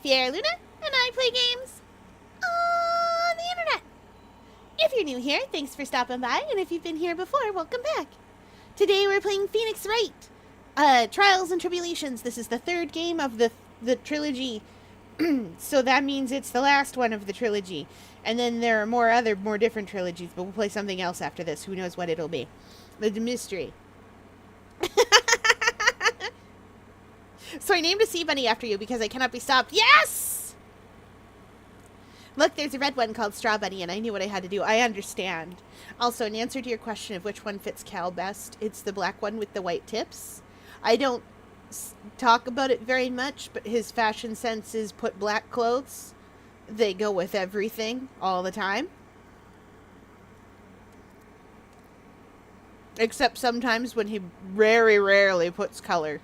Fyer Luna, and I play games on the internet. If you're new here, thanks for stopping by, and if you've been here before, welcome back. Today we're playing Phoenix Wright, Trials and Tribulations. This is the third game of the trilogy, so that means it's the last one of the trilogy. And then there are more different trilogies, but we'll play something else after this. Who knows what it'll be? The mystery. So I named a sea bunny after you because I cannot be stopped. Yes! Look, there's a red one called Straw Bunny, and I knew what I had to do. I understand. Also, in answer to your question of which one fits Cal best, it's the black one with the white tips. I don't talk about it very much, but his fashion sense is put black clothes. They go with everything all the time. Except sometimes when he very rarely puts color.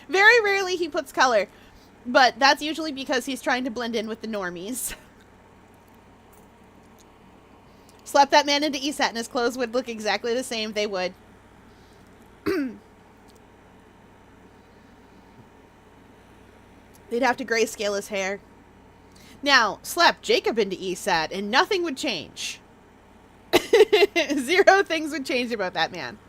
Very rarely he puts color, but that's usually because he's trying to blend in with the normies. Slap that man into ESAT and his clothes would look exactly the same. They would. They'd have to grayscale his hair. Now, slap Jacob into ESAT and nothing would change. 0 things would change about that man.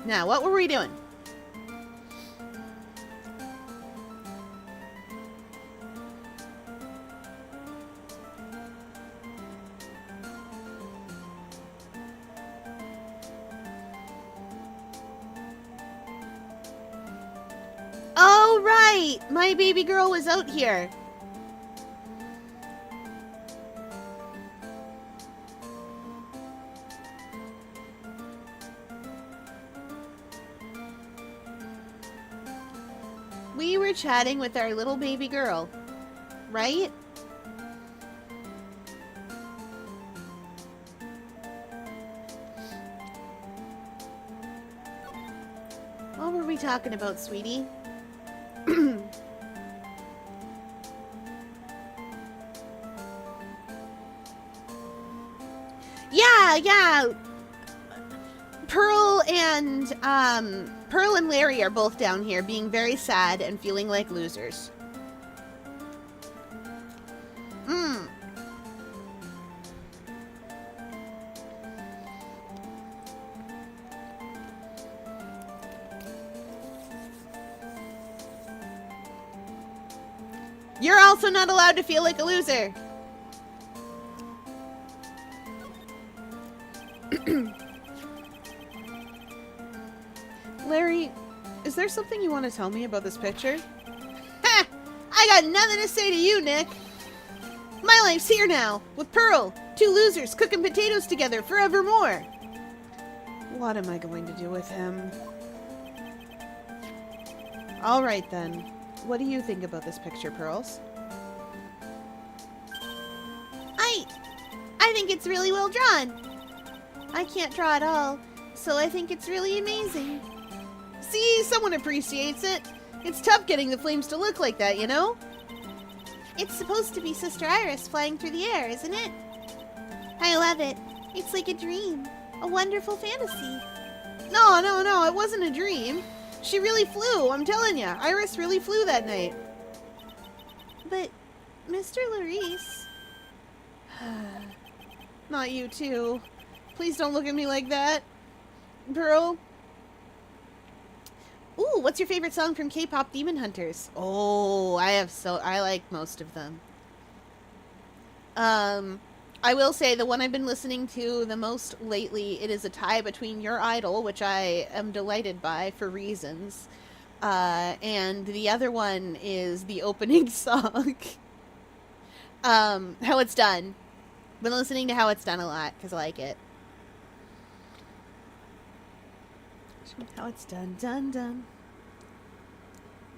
Now, what were we doing? Oh, right! My baby girl was out here. We were chatting with our little baby girl, right? What were we talking about, sweetie? Yeah. Pearl and Larry are both down here being very sad and feeling like losers. You're also not allowed to feel like a loser. Larry, is there something you want to tell me about this picture? Ha! I got nothing to say to you, Nick. My life's here now, with Pearl. 2 losers cooking potatoes together forevermore. What am I going to do with him? All right, then. What do you think about this picture, Pearls? I think it's really well drawn. I can't draw at all, so I think it's really amazing. See, someone appreciates it. It's tough getting the flames to look like that, you know? It's supposed to be Sister Iris flying through the air, isn't it? I love it. It's like a dream. A wonderful fantasy. No, it wasn't a dream. She really flew, I'm telling you. Iris really flew that night. But, Mr. Larice... Not you, too. Please don't look at me like that. Pearl? Ooh, what's your favorite song from K-pop Demon Hunters? Oh, I like most of them. I will say the one I've been listening to the most lately, it is a tie between Your Idol, which I am delighted by for reasons, and the other one is the opening song. How It's Done. Been listening to How It's Done a lot because I like it. How It's Done, done, done.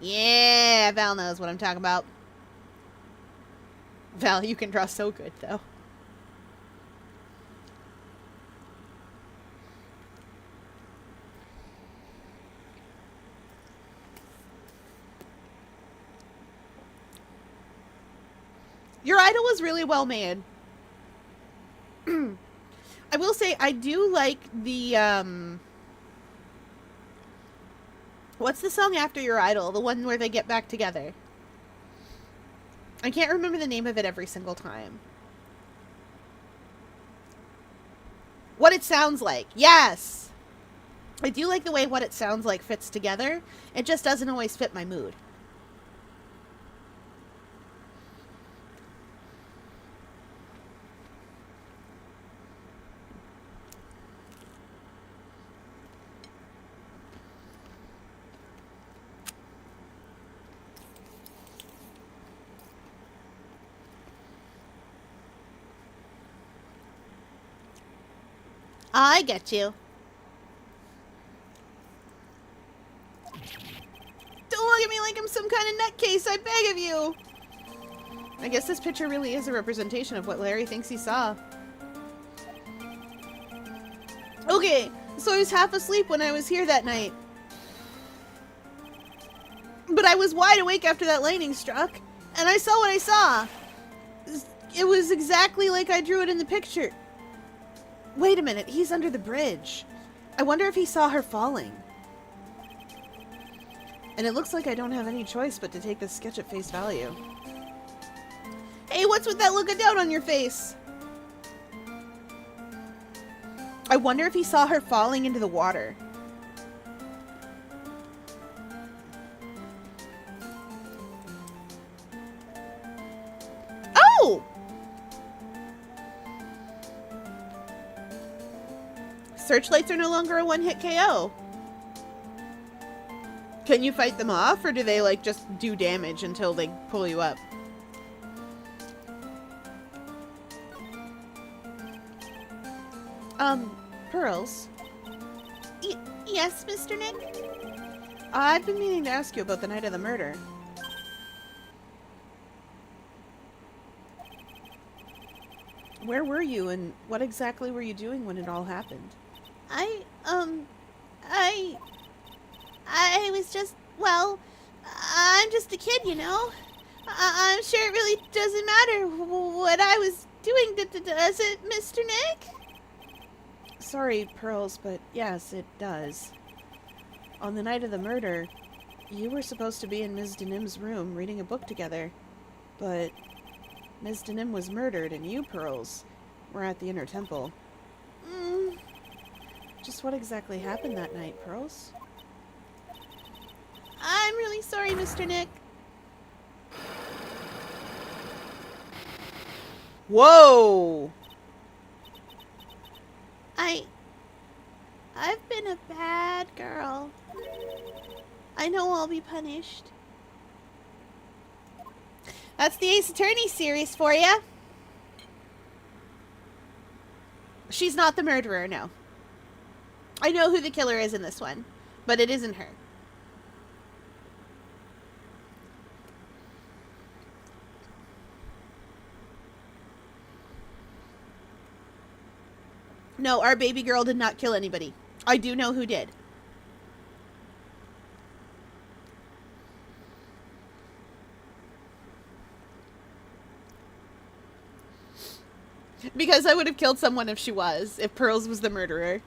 Yeah, Val knows what I'm talking about. Val, you can draw so good, though. Your idol was really well made. I will say, I do like the, what's the song after Your Idol? The one where they get back together. I can't remember the name of it every single time. What It Sounds Like. Yes! I do like the way What It Sounds Like fits together. It just doesn't always fit my mood. I get you. Don't look at me like I'm some kind of nutcase, I beg of you. I guess this picture really is a representation of what Larry thinks he saw. Okay, so I was half asleep when I was here that night. But I was wide awake after that lightning struck, and I saw what I saw. It was exactly like I drew it in the picture. Wait a minute, he's under the bridge. I wonder if he saw her falling. And it looks like I don't have any choice but to take this sketch at face value. Hey, what's with that look of doubt on your face? I wonder if he saw her falling into the water. Oh! Searchlights are no longer a one-hit KO. Can you fight them off, or do they, like, just do damage until they pull you up? Pearls? Yes, Mr. Nick? I've been meaning to ask you about the night of the murder. Where were you, and what exactly were you doing when it all happened? I was just, well, I'm just a kid, you know? I'm sure it really doesn't matter what I was doing, does it, Mr. Nick? Sorry, Pearls, but yes, it does. On the night of the murder, you were supposed to be in Ms. Denim's room reading a book together, but Ms. Denim was murdered, and you, Pearls, were at the Inner Temple. Just what exactly happened that night, Pearls? I'm really sorry, Mr. Nick. Whoa! I've been a bad girl. I know I'll be punished. That's the Ace Attorney series for ya. She's not the murderer, no. I know who the killer is in this one, but it isn't her. No, our baby girl did not kill anybody. I do know who did. Because I would have killed someone if she was, if Pearls was the murderer.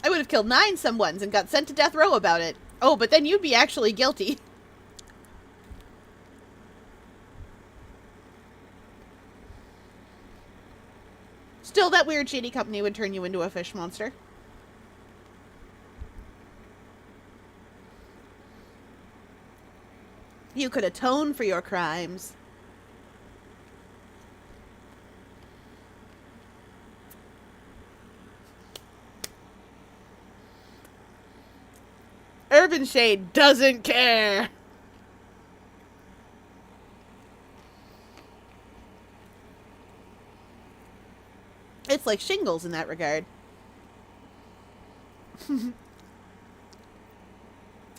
I would have killed 9 someones and got sent to death row about it. Oh, but then you'd be actually guilty. Still, that weird shady company would turn you into a fish monster. You could atone for your crimes. Urban Shade doesn't care. It's like shingles in that regard.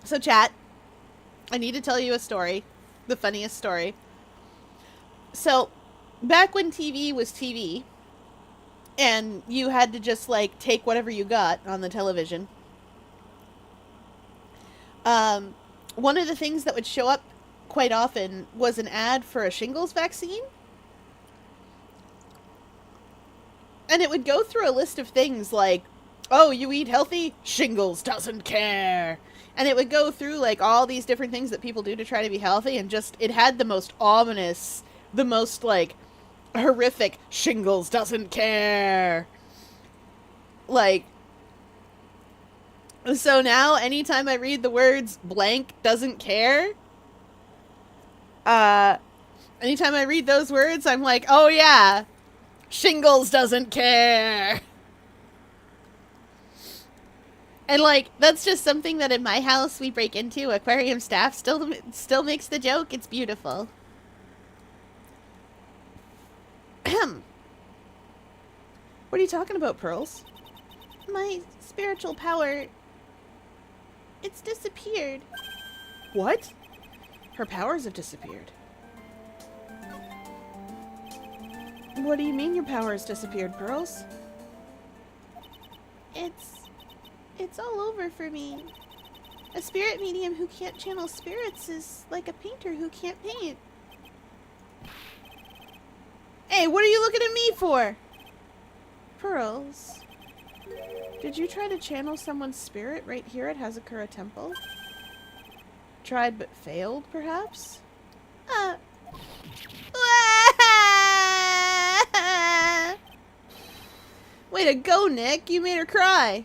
So chat, I need to tell you a story. The funniest story. So, back when TV was TV, and you had to just, like, take whatever you got on the television, one of the things that would show up quite often was an ad for a shingles vaccine. And it would go through a list of things like, oh, you eat healthy? Shingles doesn't care. And it would go through, like, all these different things that people do to try to be healthy, and just, it had the most ominous, the most, like, horrific, shingles doesn't care. Like, so now, anytime I read the words blank doesn't care, anytime I read those words, I'm like, oh yeah, shingles doesn't care. And, like, that's just something that in my house we break into. Aquarium staff still makes the joke. It's beautiful. What are you talking about, Pearls? My spiritual power, it's disappeared. What? Her powers have disappeared. What do you mean your powers disappeared, Pearls? It's all over for me. A spirit medium who can't channel spirits is like a painter who can't paint. Hey, what are you looking at me for? Pearls, did you try to channel someone's spirit right here at Hazakura Temple? Tried but failed, perhaps? Way to go, Nick. You made her cry.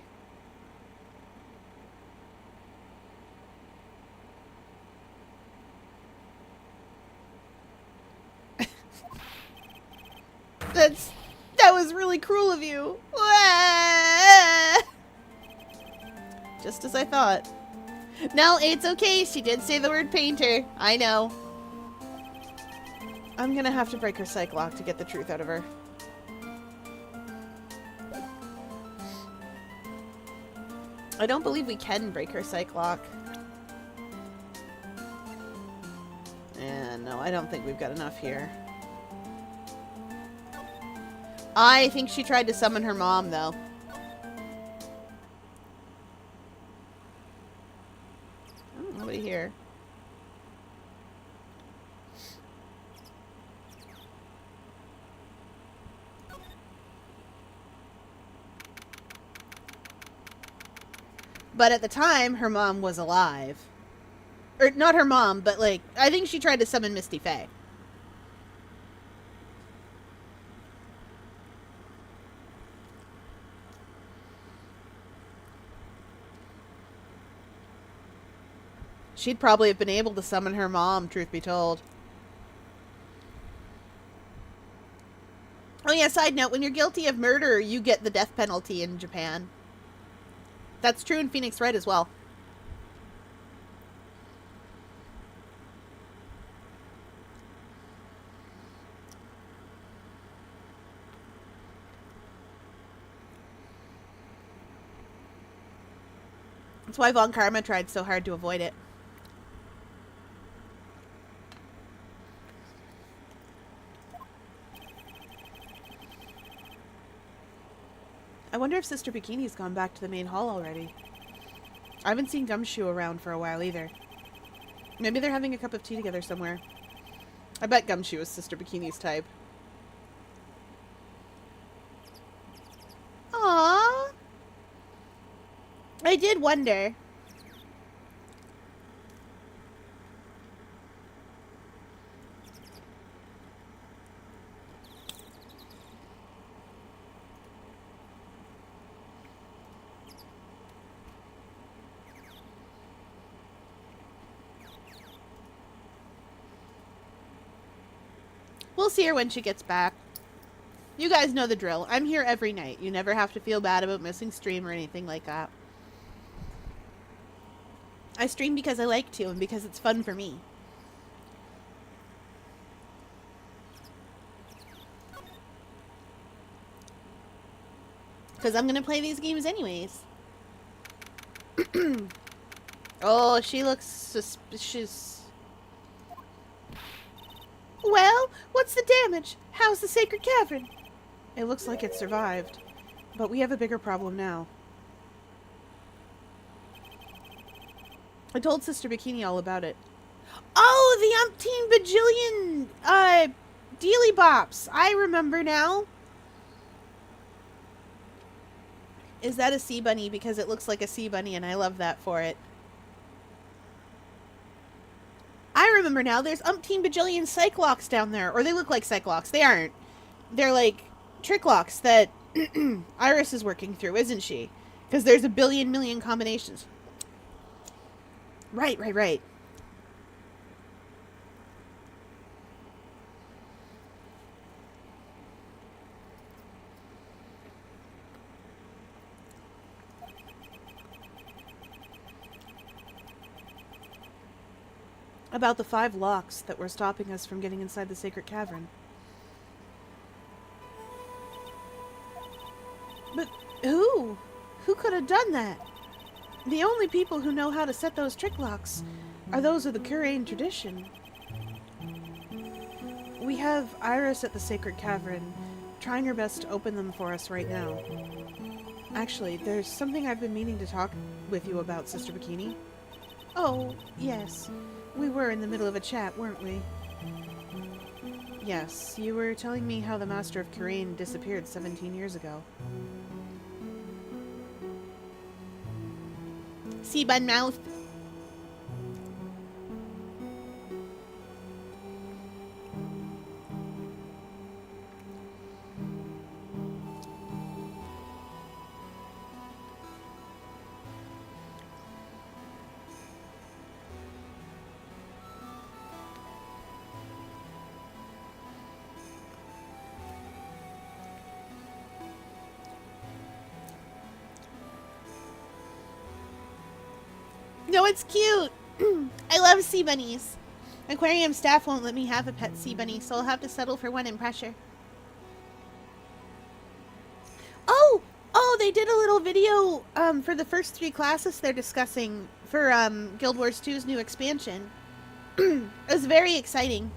That was really cruel of you. Just as I thought. No, it's okay. She did say the word painter. I know. I'm gonna have to break her psych lock to get the truth out of her. I don't believe we can break her psych lock. And no, I don't think we've got enough here. I think she tried to summon her mom, though. Oh, nobody here. But at the time, her mom was alive. Or, not her mom, but, like, I think she tried to summon Misty Faye. She'd probably have been able to summon her mom, truth be told. Oh yeah, side note, when you're guilty of murder, you get the death penalty in Japan. That's true in Phoenix Wright as well. That's why Von Karma tried so hard to avoid it. I wonder if Sister Bikini's gone back to the main hall already. I haven't seen Gumshoe around for a while either. Maybe they're having a cup of tea together somewhere. I bet Gumshoe is Sister Bikini's type. Aww. I did wonder. We'll see her when she gets back. You guys know the drill. I'm here every night. You never have to feel bad about missing stream or anything like that. I stream because I like to and because it's fun for me. Because I'm going to play these games anyways. Oh, she looks suspicious. Well, what's the damage? How's the sacred cavern? It looks like it survived, but we have a bigger problem now. I told Sister Bikini all about it. Oh, the umpteen bajillion, dealy bops. I remember now. Is that a sea bunny? Because it looks like a sea bunny and I love that for it. I remember now. There's umpteen bajillion cyclocks down there. Or they look like cyclocks. They aren't. They're like tricklocks that Iris is working through, isn't she? Because there's a billion million combinations. Right. About the 5 locks that were stopping us from getting inside the sacred cavern. But who? Who could have done that? The only people who know how to set those trick locks are those of the Kurain tradition. We have Iris at the sacred cavern, trying her best to open them for us right now. Actually, there's something I've been meaning to talk with you about, Sister Bikini. Oh, yes. We were in the middle of a chat, weren't we? Yes, you were telling me how the Master of Kurain disappeared 17 years ago. Sea bun mouth. No, it's cute. I love sea bunnies. Aquarium staff won't let me have a pet sea bunny, so I'll have to settle for one in pressure. Oh, they did a little video for the first 3 classes they're discussing for Guild Wars 2's new expansion. It was very exciting.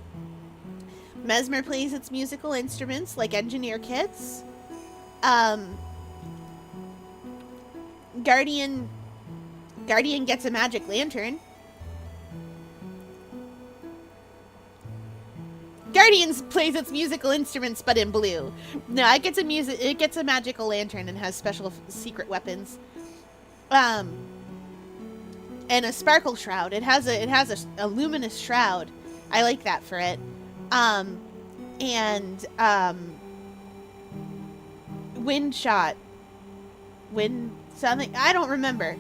Mesmer plays its musical instruments like engineer kits. Guardian gets a magic lantern. Guardians plays its musical instruments, but in blue. No, it gets a magical lantern and has special secret weapons. And a sparkle shroud. It has a luminous shroud. I like that for it. Wind shot. Wind something. I don't remember.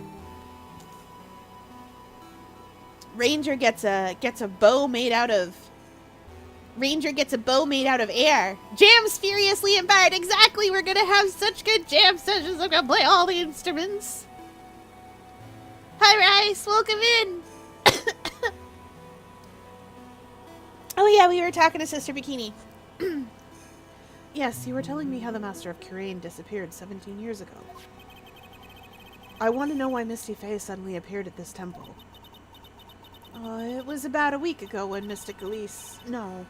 Ranger gets a bow made out of air. Jams furiously and bad. Exactly. We're gonna have such good jam sessions. I'm gonna play all the instruments. Hi, Rice. Welcome in. Oh yeah, we were talking to Sister Bikini. Yes, you were telling me how the Master of Kurain disappeared 17 years ago. I want to know why Misty Faye suddenly appeared at this temple. It was about a week ago when Mystic Elise... No,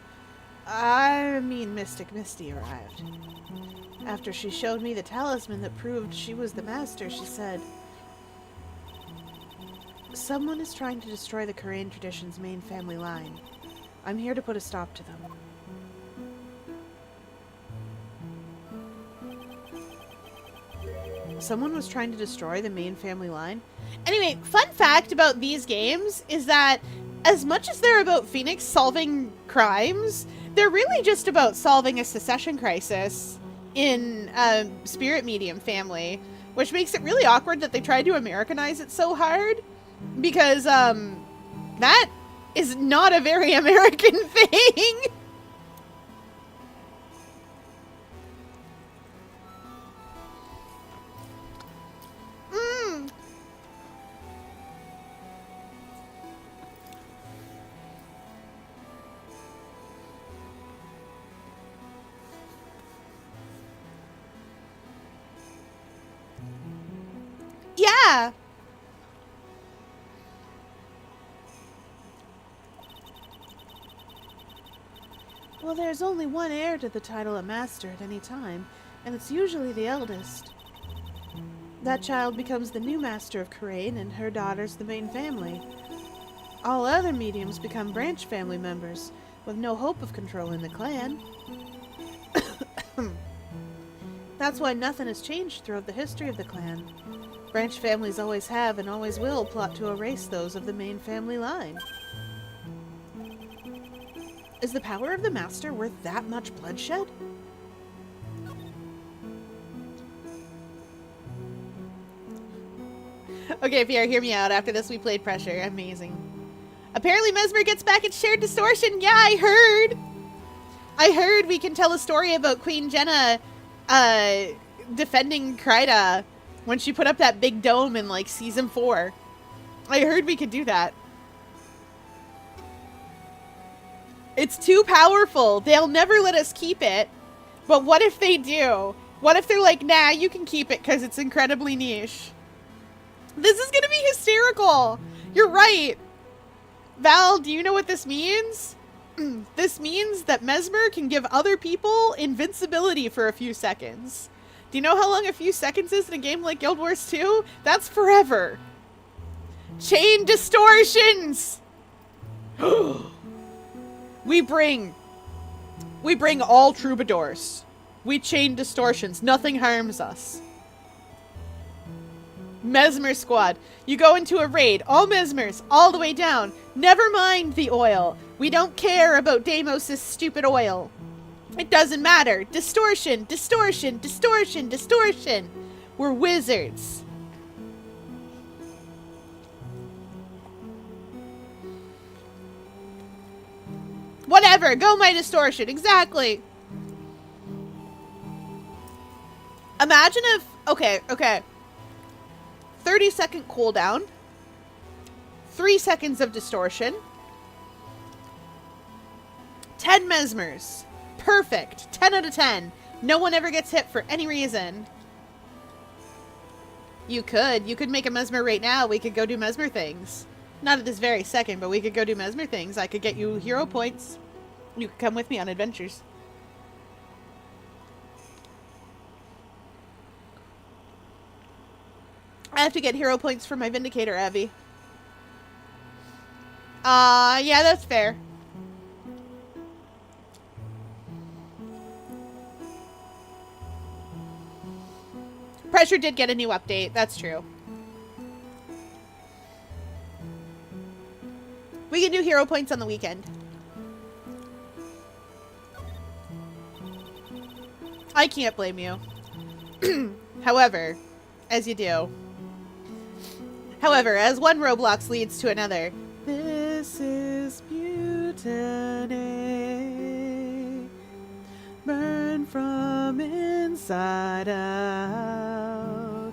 I mean Mystic Misty arrived. After she showed me the talisman that proved she was the Master, she said, "Someone is trying to destroy the Kurain tradition's main family line. I'm here to put a stop to them." Someone was trying to destroy the main family line? Anyway, fun fact about these games is that as much as they're about Phoenix solving crimes, they're really just about solving a secession crisis in Spirit Medium family, which makes it really awkward that they tried to Americanize it so hard, because that is not a very American thing. Yeah. Well, there's only one heir to the title of master at any time, and it's usually the eldest. That child becomes the new master of Khura'in, and her daughter's the main family. All other mediums become branch family members, with no hope of controlling the clan. That's why nothing has changed throughout the history of the clan. Branch families always have and always will plot to erase those of the main family line. Is the power of the master worth that much bloodshed? Okay, Fyer, hear me out. After this, we played Pressure. Amazing. Apparently, Mesmer gets back its shared distortion. Yeah, I heard. I heard we can tell a story about Queen Jenna defending Kryda when she put up that big dome in, like, Season 4. I heard we could do that. It's too powerful. They'll never let us keep it. But what if they do? What if they're like, nah, you can keep it because it's incredibly niche? This is going to be hysterical. You're right. Val, do you know what this means? This means that Mesmer can give other people invincibility for a few seconds. Do you know how long a few seconds is in a game like Guild Wars 2? That's forever. Chain distortions! We bring all troubadours. We chain distortions. Nothing harms us. Mesmer squad. You go into a raid. All Mesmers. All the way down. Never mind the oil. We don't care about Deimos' stupid oil. It doesn't matter. Distortion. Distortion. Distortion. Distortion. We're wizards. Whatever. Go my distortion. Exactly. Imagine if... Okay. 30-second cooldown. 3 seconds of distortion. 10 Mesmers. Perfect. 10 out of 10. No one ever gets hit for any reason. You could make a Mesmer right now. We could go do Mesmer things. Not at this very second, but we could go do Mesmer things. I could get you hero points. You could come with me on adventures. I have to get hero points for my Vindicator, Abby. Yeah, that's fair. Pressure did get a new update. That's true. We can do hero points on the weekend. I can't blame you. However, as you do. However, as one Roblox leads to another. This is mutiny. Burn from inside out.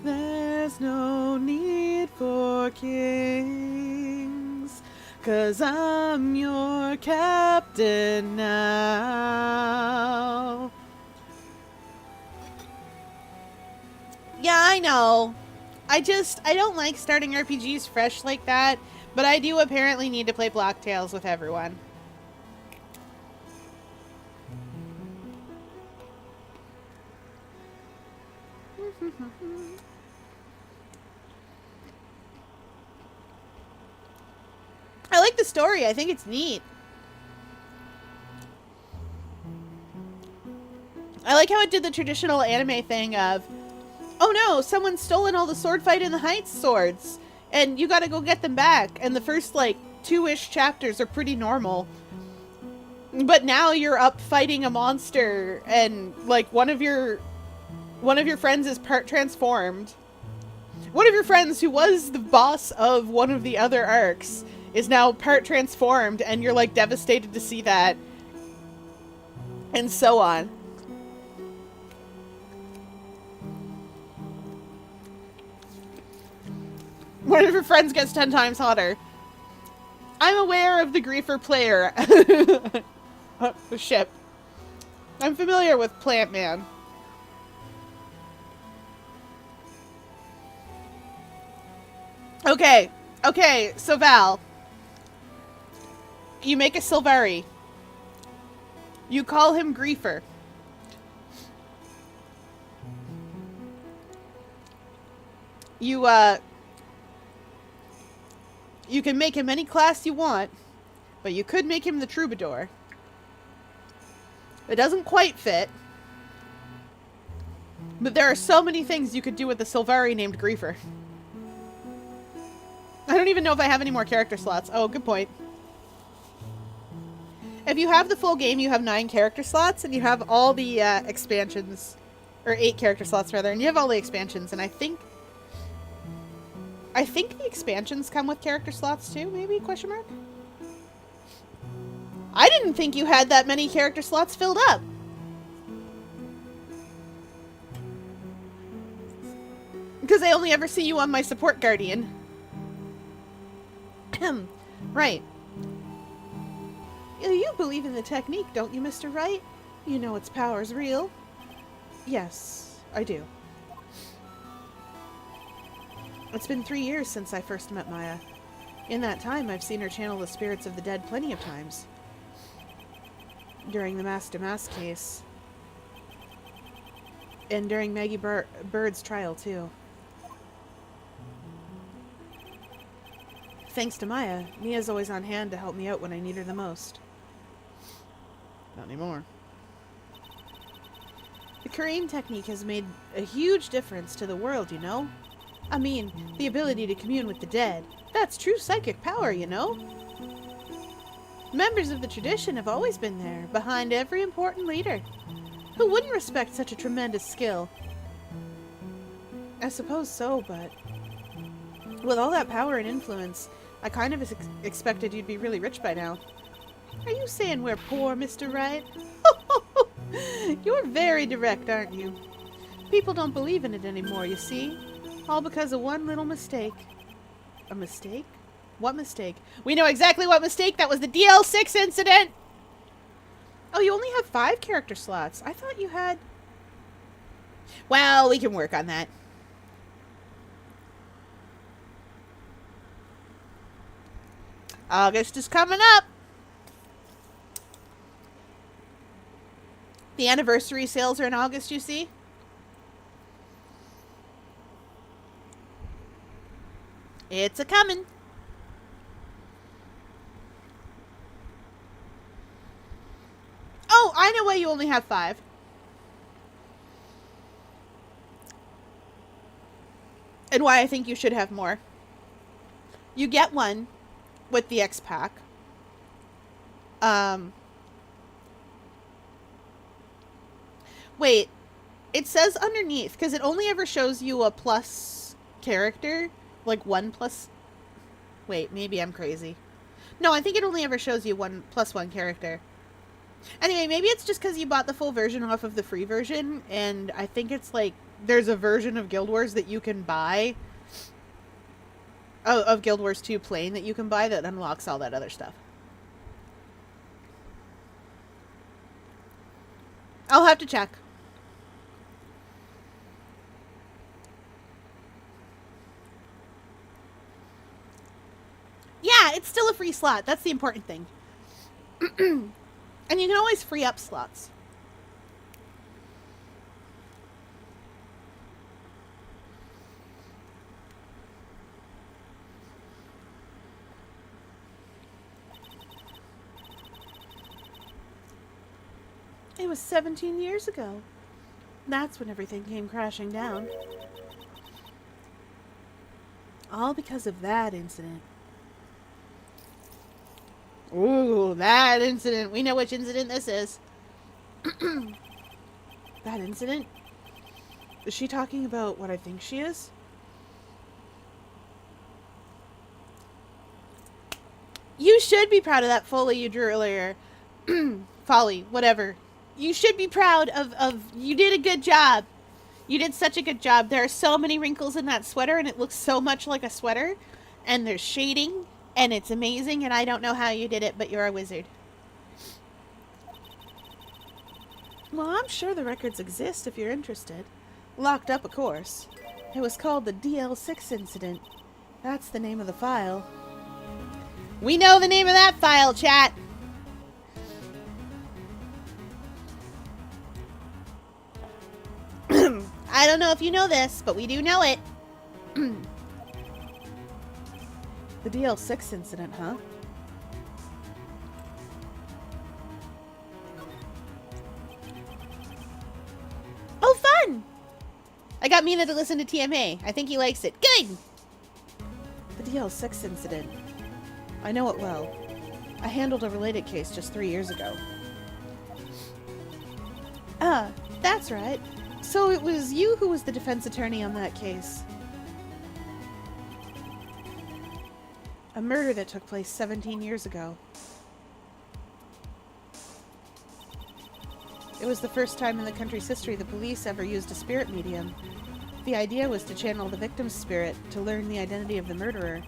There's no need for kings. 'Cause I'm your captain now. Yeah, I know. I don't like starting RPGs fresh like that, but I do apparently need to play Blocktails with everyone. I like the story. I think it's neat. I like how it did the traditional anime thing of, oh no, someone's stolen all the sword fight in the Heights swords, and you gotta go get them back. And the first, like, 2-ish chapters are pretty normal. But now you're up fighting a monster, and, like, one of your friends is part transformed. One of your friends, who was the boss of one of the other arcs, is now part transformed, and you're, like, devastated to see that. And so on. One of your friends gets 10 times hotter. I'm aware of the Griefer player. Ship. I'm familiar with Plant Man. Okay, so Val. You make a Silvari. You call him Griefer. You can make him any class you want, but you could make him the Troubadour. It doesn't quite fit. But there are so many things you could do with the Sylvari named Griefer. I don't even know if I have any more character slots. Oh, good point. If you have the full game, you have 9 character slots, and you have all the expansions. Or 8 character slots, rather, and you have all the expansions, and I think the expansions come with character slots too, maybe? Question mark? I didn't think you had that many character slots filled up. Because I only ever see you on my support guardian. Right. You believe in the technique, don't you, Mr. Wright? You know its power's real. Yes, I do. It's been 3 years since I first met Maya. In that time, I've seen her channel the spirits of the dead plenty of times. During the Master Mask case. And during Maggie Bird's trial, too. Thanks to Maya, Mia's always on hand to help me out when I need her the most. Not anymore. The Korean technique has made a huge difference to the world, you know? I mean, the ability to commune with the dead. That's true psychic power, you know? Members of the tradition have always been there, behind every important leader. Who wouldn't respect such a tremendous skill? I suppose so, but... with all that power and influence, I kind of expected you'd be really rich by now. Are you saying we're poor, Mr. Wright? You're very direct, aren't you? People don't believe in it anymore, you see? All because of one little mistake. A mistake? What mistake? We know exactly what mistake! That was the DL6 incident! Oh, you only have 5 character slots. I thought you had... well, we can work on that. August is coming up! The anniversary sales are in August, you see? It's a-coming. Oh, I know why you only have 5. And why I think you should have more. You get one with the X-Pack. Wait, it says underneath, because it only ever shows you a plus character. Like 1 plus... wait, maybe I'm crazy. No, I think it only ever shows you 1 plus 1 character. Anyway, maybe it's just because you bought the full version off of the free version, and I think it's like, there's a version of Guild Wars that you can buy. Oh, of Guild Wars 2 plain that you can buy that unlocks all that other stuff. I'll have to check. Yeah, it's still a free slot. That's the important thing. And you can always free up slots. It was 17 years ago. That's when everything came crashing down. All because of that incident. Ooh, that incident. We know which incident this is. That incident? Is she talking about what I think she is? You should be proud of that foley you drew earlier. Folly, whatever. You should be proud of... You did a good job. You did such a good job. There are so many wrinkles in that sweater, and it looks so much like a sweater. And there's shading. And it's amazing, and I don't know how you did it, but you're a wizard. Well, I'm sure the records exist if you're interested. Locked up, of course. It was called the DL6 incident. That's the name of the file. We know the name of that file, chat! I don't know if you know this, but we do know it. The DL6 incident, huh? Oh, fun! I got Mina to listen to TMA. I think he likes it. Good! The DL6 incident. I know it well. I handled a related case just 3 years ago. Ah, that's right. So it was you who was the defense attorney on that case. A murder that took place 17 years ago. It was the first time in the country's history the police ever used a spirit medium. The idea was to channel the victim's spirit to learn the identity of the murderer.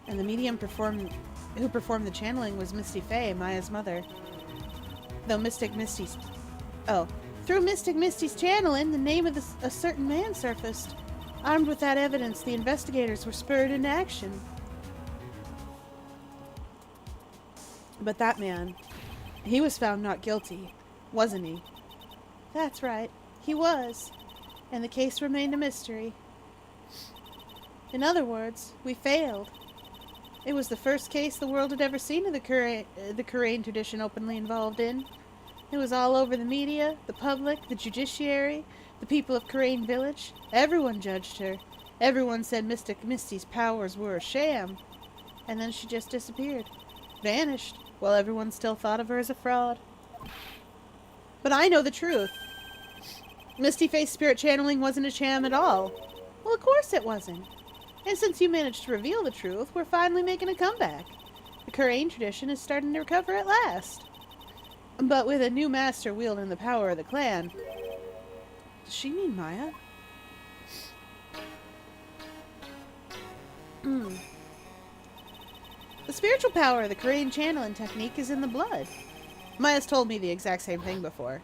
And the medium who performed the channeling was Misty Fay, Maya's mother. Through Mystic Misty's channeling, the name of a certain man surfaced. Armed with that evidence, the investigators were spurred into action. But that man, he was found not guilty, wasn't he? That's right, he was. And the case remained a mystery. In other words, we failed. It was the first case the world had ever seen of the Kurain tradition openly involved in. It was all over the media, the public, the judiciary, the people of Kurain Village. Everyone judged her. Everyone said Mystic Misty's powers were a sham. And then she just disappeared. Vanished, while everyone still thought of her as a fraud. But I know the truth. Misty Face's spirit channeling wasn't a sham at all. Well, of course it wasn't. And since you managed to reveal the truth, we're finally making a comeback. The Kurain tradition is starting to recover at last. But with a new master wielding the power of the clan. Does she mean Maya? The spiritual power of the Kurain channeling technique is in the blood. Maya's told me the exact same thing before.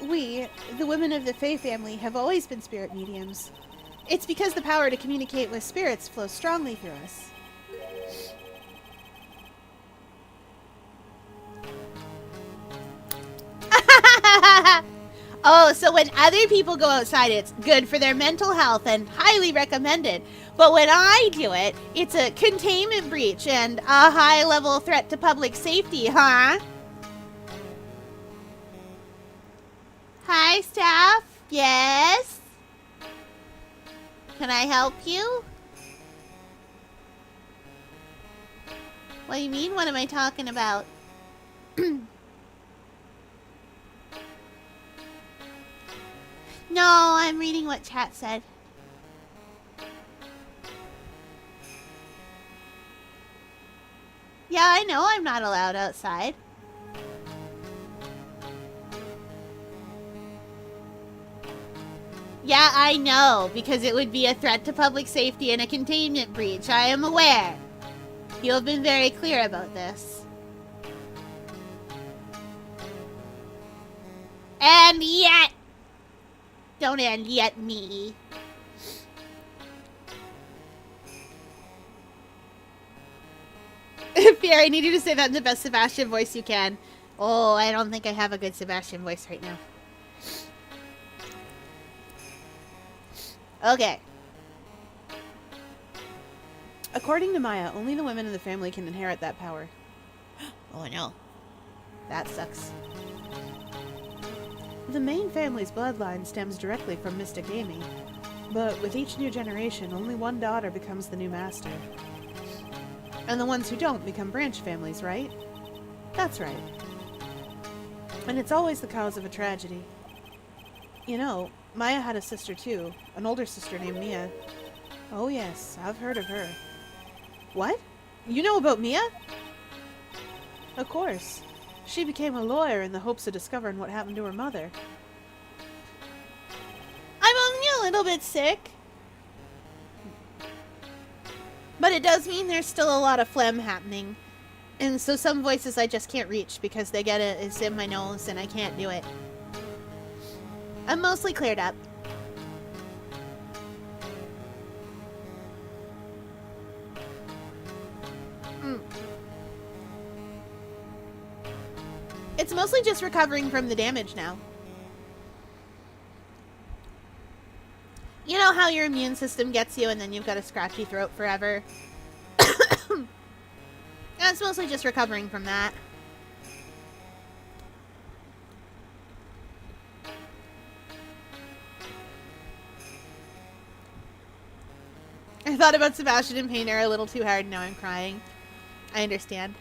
We, the women of the Fey family, have always been spirit mediums. It's because the power to communicate with spirits flows strongly through us. Oh, so when other people go outside, it's good for their mental health and highly recommended. But when I do it, it's a containment breach and a high-level threat to public safety, huh? Hi, staff. Yes? Can I help you? What do you mean? What am I talking about? No, I'm reading what chat said. Yeah, I know I'm not allowed outside. Yeah, I know, because it would be a threat to public safety and a containment breach. I am aware. You have been very clear about this. And yet... Don't end yet me. Fyer, I need you to say that in the best Sebastian voice you can. Oh, I don't think I have a good Sebastian voice right now. Okay. According to Maya, only the women in the family can inherit that power. Oh no. That sucks. The main family's bloodline stems directly from Mystic Amy. But with each new generation, only one daughter becomes the new master. And the ones who don't become branch families, right? That's right. And it's always the cause of a tragedy. You know, Maya had a sister too, an older sister named Mia. Oh yes, I've heard of her. What? You know about Mia? Of course. She became a lawyer in the hopes of discovering what happened to her mother. I'm only a little bit sick. But it does mean there's still a lot of phlegm happening. And so some voices I just can't reach because they get it's in my nose and I can't do it. I'm mostly cleared up. It's mostly just recovering from the damage now. You know how your immune system gets you and then you've got a scratchy throat forever? It's mostly just recovering from that. I thought about Sebastian and Painter a little too hard. Now I'm crying. I understand.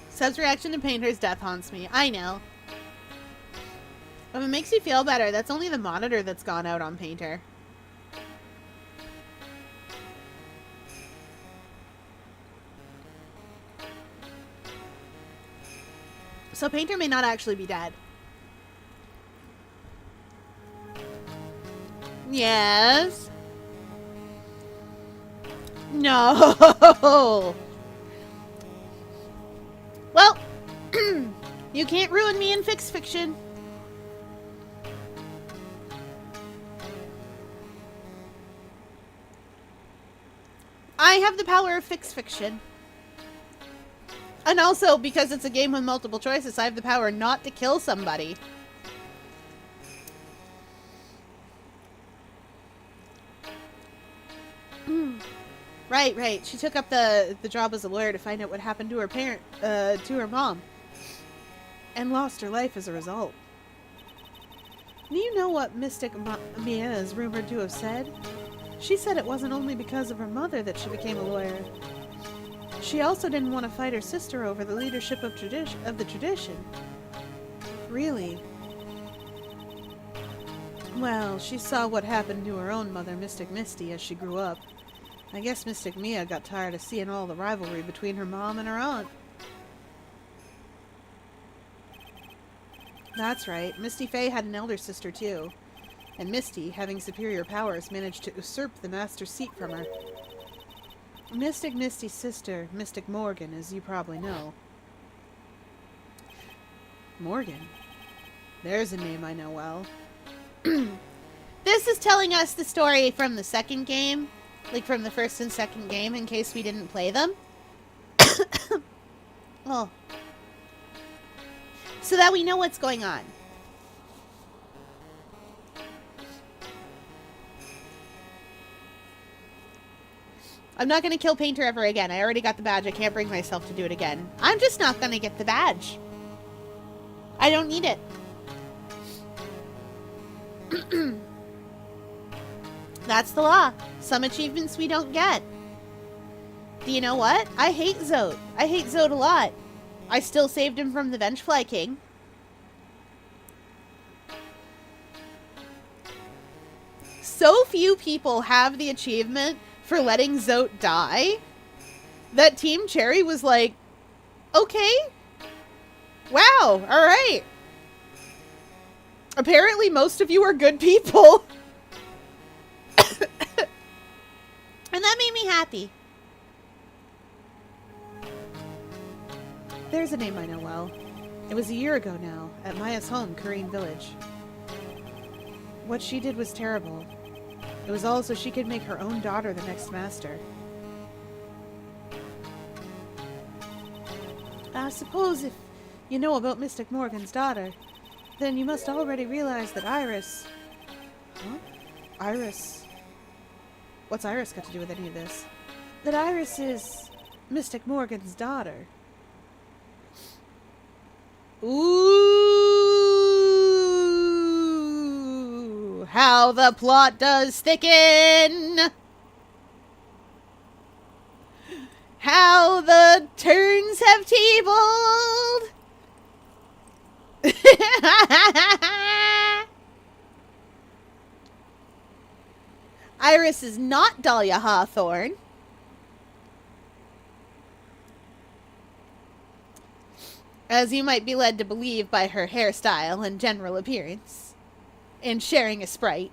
Seb's reaction to Painter's death haunts me. I know. If it makes you feel better, that's only the monitor that's gone out on Painter. So Painter may not actually be dead. Yes. No. Well, you can't ruin me in fix fiction. I have the power of fix fiction. And also, because it's a game with multiple choices, I have the power not to kill somebody. Right. She took up the job as a lawyer to find out what happened to her to her mom. And lost her life as a result. Do you know what Mystic Mia is rumored to have said? She said it wasn't only because of her mother that she became a lawyer. She also didn't want to fight her sister over the leadership of the tradition. Really? Well, she saw what happened to her own mother, Mystic Misty, as she grew up. I guess Mystic Mia got tired of seeing all the rivalry between her mom and her aunt. That's right. Misty Faye had an elder sister, too. And Misty, having superior powers, managed to usurp the master's seat from her. Mystic Misty's sister, Mystic Morgan, as you probably know. Morgan? There's a name I know well. This is telling us the story from the second game. Like from the first and second game, in case we didn't play them. Oh. So that we know what's going on. I'm not going to kill Painter ever again. I already got the badge. I can't bring myself to do it again. I'm just not going to get the badge. I don't need it. That's the law. Some achievements we don't get. Do you know what? I hate Zote. I hate Zote a lot. I still saved him from the Vengefly King. So few people have the achievement for letting Zote die that Team Cherry was like, okay. Wow, alright. Apparently most of you are good people. And that made me happy. There's a name I know well. It was a year ago now, at Maya's home, Kareen Village. What she did was terrible. It was all so she could make her own daughter the next master. I suppose if you know about Mystic Morgan's daughter, then you must already realize that Iris... Huh? Iris... What's Iris got to do with any of this? That Iris is Mystic Morgan's daughter. Ooh, how the plot does thicken! How the turns have tabled! Iris is not Dahlia Hawthorne. As you might be led to believe by her hairstyle and general appearance. And sharing a Sprite.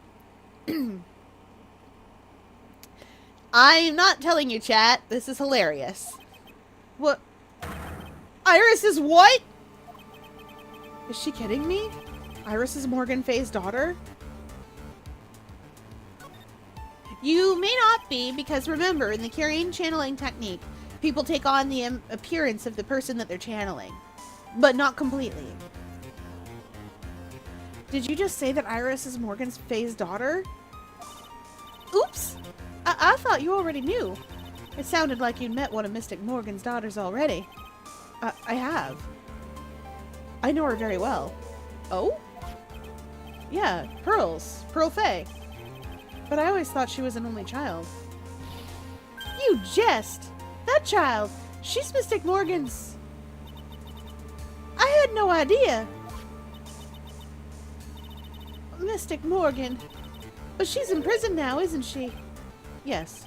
I'm not telling you, chat. This is hilarious. What? Iris is what? Is she kidding me? Iris is Morgan Fay's daughter? You may not be, because remember, in the carrying channeling technique, people take on the appearance of the person that they're channeling. But not completely. Did you just say that Iris is Morgan Fay's daughter? Oops! I thought you already knew. It sounded like you'd met one of Mystic Morgan's daughters already. I have. I know her very well. Oh? Yeah, Pearls. Pearl Fay. But I always thought she was an only child. You jest! That child! She's Mystic Morgan's... I had no idea. Mystic Morgan. But she's in prison now, isn't she? Yes.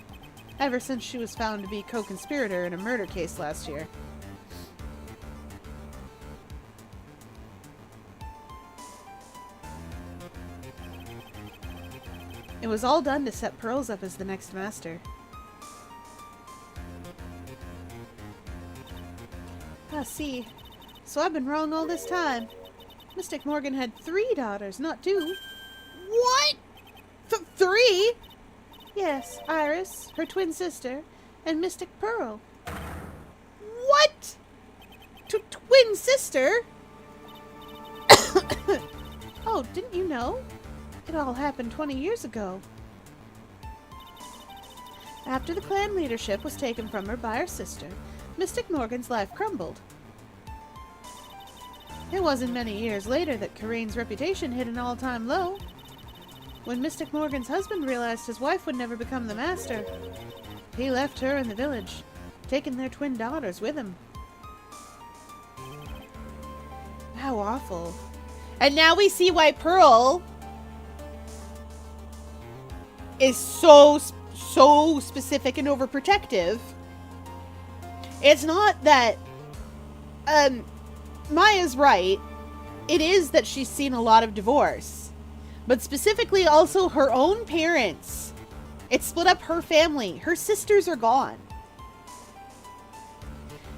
Ever since she was found to be co-conspirator in a murder case last year. It was all done to set Pearls up as the next master. I see. So I've been wrong all this time. Mystic Morgan had 3 daughters, not 2. What? 3? Yes, Iris, her twin sister, and Mystic Pearl. What? Twin sister? Oh, didn't you know? It all happened 20 years ago. After the clan leadership was taken from her by her sister, Mystic Morgan's life crumbled. It wasn't many years later that Karane's reputation hit an all-time low. When Mystic Morgan's husband realized his wife would never become the master, he left her in the village, taking their twin daughters with him. How awful. And now we see why Pearl is so specific and overprotective. It's not that Maya's right. It is that she's seen a lot of divorce. But specifically also her own parents. It split up her family. Her sisters are gone.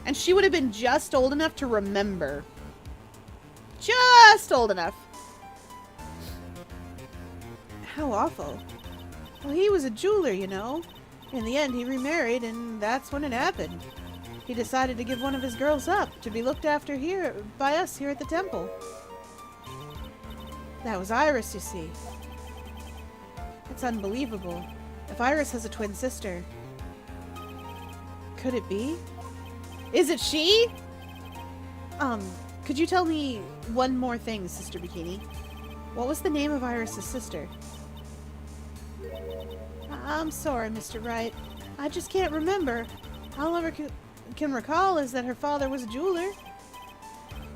And she would have been just old enough to remember. Just old enough. How awful. Well, he was a jeweler, you know. In the end, he remarried, and that's when it happened. He decided to give one of his girls up to be looked after here by us here at the temple. That was Iris, you see. It's unbelievable. If Iris has a twin sister, could it be? Is it she? Could you tell me one more thing, Sister Bikini? What was the name of Iris's sister? I'm sorry, Mr. Wright. I just can't remember. All I can recall is that her father was a jeweler.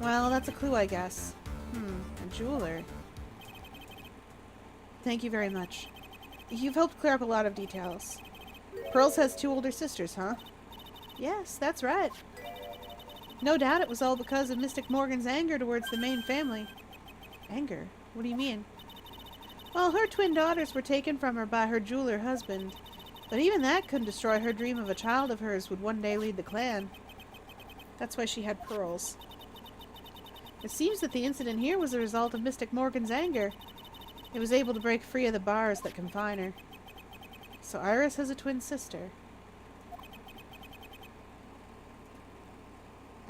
Well, that's a clue, I guess. A jeweler. Thank you very much. You've helped clear up a lot of details. Pearls has 2 older sisters, huh? Yes, that's right. No doubt it was all because of Mystic Morgan's anger towards the main family. Anger? What do you mean? Well, her twin daughters were taken from her by her jeweler husband. But even that couldn't destroy her dream of a child of hers would one day lead the clan. That's why she had Pearls. It seems that the incident here was a result of Mystic Morgan's anger. It was able to break free of the bars that confine her. So Iris has a twin sister.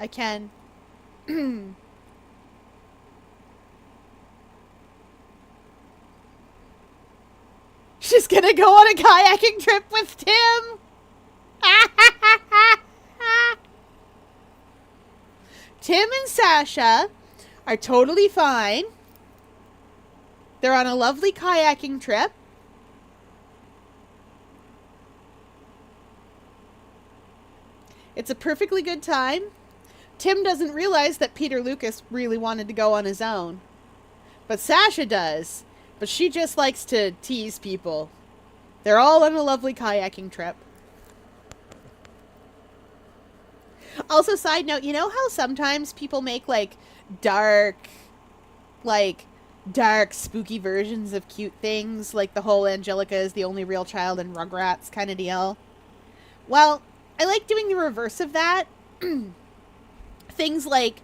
I can. She's gonna go on a kayaking trip with Tim! Tim and Sasha are totally fine. They're on a lovely kayaking trip. It's a perfectly good time. Tim doesn't realize that Peter Lucas really wanted to go on his own. But Sasha does. But she just likes to tease people. They're all on a lovely kayaking trip. Also, side note, you know how sometimes people make, like, dark, like, dark, spooky versions of cute things, like the whole Angelica is the only real child in Rugrats kind of deal. Well, I like doing the reverse of that. Things like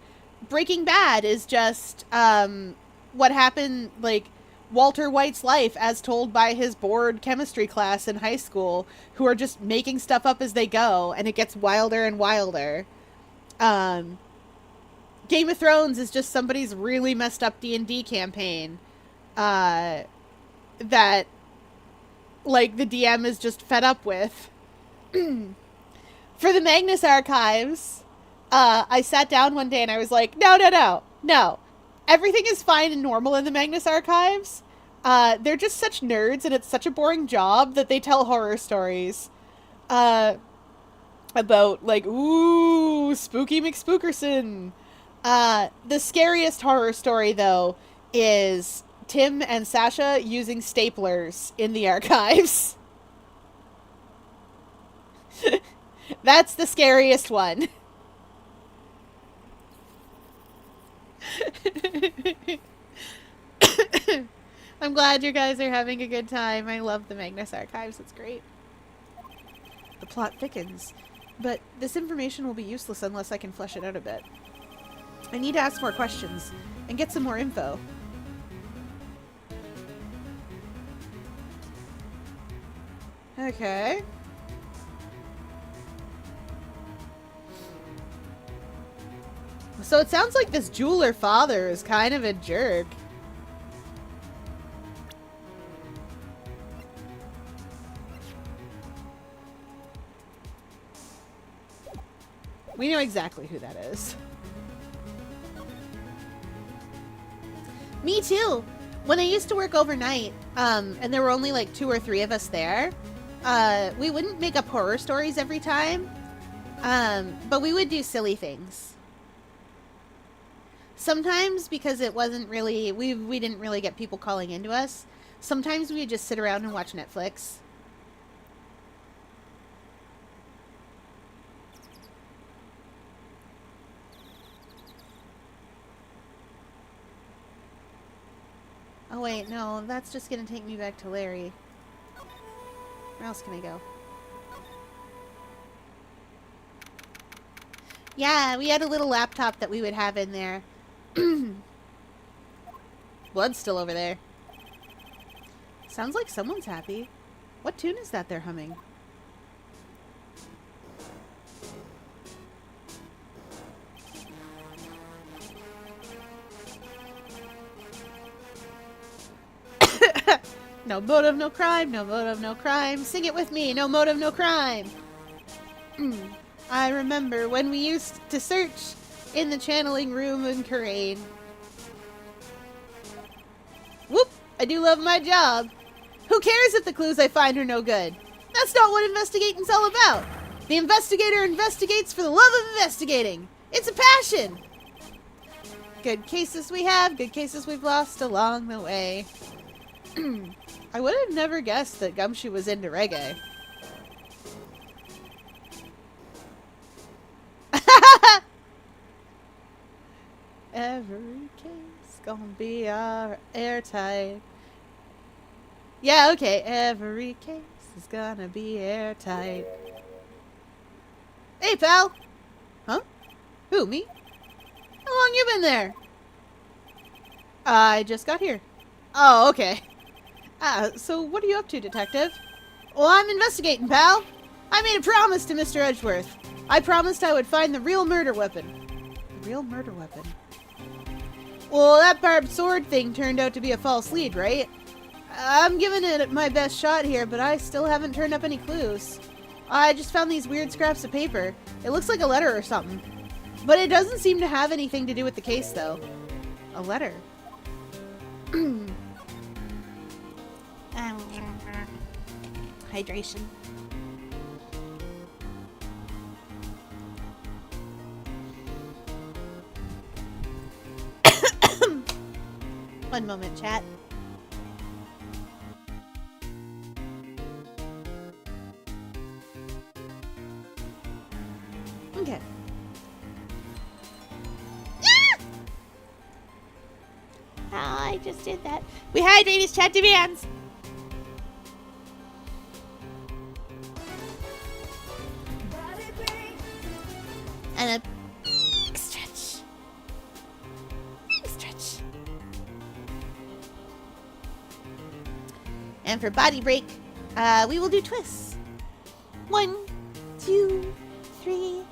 Breaking Bad is just what happened, like Walter White's life as told by his bored chemistry class in high school, who are just making stuff up as they go, and it gets wilder and wilder. Game of Thrones is just somebody's really messed up D&D campaign that, like, the DM is just fed up with. For the Magnus Archives, I sat down one day and I was like, no. Everything is fine and normal in the Magnus Archives. They're just such nerds, and it's such a boring job that they tell horror stories. About, like, ooh, Spooky McSpookerson. The scariest horror story, though, is Tim and Sasha using staplers in the archives. That's the scariest one. I'm glad you guys are having a good time. I love the Magnus Archives. It's great. The plot thickens, but this information will be useless unless I can flesh it out a bit. I need to ask more questions and get some more info. Okay. So it sounds like this jeweler father is kind of a jerk. We know exactly who that is. Me too. When I used to work overnight, and there were only like 2 or 3 of us there, we wouldn't make up horror stories every time, but we would do silly things. Sometimes, because it wasn't really, we didn't really get people calling into us, sometimes we would just sit around and watch Netflix. Oh wait, no, that's just gonna take me back to Larry. Where else can I go? Yeah, we had a little laptop that we would have in there. Blood's still over there. Sounds like someone's happy. What tune is that they're humming? No motive, no crime, no motive, no crime. Sing it with me, no motive, no crime. I remember when we used to search in the channeling room in Coraine. Whoop! I do love my job. Who cares if the clues I find are no good? That's not what investigating's all about. The investigator investigates for the love of investigating. It's a passion. Good cases we have, good cases we've lost along the way. I would have never guessed that Gumshoe was into reggae. Every case gonna be airtight. Yeah, okay. Every case is gonna be airtight. Hey, pal. Huh? Who, me? How long you been there? I just got here. Oh, okay. So what are you up to, detective? Well, I'm investigating, pal. I made a promise to Mr. Edgeworth. I promised I would find the real murder weapon. The real murder weapon? Well, that barbed sword thing turned out to be a false lead, right? I'm giving it my best shot here, but I still haven't turned up any clues. I just found these weird scraps of paper. It looks like a letter or something. But it doesn't seem to have anything to do with the case, though. A letter. Hydration. One moment, chat. Okay. pal. I just did that. We hydrate as chat demands. And a stretch. Stretch. And for body break, we will do twists. 1, 2, 3,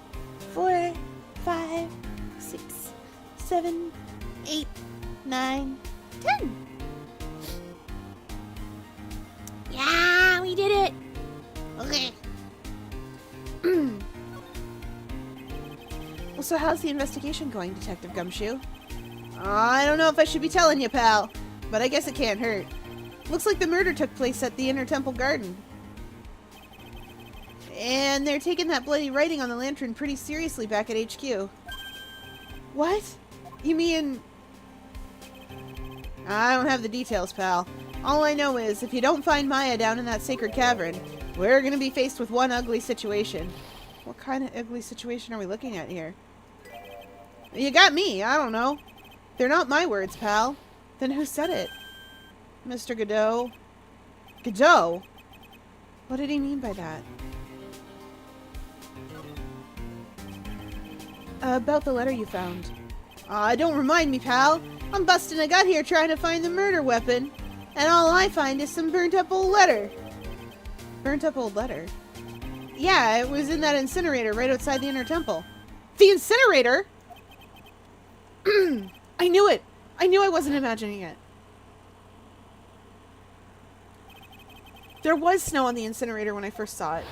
4, 5, 6, 7, 8, 9, 10. Yeah, we did it. Okay. Well, so how's the investigation going, Detective Gumshoe? I don't know if I should be telling you, pal, but I guess it can't hurt. Looks like the murder took place at the Inner Temple Garden. And they're taking that bloody writing on the lantern pretty seriously back at HQ. What? You mean... I don't have the details, pal. All I know is, if you don't find Maya down in that sacred cavern, we're gonna be faced with one ugly situation. What kind of ugly situation are we looking at here? You got me, I don't know. They're not my words, pal. Then who said it? Mr. Godot? Godot? What did he mean by that? About the letter you found. Don't remind me, pal. I'm busting a gut here trying to find the murder weapon. And all I find is some burnt up old letter. Burnt up old letter? Yeah, it was in that incinerator right outside the Inner Temple. The incinerator? I knew it. I knew I wasn't imagining it. There was snow on the incinerator when I first saw it.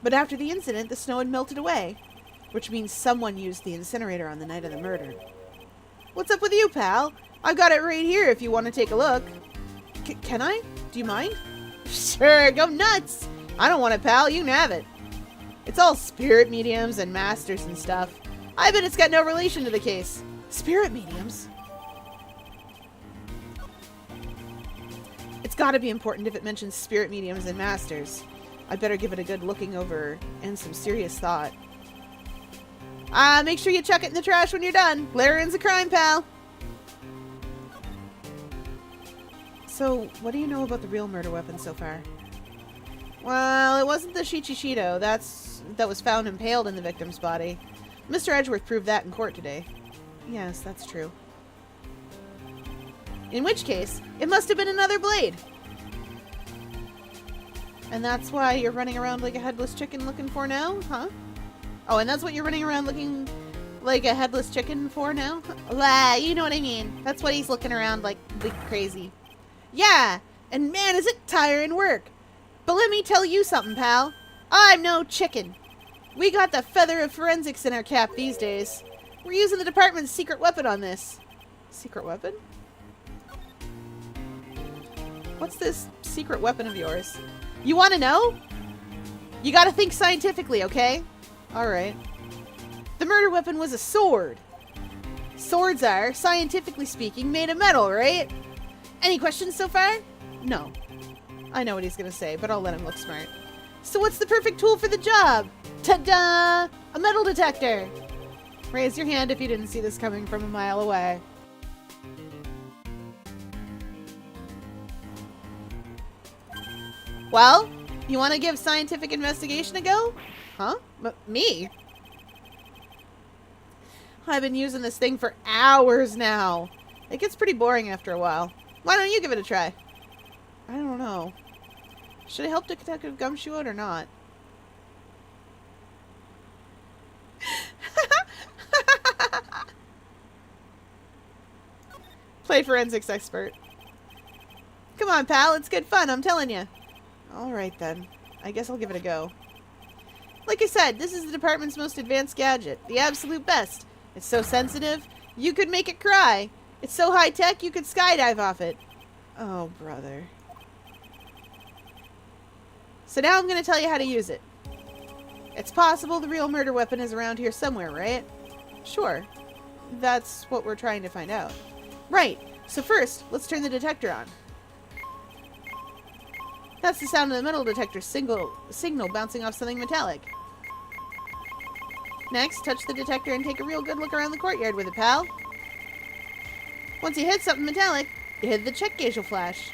But after the incident, the snow had melted away. Which means someone used the incinerator on the night of the murder. What's up with you, pal? I've got it right here if you want to take a look. Can I? Do you mind? Sure, go nuts! I don't want it, pal. You can have it. It's all spirit mediums and masters and stuff. I bet it's got no relation to the case. Spirit mediums? It's gotta be important if it mentions spirit mediums and masters. I'd better give it a good looking over and some serious thought. Make sure you chuck it in the trash when you're done. Littering's a crime, pal. So, what do you know about the real murder weapon so far? Well, it wasn't the Shichishido. That was found impaled in the victim's body. Mr. Edgeworth proved that in court today. Yes, that's true. In which case, it must have been another blade. And that's why you're running around like a headless chicken looking for now, huh? Oh, and that's what you're running around looking like a headless chicken for now? Lah, you know what I mean. That's what he's looking around like crazy. Yeah, and man, is it tiring work. But let me tell you something, pal. I'm no chicken. We got the feather of forensics in our cap these days. We're using the department's secret weapon on this. Secret weapon? What's this secret weapon of yours? You want to know? You gotta think scientifically, okay? Alright. The murder weapon was a sword. Swords are, scientifically speaking, made of metal, right? Any questions so far? No. I know what he's gonna say, but I'll let him look smart. So what's the perfect tool for the job? Ta-da! A metal detector! Raise your hand if you didn't see this coming from a mile away. Well, you want to give scientific investigation a go? Huh? Me? I've been using this thing for hours now. It gets pretty boring after a while. Why don't you give it a try? I don't know. Should I help Detective Gumshoe out or not? Play forensics expert. Come on, pal. It's good fun, I'm telling you. Alright then. I guess I'll give it a go. Like I said, this is the department's most advanced gadget. The absolute best. It's so sensitive, you could make it cry. It's so high-tech, you could skydive off it. Oh, brother. So now I'm going to tell you how to use it. It's possible the real murder weapon is around here somewhere, right? Sure. That's what we're trying to find out. Right. So first, let's turn the detector on. That's the sound of the metal detector's signal bouncing off something metallic. Next, touch the detector and take a real good look around the courtyard with it, pal. Once you hit something metallic, you hit the check gauge will flash.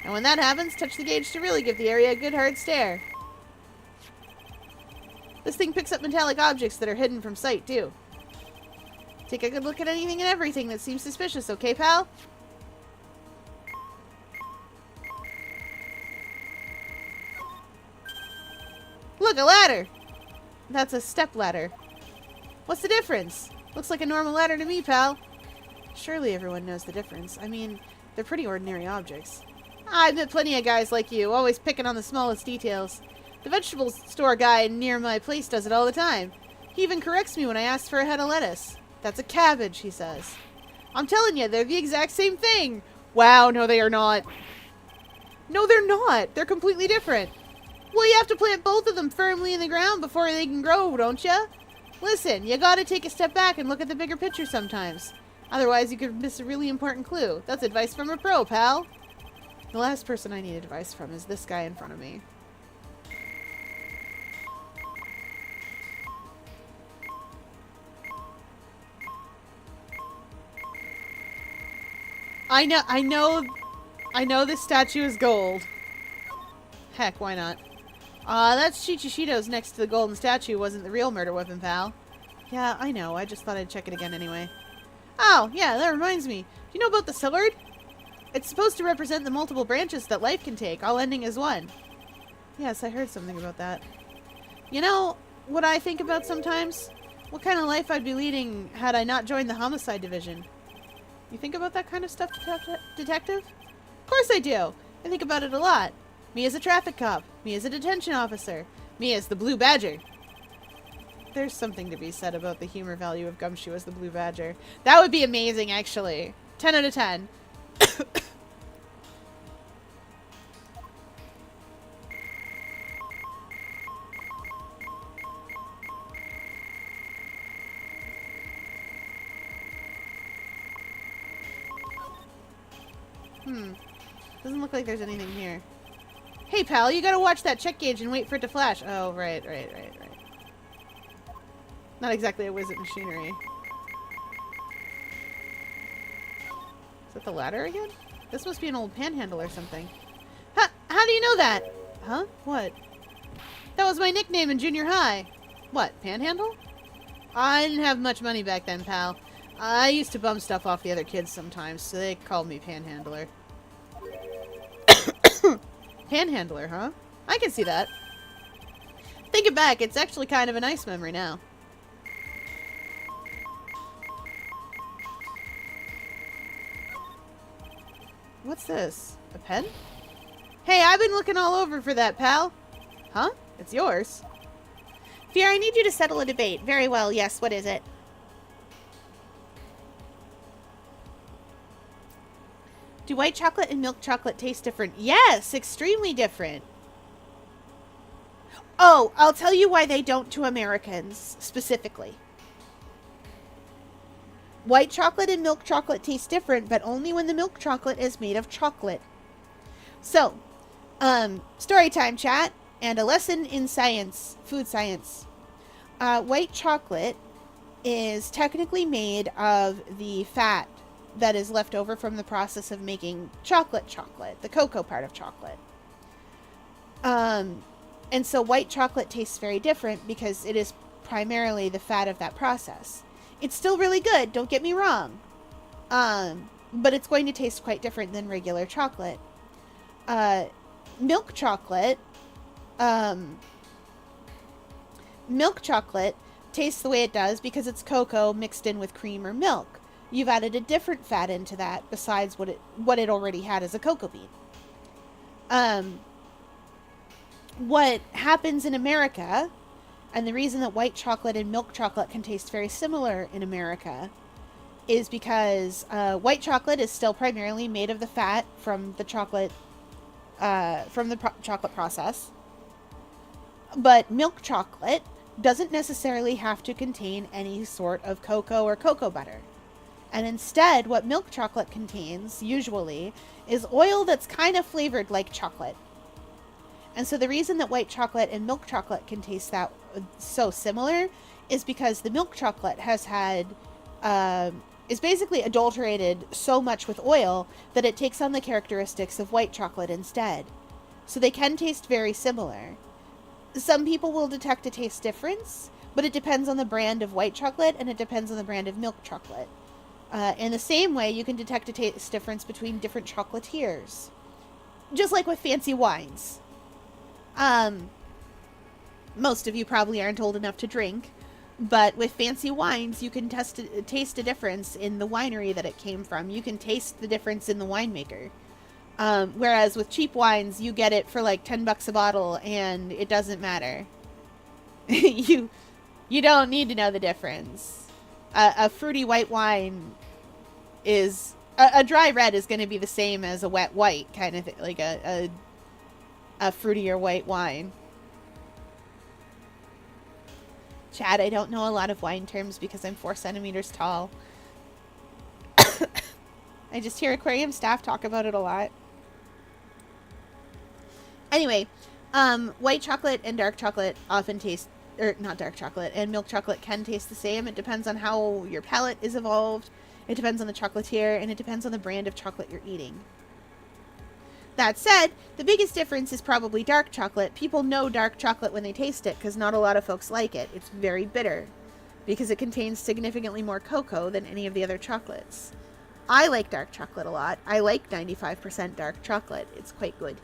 And when that happens, touch the gauge to really give the area a good hard stare. This thing picks up metallic objects that are hidden from sight, too. Take a good look at anything and everything that seems suspicious, okay, pal? Look, a ladder! That's a step ladder. What's the difference? Looks like a normal ladder to me, pal. Surely everyone knows the difference. I mean, they're pretty ordinary objects. I've met plenty of guys like you, always picking on the smallest details. The vegetable store guy near my place does it all the time. He even corrects me when I ask for a head of lettuce. That's a cabbage, he says. I'm telling you, they're the exact same thing. Wow, no they are not. No, they're not. They're completely different. Well, you have to plant both of them firmly in the ground before they can grow, don't you? Listen, you gotta take a step back and look at the bigger picture sometimes. Otherwise, you could miss a really important clue. That's advice from a pro, pal. The last person I need advice from is this guy in front of me. I know this statue is gold. Heck, why not? That's Chichishido's next to the golden statue wasn't the real murder weapon, pal. Yeah, I know. I just thought I'd check it again anyway. Oh, yeah, that reminds me. Do you know about the sword? It's supposed to represent the multiple branches that life can take, all ending as one. Yes, I heard something about that. You know, what I think about sometimes? What kind of life I'd be leading had I not joined the homicide division. You think about that kind of stuff, detective? Of course I do. I think about it a lot. Me as a traffic cop. Me as a detention officer. Me as the Blue Badger. There's something to be said about the humor value of Gumshoe as the Blue Badger. That would be amazing, actually. 10 out of 10. Doesn't look like there's anything here. Hey, pal, you gotta watch that check gauge and wait for it to flash. Oh, right. Not exactly a wizard machinery. Is that the ladder again? This must be an old panhandle or something. How do you know that? Huh? What? That was my nickname in junior high. What, panhandle? I didn't have much money back then, pal. I used to bum stuff off the other kids sometimes, so they called me panhandler. Panhandler, huh? I can see that. Thinking back, it's actually kind of a nice memory now. What's this? A pen? Hey, I've been looking all over for that, pal. Huh? It's yours. Fyer, I need you to settle a debate. Very well, yes, what is it? Do white chocolate and milk chocolate taste different? Yes, extremely different. Oh, I'll tell you why they don't to Americans, specifically. White chocolate and milk chocolate taste different, but only when the milk chocolate is made of chocolate. So, story time, chat, and a lesson in science, food science. White chocolate is technically made of the fat that is left over from the process of making chocolate, the cocoa part of chocolate. And so white chocolate tastes very different because it is primarily the fat of that process. It's still really good, don't get me wrong. But it's going to taste quite different than regular chocolate. Milk chocolate tastes the way it does because it's cocoa mixed in with cream or milk. You've added a different fat into that besides what it already had as a cocoa bean. What happens in America, and the reason that white chocolate and milk chocolate can taste very similar in America, is because white chocolate is still primarily made of the fat from the chocolate chocolate process, but milk chocolate doesn't necessarily have to contain any sort of cocoa or cocoa butter. And instead, what milk chocolate contains, usually, is oil that's kind of flavored like chocolate. And so the reason that white chocolate and milk chocolate can taste that so similar is because the milk chocolate has had, is basically adulterated so much with oil that it takes on the characteristics of white chocolate instead. So they can taste very similar. Some people will detect a taste difference, but it depends on the brand of white chocolate and it depends on the brand of milk chocolate. In the same way, you can detect a taste difference between different chocolatiers. Just like with fancy wines. Most of you probably aren't old enough to drink, but with fancy wines, you can taste a difference in the winery that it came from. You can taste the difference in the winemaker. Whereas with cheap wines, you get it for like $10 a bottle and it doesn't matter. You don't need to know the difference. A fruity white wine is, a dry red is going to be the same as a wet white, kind of like a fruitier white wine. Chad, I don't know a lot of wine terms because I'm 4 centimeters tall. I just hear aquarium staff talk about it a lot. Anyway, white chocolate and dark chocolate often taste, or not dark chocolate, and milk chocolate can taste the same. It depends on how your palate is evolved. It depends on the chocolatier, and it depends on the brand of chocolate you're eating. That said, the biggest difference is probably dark chocolate. People know dark chocolate when they taste it because not a lot of folks like it. It's very bitter because it contains significantly more cocoa than any of the other chocolates. I like dark chocolate a lot. I like 95% dark chocolate. It's quite good.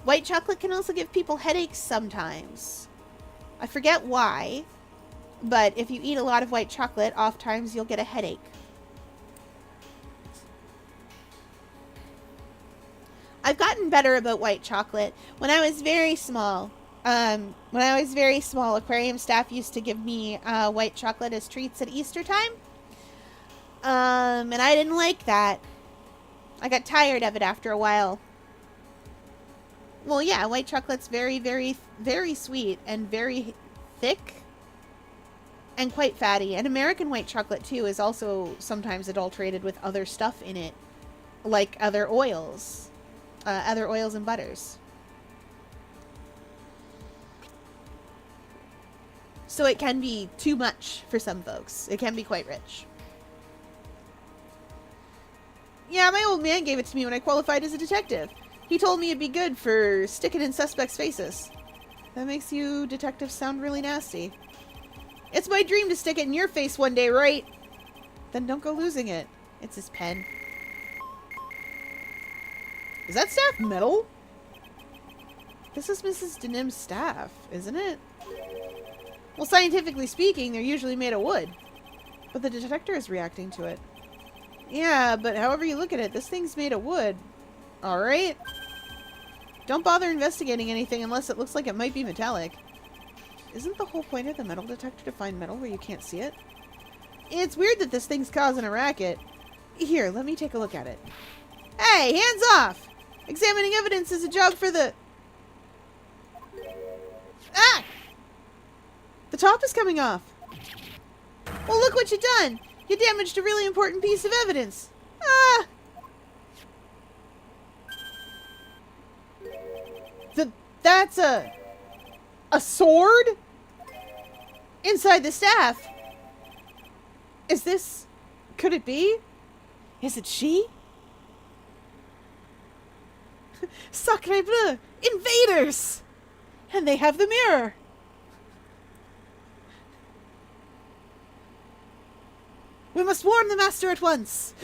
White chocolate can also give people headaches sometimes. I forget why. But if you eat a lot of white chocolate, oftentimes you'll get a headache. I've gotten better about white chocolate. When I was very small, aquarium staff used to give me white chocolate as treats at Easter time. And I didn't like that. I got tired of it after a while. Well, yeah, white chocolate's very, very, very sweet and very thick. And quite fatty. And American white chocolate, too, is also sometimes adulterated with other stuff in it. Like other oils. Other oils and butters. So it can be too much for some folks. It can be quite rich. Yeah, my old man gave it to me when I qualified as a detective. He told me it'd be good for sticking in suspects' faces. That makes you detectives sound really nasty. It's my dream to stick it in your face one day, right? Then don't go losing it. It's his pen. Is that staff metal? This is Mrs. Denim's staff, isn't it? Well, scientifically speaking, they're usually made of wood. But the detector is reacting to it. Yeah, but however you look at it, this thing's made of wood. Alright. Don't bother investigating anything unless it looks like it might be metallic. Isn't the whole point of the metal detector to find metal where you can't see it? It's weird that this thing's causing a racket. Here, let me take a look at it. Hey, hands off! Examining evidence is a job for the... Ah! The top is coming off. Well, look what you done! You damaged a really important piece of evidence. Ah! That's a sword? Inside the staff. Is this... Could it be? Is it she? Sacre bleu! Invaders! And they have the mirror. We must warn the master at once.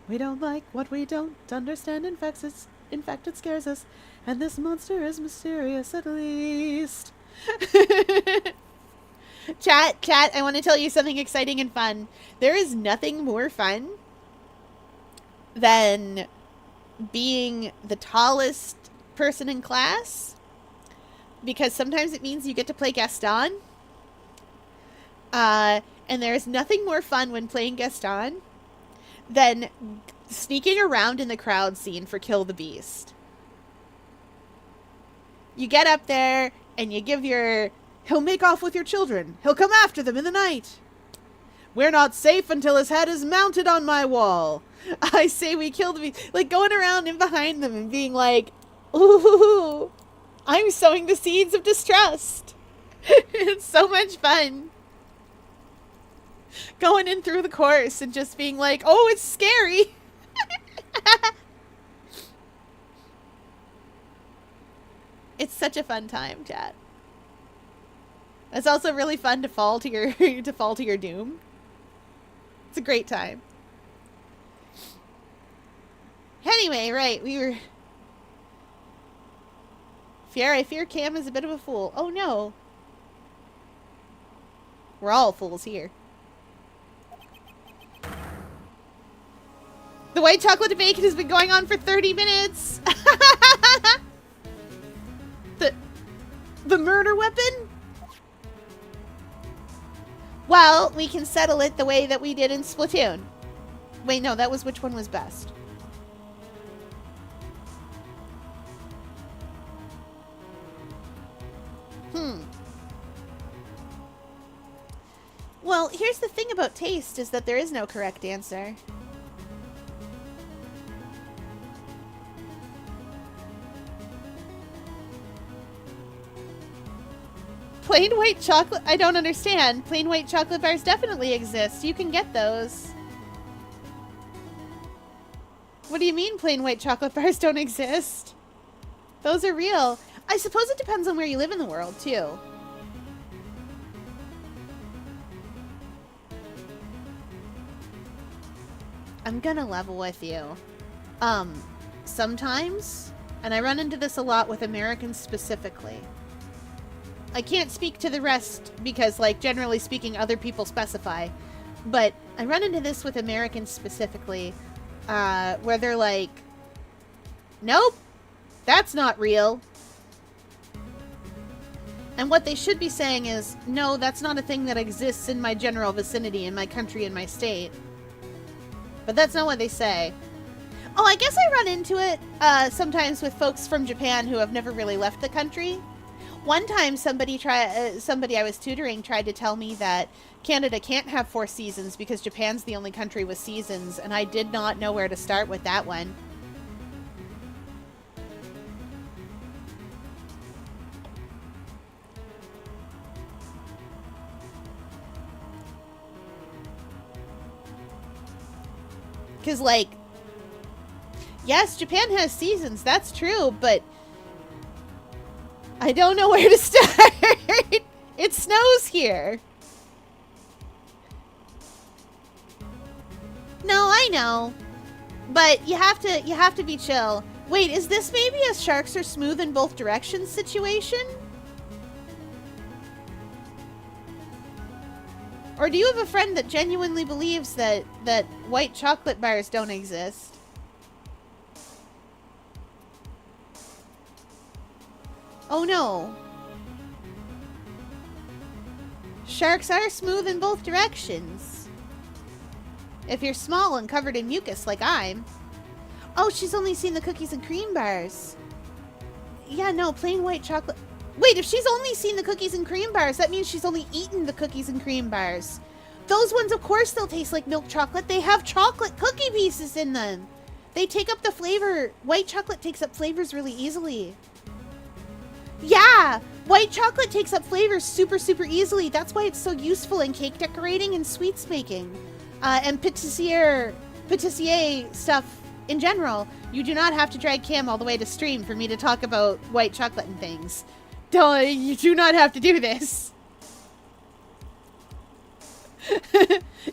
We don't like what we don't understand. In fact, it scares us. And this monster is mysterious at least. Chat, I want to tell you something exciting and fun. There is nothing more fun than being the tallest person in class. Because sometimes it means you get to play Gaston. And there is nothing more fun when playing Gaston than sneaking around in the crowd scene for Kill the Beast. You get up there and you give your, he'll make off with your children. He'll come after them in the night. We're not safe until his head is mounted on my wall. I say we kill the beast. Like, going around in behind them and being like, ooh, I'm sowing the seeds of distrust. It's so much fun. Going in through the course and just being like, oh, it's scary. It's such a fun time, chat. It's also really fun to fall to your doom. It's a great time. Anyway, right, we were... Fyer, I fear Cam is a bit of a fool. Oh no. We're all fools here. The white chocolate debate has been going on for 30 minutes. The murder weapon? Well, we can settle it the way that we did in Splatoon. Wait, no, that was which one was best. Well, here's the thing about taste is that there is no correct answer. Plain white chocolate? I don't understand. Plain white chocolate bars definitely exist. You can get those. What do you mean plain white chocolate bars don't exist? Those are real. I suppose it depends on where you live in the world, too. I'm gonna level with you. Sometimes, and I run into this a lot with Americans specifically. I can't speak to the rest because, like, generally speaking, other people specify. But I run into this with Americans specifically, where they're like, nope, that's not real. And what they should be saying is, no, that's not a thing that exists in my general vicinity, in my country, in my state. But that's not what they say. Oh, I guess I run into it sometimes with folks from Japan who have never really left the country. One time somebody I was tutoring tried to tell me that Canada can't have 4 seasons because Japan's the only country with seasons, and I did not know where to start with that one. Because, like, yes, Japan has seasons, that's true, but I don't know where to start. It snows here. No, I know. But you have to be chill. Wait, is this maybe a sharks are smooth in both directions situation? Or do you have a friend that genuinely believes that white chocolate bars don't exist? Oh no. Sharks are smooth in both directions. If you're small and covered in mucus like I'm. Oh, she's only seen the cookies and cream bars. Yeah, no, plain white chocolate. Wait, if she's only seen the cookies and cream bars, that means she's only eaten the cookies and cream bars. Those ones, of course, they'll taste like milk chocolate. They have chocolate cookie pieces in them. They take up the flavor. White chocolate takes up flavors really easily. Yeah, white chocolate takes up flavors super, super easily. That's why it's so useful in cake decorating and sweets making. And patissier stuff in general. You do not have to drag Cam all the way to stream for me to talk about white chocolate and things. You do not have to do this.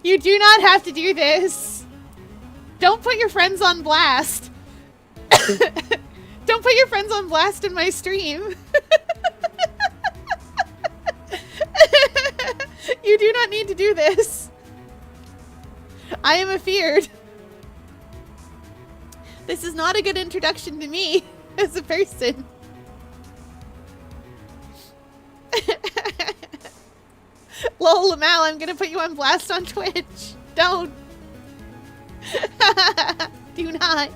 You do not have to do this. Don't put your friends on blast. Don't put your friends on blast in my stream. You do not need to do this. I am afeared. This is not a good introduction to me as a person. Lol, Lamal, I'm gonna put you on blast on Twitch. Don't. Do not.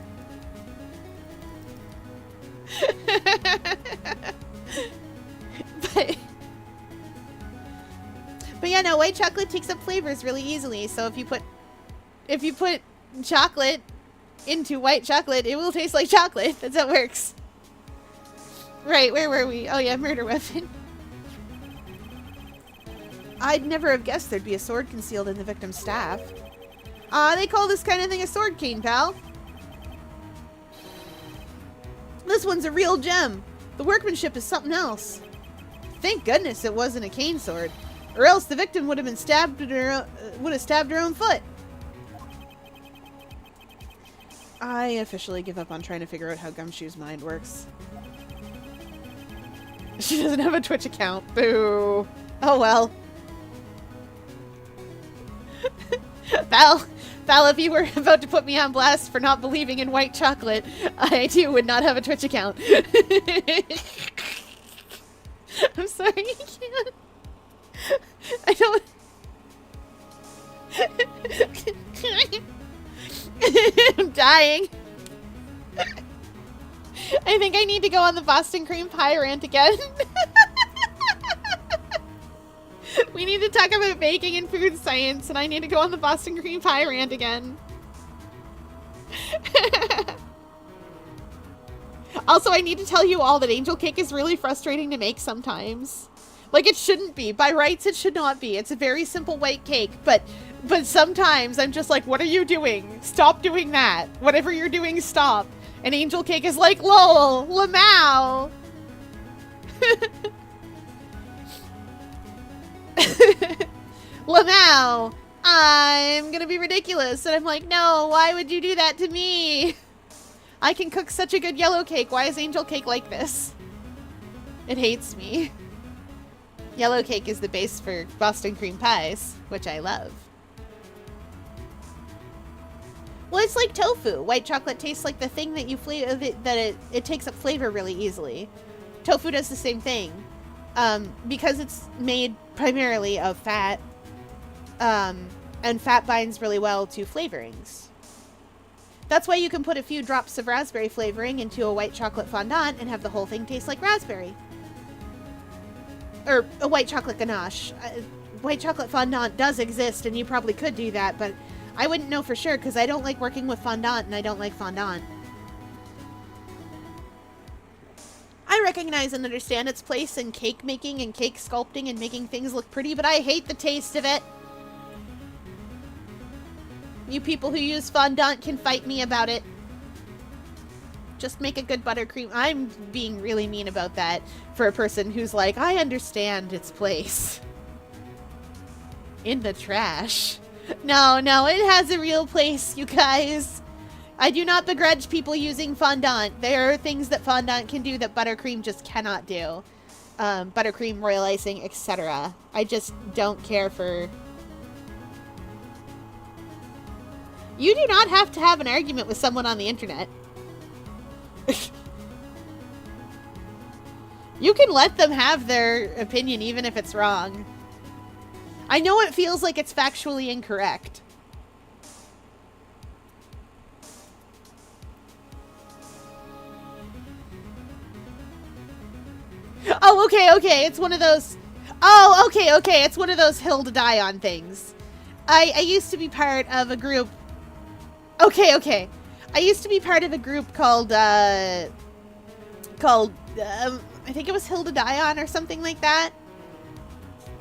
But Yeah, no, white chocolate takes up flavors really easily. So if you put chocolate into white chocolate, it will taste like chocolate. That's how it works. Right, where were we? Oh yeah, murder weapon. I'd never have guessed there'd be a sword concealed in the victim's staff. They call this kind of thing a sword cane, pal. This one's a real gem. The workmanship is something else. Thank goodness it wasn't a cane sword, or else the victim would have stabbed her own foot. I officially give up on trying to figure out how Gumshoe's mind works. She doesn't have a Twitch account. Boo. Oh well. Val, if you were about to put me on blast for not believing in white chocolate, I too would not have a Twitch account. I'm sorry, I can't. I don't... I'm dying. I think I need to go on the Boston cream pie rant again. We need to talk about baking and food science, and I need to go on the Boston cream pie rant again. Also, I need to tell you all that angel cake is really frustrating to make sometimes. Like, it shouldn't be. By rights, it should not be. It's a very simple white cake, but sometimes I'm just like, what are you doing? Stop doing that. Whatever you're doing, stop. And angel cake is like, lol, lamau. Lamau, I'm gonna be ridiculous. And I'm like, no, why would you do that to me? I can cook such a good yellow cake. Why is angel cake like this? It hates me. Yellow cake is the base for Boston cream pies, which I love. Well, it's like tofu. White chocolate tastes like the thing that you it takes up flavor really easily. Tofu does the same thing. Because it's made primarily of fat, and fat binds really well to flavorings. That's why you can put a few drops of raspberry flavoring into a white chocolate fondant and have the whole thing taste like raspberry. Or a white chocolate ganache. White chocolate fondant does exist, and you probably could do that, but I wouldn't know for sure because I don't like working with fondant, and I don't like fondant. I recognize and understand its place in cake making and cake sculpting and making things look pretty, but I hate the taste of it. You people who use fondant can fight me about it. Just make a good buttercream. I'm being really mean about that for a person who's like, I understand its place. In the trash. No, it has a real place, you guys. I do not begrudge people using fondant. There are things that fondant can do that buttercream just cannot do. Buttercream, royal icing, etc. I just don't care for... You do not have to have an argument with someone on the internet. You can let them have their opinion even if it's wrong. I know it feels like it's factually incorrect. Oh, okay. It's one of those... Oh, okay. It's one of those hill to die on things. I used to be part of a group... Okay. I used to be part of a group called, I think it was Hill to Die On or something like that.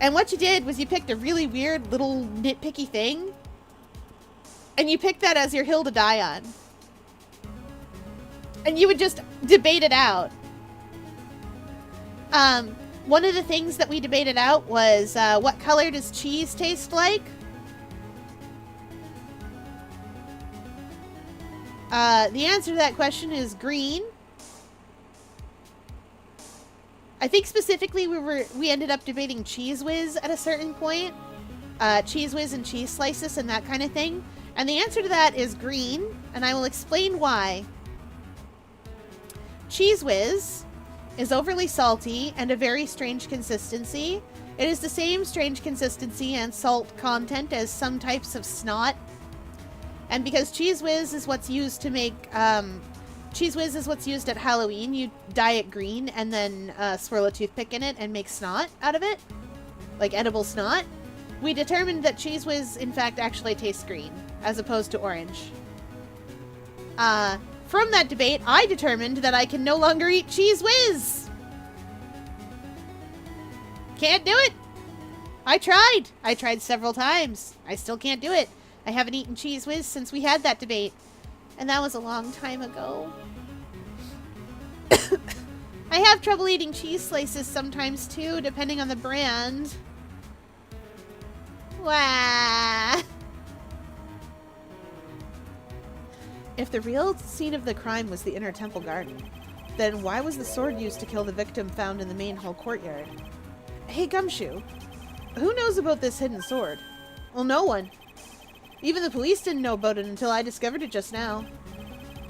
And what you did was you picked a really weird little nitpicky thing. And you picked that as your hill to die on. And you would just debate it out. One of the things that we debated out was, what color does cheese taste like? The answer to that question is green. I think specifically we ended up debating Cheese Whiz at a certain point. Cheese Whiz and cheese slices and that kind of thing. And the answer to that is green, and I will explain why. Cheese Whiz is overly salty and a very strange consistency. It is the same strange consistency and salt content as some types of snot. And because Cheese Whiz is what's used to make, Cheese Whiz is what's used at Halloween, you dye it green and then swirl a toothpick in it and make snot out of it. Like edible snot. We determined that Cheese Whiz, in fact, actually tastes green, as opposed to orange. From that debate, I determined that I can no longer eat Cheese Whiz! Can't do it! I tried! I tried several times. I still can't do it. I haven't eaten Cheese Whiz since we had that debate. And that was a long time ago. I have trouble eating cheese slices sometimes too, depending on the brand. Wah! If the real scene of the crime was the inner temple garden, then why was the sword used to kill the victim found in the main hall courtyard? Hey, Gumshoe, who knows about this hidden sword? Well, no one. Even the police didn't know about it until I discovered it just now.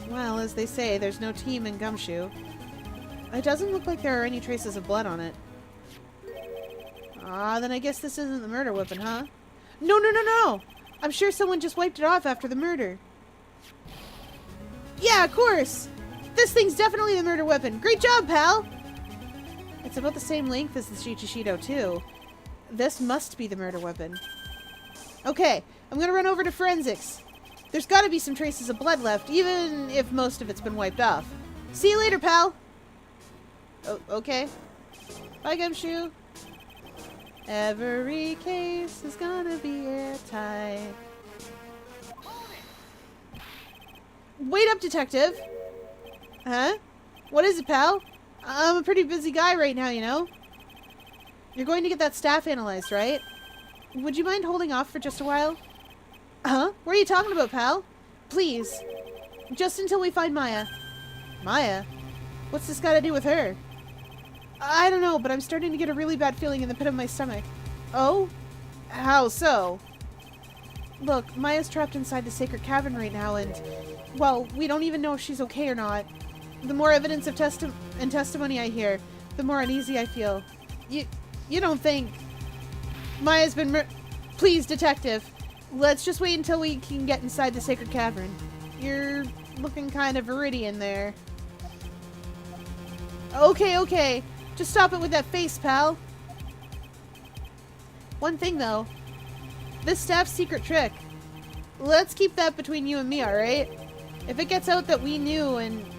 Well, as they say, there's no team in Gumshoe. It doesn't look like there are any traces of blood on it. Ah, then I guess this isn't the murder weapon, huh? No! I'm sure someone just wiped it off after the murder. Yeah, of course! This thing's definitely the murder weapon. Great job, pal! It's about the same length as the Shichishido, too. This must be the murder weapon. Okay, I'm gonna run over to forensics. There's gotta be some traces of blood left, even if most of it's been wiped off. See you later, pal! Oh, okay. Bye, Gumshoe. Every case is gonna be airtight. Wait up, detective! Huh? What is it, pal? I'm a pretty busy guy right now, you know? You're going to get that staff analyzed, right? Would you mind holding off for just a while? Huh? What are you talking about, pal? Please. Just until we find Maya. Maya? What's this got to do with her? I don't know, but I'm starting to get a really bad feeling in the pit of my stomach. Oh? How so? Look, Maya's trapped inside the sacred cavern right now, and, well, we don't even know if she's okay or not. The more evidence of testimony I hear, the more uneasy I feel. You don't think... Maya's been Please, detective. Let's just wait until we can get inside the sacred cavern. You're looking kind of viridian there. Okay. Just stop it with that face, pal. One thing, though. This staff's secret trick. Let's keep that between you and me, alright? If it gets out that we knew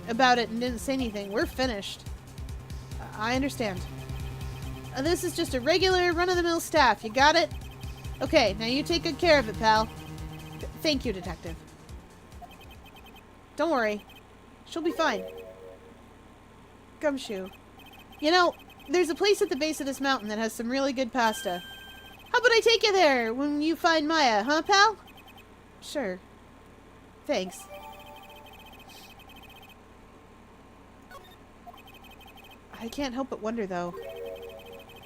about it and didn't say anything, we're finished. I understand. This is just a regular run-of-the-mill staff. You got it? Okay, now you take good care of it, pal. Thank you, detective. Don't worry. She'll be fine. Gumshoe. You know, there's a place at the base of this mountain that has some really good pasta. How about I take you there when you find Maya, huh, pal? Sure. Thanks. I can't help but wonder, though.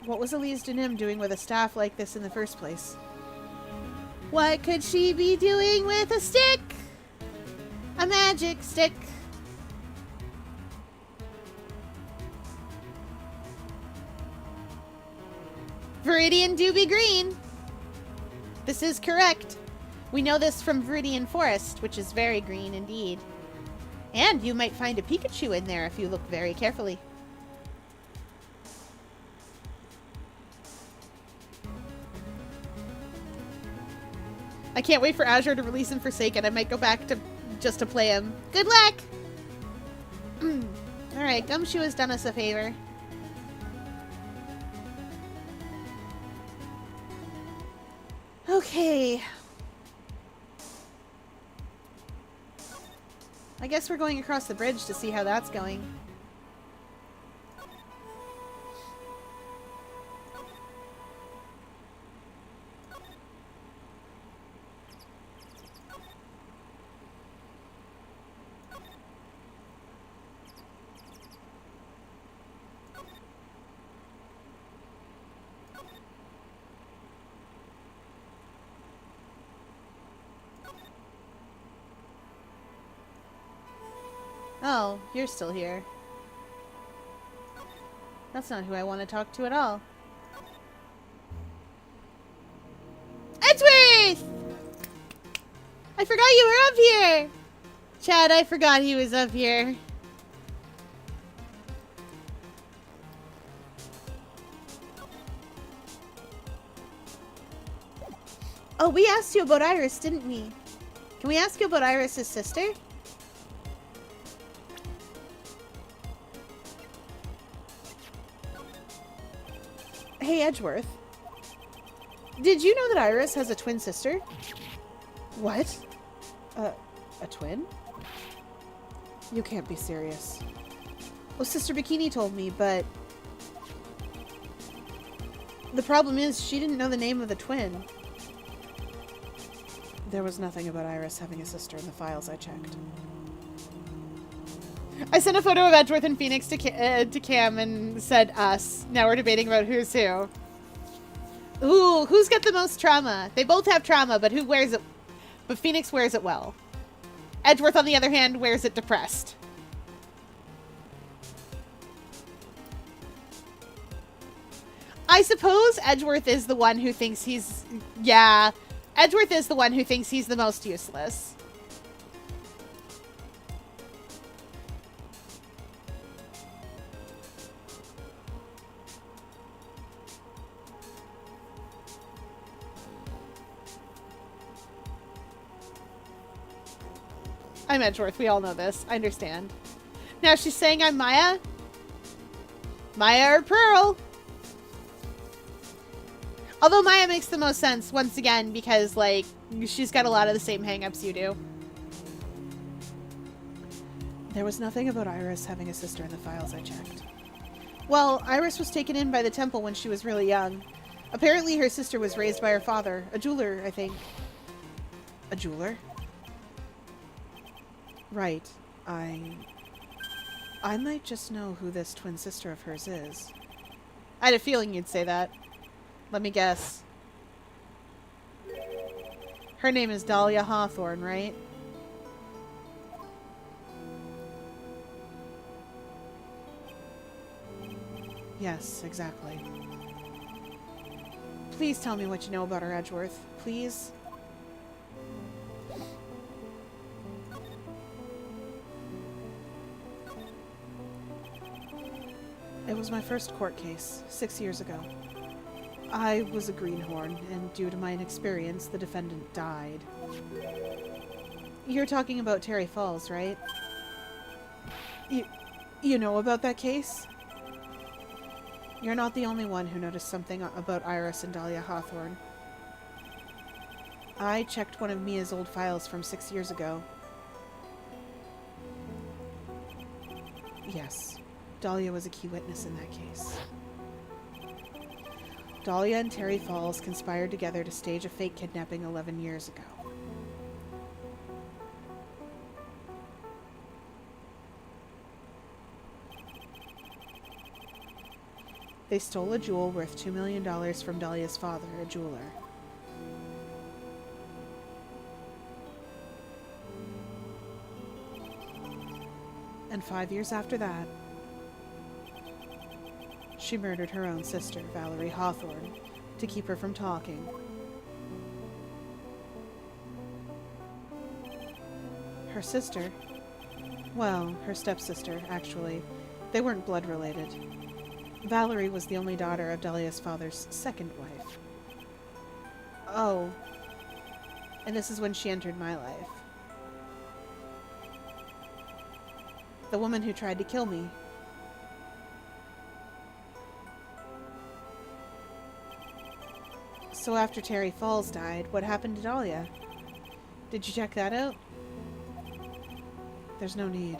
What was Elise Denim doing with a staff like this in the first place? What could she be doing with a stick? A magic stick. Viridian do be green. This is correct. We know this from Viridian Forest, which is very green indeed. And you might find a Pikachu in there if you look very carefully. I can't wait for Azure to release him Forsaken. I might go back to just to play him. Good luck! Alright, Gumshoe has done us a favor. Okay. I guess we're going across the bridge to see how that's going. Oh, you're still here. That's not who I want to talk to at all. Edgeworth! I forgot you were up here! Chad, I forgot he was up here. Oh, we asked you about Iris, didn't we? Can we ask you about Iris's sister? Hey, Edgeworth. Did you know that Iris has a twin sister? What? A twin? You can't be serious. Well, Sister Bikini told me, but... The problem is, she didn't know the name of the twin. There was nothing about Iris having a sister in the files I checked. I sent a photo of Edgeworth and Phoenix to Cam and said us. Now we're debating about who's who. Ooh, who's got the most trauma? They both have trauma, but who wears it? But Phoenix wears it well. Edgeworth, on the other hand, wears it depressed. I suppose Edgeworth is the one who thinks he's... Yeah, Edgeworth is the one who thinks he's the most useless. I'm Edgeworth. We all know this. I understand. Now she's saying I'm Maya? Maya or Pearl? Although Maya makes the most sense, once again, because, like, she's got a lot of the same hang-ups you do. There was nothing about Iris having a sister in the files I checked. Well, Iris was taken in by the temple when she was really young. Apparently her sister was raised by her father, a jeweler, I think. A jeweler? Right. I might just know who this twin sister of hers is. I had a feeling you'd say that. Let me guess. Her name is Dahlia Hawthorne, right? Yes, exactly. Please tell me what you know about her, Edgeworth. Please? It was my first court case, 6 years ago. I was a greenhorn, and due to my inexperience, the defendant died. You're talking about Terry Falls, right? You know about that case? You're not the only one who noticed something about Iris and Dahlia Hawthorne. I checked one of Mia's old files from 6 years ago. Yes, Dahlia was a key witness in that case. Dahlia and Terry Falls conspired together to stage a fake kidnapping 11 years ago. They stole a jewel worth $2 million from Dahlia's father, a jeweler. And 5 years after that, she murdered her own sister, Valerie Hawthorne, to keep her from talking. Her sister? Well, her stepsister, actually. They weren't blood related. Valerie was the only daughter of Dahlia's father's second wife. Oh. And this is when she entered my life. The woman who tried to kill me. So after Terry Falls died, what happened to Dahlia? Did you check that out? There's no need.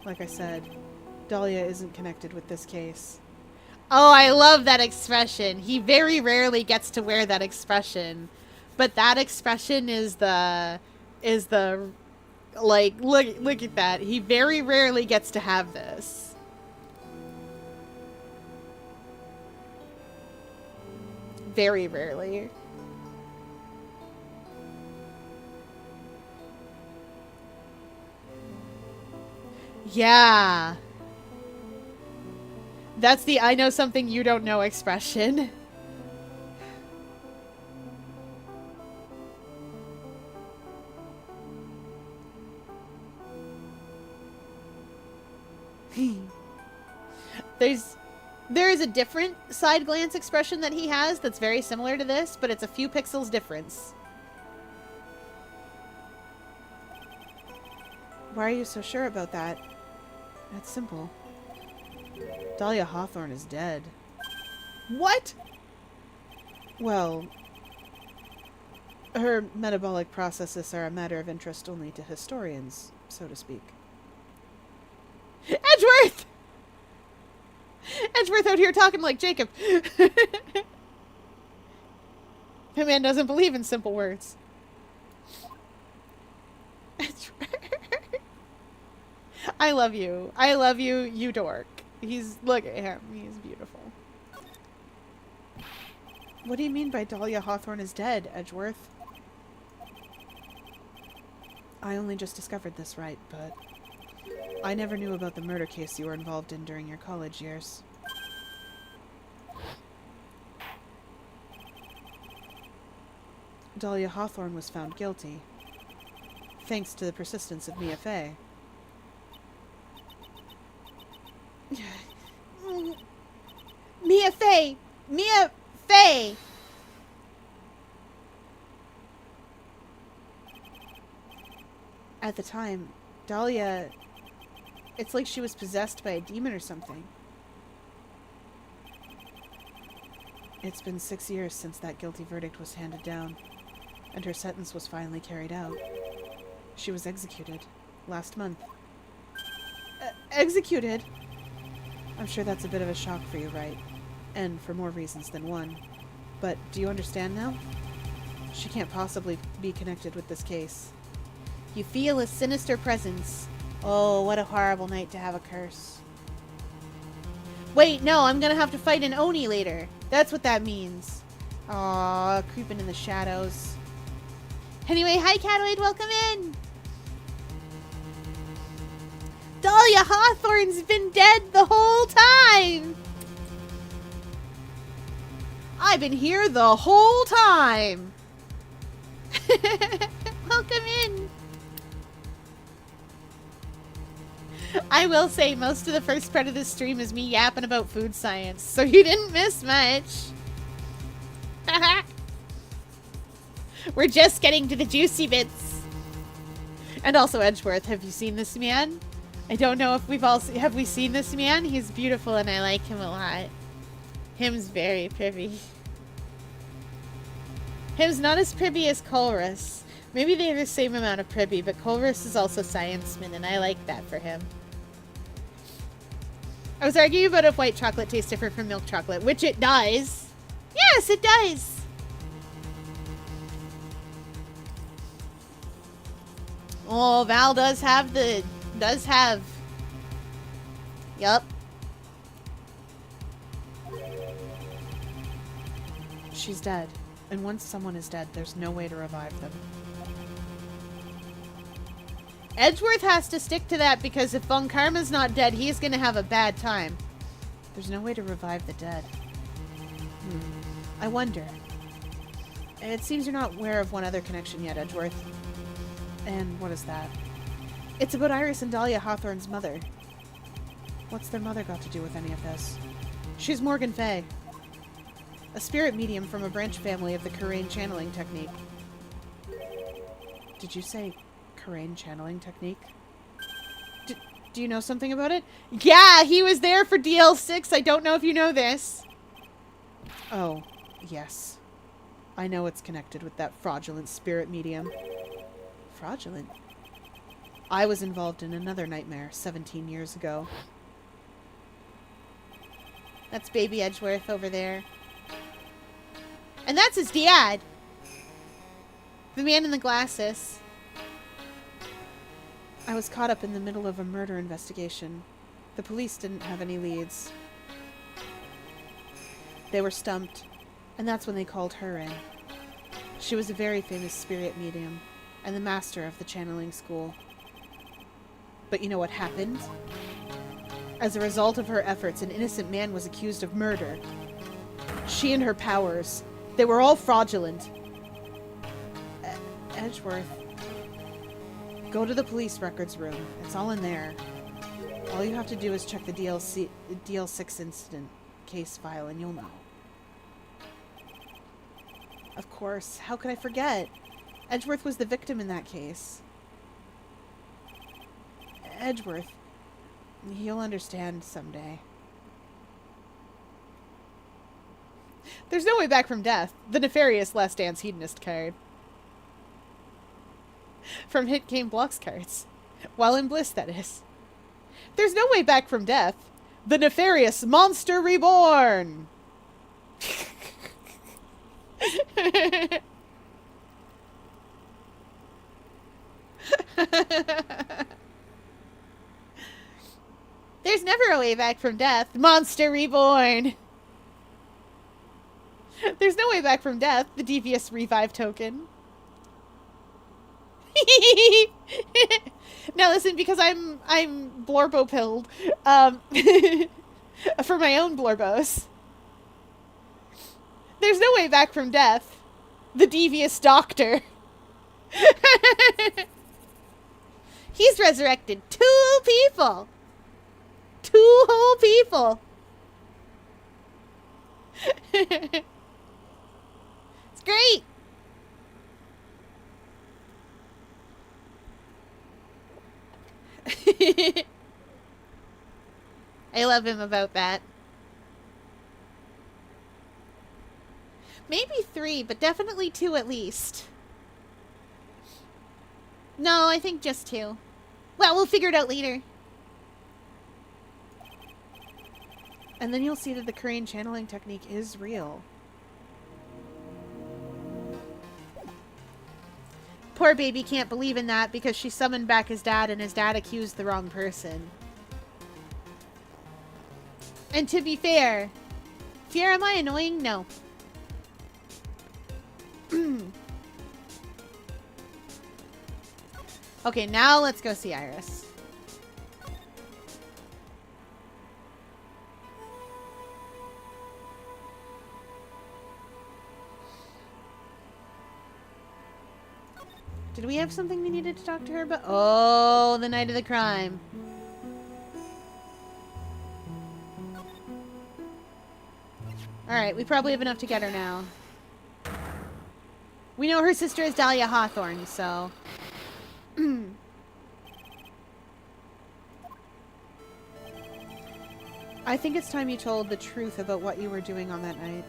Like I said, Dahlia isn't connected with this case. Oh, I love that expression. He very rarely gets to wear that expression. But that expression is the like, look at that. He very rarely gets to have this. Very rarely. Yeah. That's the I know something you don't know expression. There is a different side glance expression that he has that's very similar to this, but it's a few pixels difference. Why are you so sure about that? That's simple. Dahlia Hawthorne is dead. What? Well, her metabolic processes are a matter of interest only to historians, so to speak. Edgeworth! Edgeworth out here talking like Jacob. The man doesn't believe in simple words. I love you. I love you, you dork. Look at him. He's beautiful. What do you mean by Dahlia Hawthorne is dead, Edgeworth? I only just discovered this, Wright, but I never knew about the murder case you were involved in during your college years. Dahlia Hawthorne was found guilty, thanks to the persistence of Mia Fey. Mia Fey! Mia Fey! At the time, Dahlia... It's like she was possessed by a demon or something. It's been 6 years since that guilty verdict was handed down, and her sentence was finally carried out. She was executed last month. Executed? I'm sure that's a bit of a shock for you, right? And for more reasons than one. But do you understand now? She can't possibly be connected with this case. You feel a sinister presence. Oh, what a horrible night to have a curse. Wait, no, I'm gonna have to fight an Oni later. That's what that means. Aw, creeping in the shadows. Anyway, hi Catoid, welcome in! Dahlia Hawthorne's been dead the whole time! I've been here the whole time! Welcome in! I will say most of the first part of this stream is me yapping about food science, so you didn't miss much. We're just getting to the juicy bits. And also Edgeworth, have you seen this man? I don't know if have we seen this man? He's beautiful and I like him a lot. Him's very pretty. Him's not as pretty as Colrus. Maybe they have the same amount of pretty, but Colrus is also scienceman and I like that for him. I was arguing about if white chocolate tastes different from milk chocolate, which it does. Yes, it does. Oh, Val does have Yup. She's dead. And once someone is dead, there's no way to revive them. Edgeworth has to stick to that because if Von Karma's not dead, he's gonna have a bad time. There's no way to revive the dead. I wonder. It seems you're not aware of one other connection yet, Edgeworth. And what is that? It's about Iris and Dahlia Hawthorne's mother. What's their mother got to do with any of this? She's Morgan Fay. A spirit medium from a branch family of the Karain channeling technique. Did you say Karain channeling technique? Do you know something about it? Yeah, he was there for DL6. I don't know if you know this. Oh, yes. I know it's connected with that fraudulent spirit medium. Fraudulent? I was involved in another nightmare 17 years ago. That's baby Edgeworth over there. And that's his dad. The man in the glasses. I was caught up in the middle of a murder investigation. The police didn't have any leads. They were stumped, and that's when they called her in. She was a very famous spirit medium, and the master of the channeling school. But you know what happened? As a result of her efforts, an innocent man was accused of murder. She and her powers, they were all fraudulent. Edgeworth. Go to the police records room. It's all in there. All you have to do is check the DL6 incident. case file and you'll know. Of course. How could I forget? Edgeworth was the victim in that case. Edgeworth. You'll understand someday. There's no way back from death. The nefarious Last Dance hedonist card. From Hit Game Blocks cards. While in bliss, that is. There's no way back from death. The nefarious Monster Reborn! There's never a way back from death. Monster Reborn! There's no way back from death. The devious revive token. Now listen, because I'm blorbo pilled, for my own blorbos. There's no way back from death. The devious doctor. He's resurrected 2 people. 2 whole people. It's great. I love him about that. Maybe 3, but definitely 2 at least. No, I think just 2. Well, we'll figure it out later. And then you'll see that the Korean channeling technique is real. Poor baby can't believe in that because she summoned back his dad and his dad accused the wrong person. And to be fair, Fyer, am I annoying? No. Okay, now let's go see Iris. Did we have something we needed to talk to her about? Oh, the night of the crime. Alright, we probably have enough to get her now. We know her sister is Dahlia Hawthorne, so... I think it's time you told the truth about what you were doing on that night.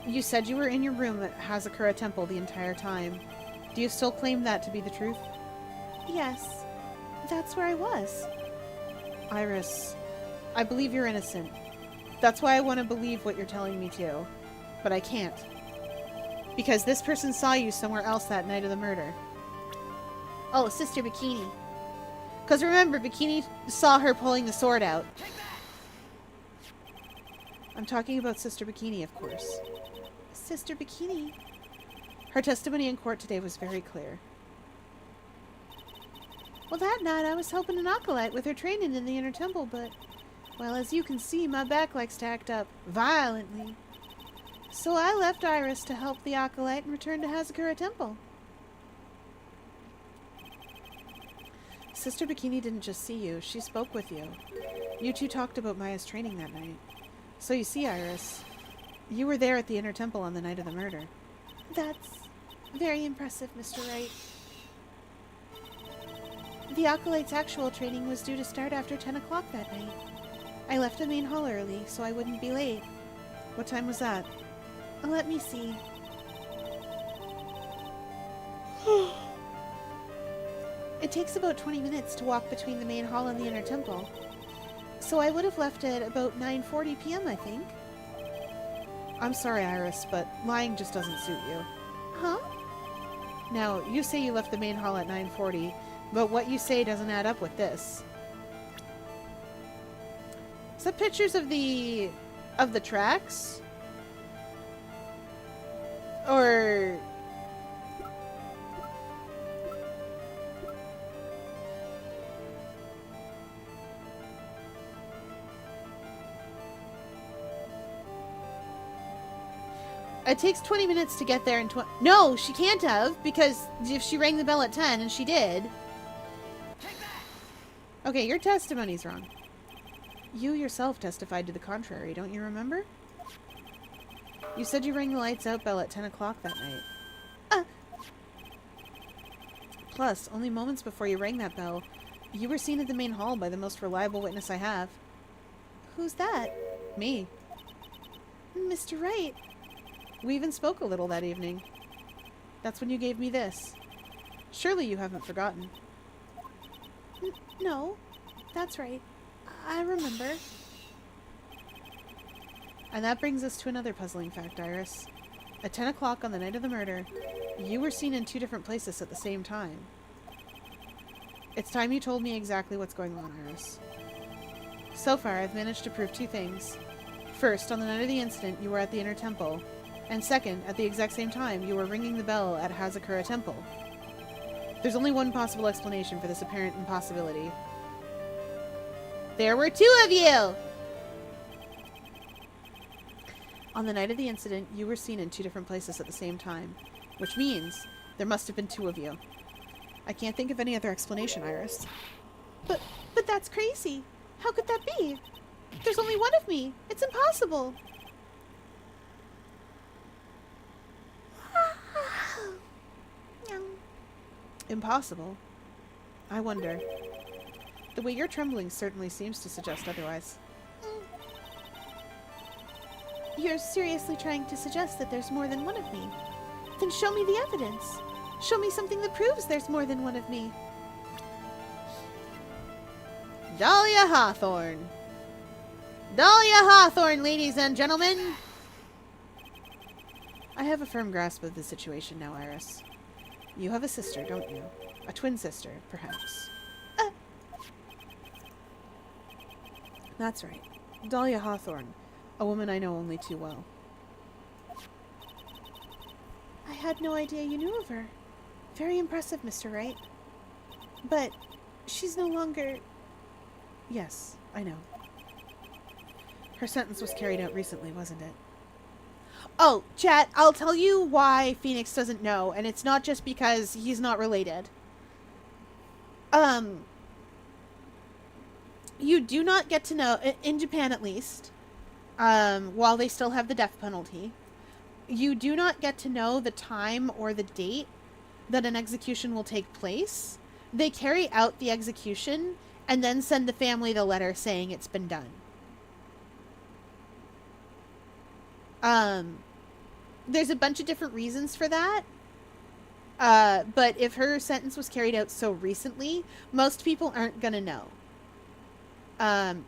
You said you were in your room at Hazakura Temple the entire time. Do you still claim that to be the truth? Yes. That's where I was. Iris, I believe you're innocent. That's why I want to believe what you're telling me to. But I can't. Because this person saw you somewhere else that night of the murder. Oh, Sister Bikini. Because remember, Bikini saw her pulling the sword out. I'm talking about Sister Bikini, of course. Sister Bikini? Her testimony in court today was very clear. Well, that night I was helping an acolyte with her training in the inner temple, but... well, as you can see, my back like stacked up violently. So I left Iris to help the acolyte and returned to Hazakura Temple. Sister Bikini didn't just see you, she spoke with you. You two talked about Maya's training that night. So you see, Iris, you were there at the inner temple on the night of the murder. That's very impressive, Mr. Wright. The acolyte's actual training was due to start after 10 o'clock that night. I left the main hall early, so I wouldn't be late. What time was that? Let me see. It takes about 20 minutes to walk between the main hall and the inner temple. So I would have left at about 9:40 p.m., I think. I'm sorry, Iris, but lying just doesn't suit you. Huh? Now, you say you left the main hall at 9:40, but what you say doesn't add up with this. Is that pictures of the tracks? Or... it takes 20 minutes to get there in No, she can't have, because if she rang the bell at 10, and she did. Okay, your testimony's wrong. You yourself testified to the contrary, don't you remember? You said you rang the lights out bell at 10 o'clock that night. Plus, only moments before you rang that bell, you were seen at the main hall by the most reliable witness I have. Who's that? Me. Mr. Wright. We even spoke a little that evening. That's when you gave me this. Surely you haven't forgotten. No, that's right. I remember. And that brings us to another puzzling fact, Iris. At 10 o'clock on the night of the murder, you were seen in 2 different places at the same time. It's time you told me exactly what's going on, Iris. So far, I've managed to prove 2 things. First, on the night of the incident, you were at the Inner Temple. And second, at the exact same time, you were ringing the bell at Hazakura Temple. There's only one possible explanation for this apparent impossibility. There were 2 of you! On the night of the incident, you were seen in 2 different places at the same time, which means there must have been 2 of you. I can't think of any other explanation, Iris. But that's crazy. How could that be? There's only one of me. It's impossible. Impossible? I wonder. The way you're trembling certainly seems to suggest otherwise. You're seriously trying to suggest that there's more than one of me. Then show me the evidence. Show me something that proves there's more than one of me. Dahlia Hawthorne! Dahlia Hawthorne, ladies and gentlemen! I have a firm grasp of the situation now, Iris. You have a sister, don't you? A twin sister, perhaps. That's right. Dahlia Hawthorne. A woman I know only too well. I had no idea you knew of her. Very impressive, Mr. Wright. But she's no longer... Yes, I know. Her sentence was carried out recently, wasn't it? Oh, chat, I'll tell you why Phoenix doesn't know, and it's not just because he's not related. You do not get to know, in Japan at least, while they still have the death penalty, you do not get to know the time or the date that an execution will take place. They carry out the execution and then send the family the letter saying it's been done. There's a bunch of different reasons for that. But if her sentence was carried out so recently, most people aren't gonna know.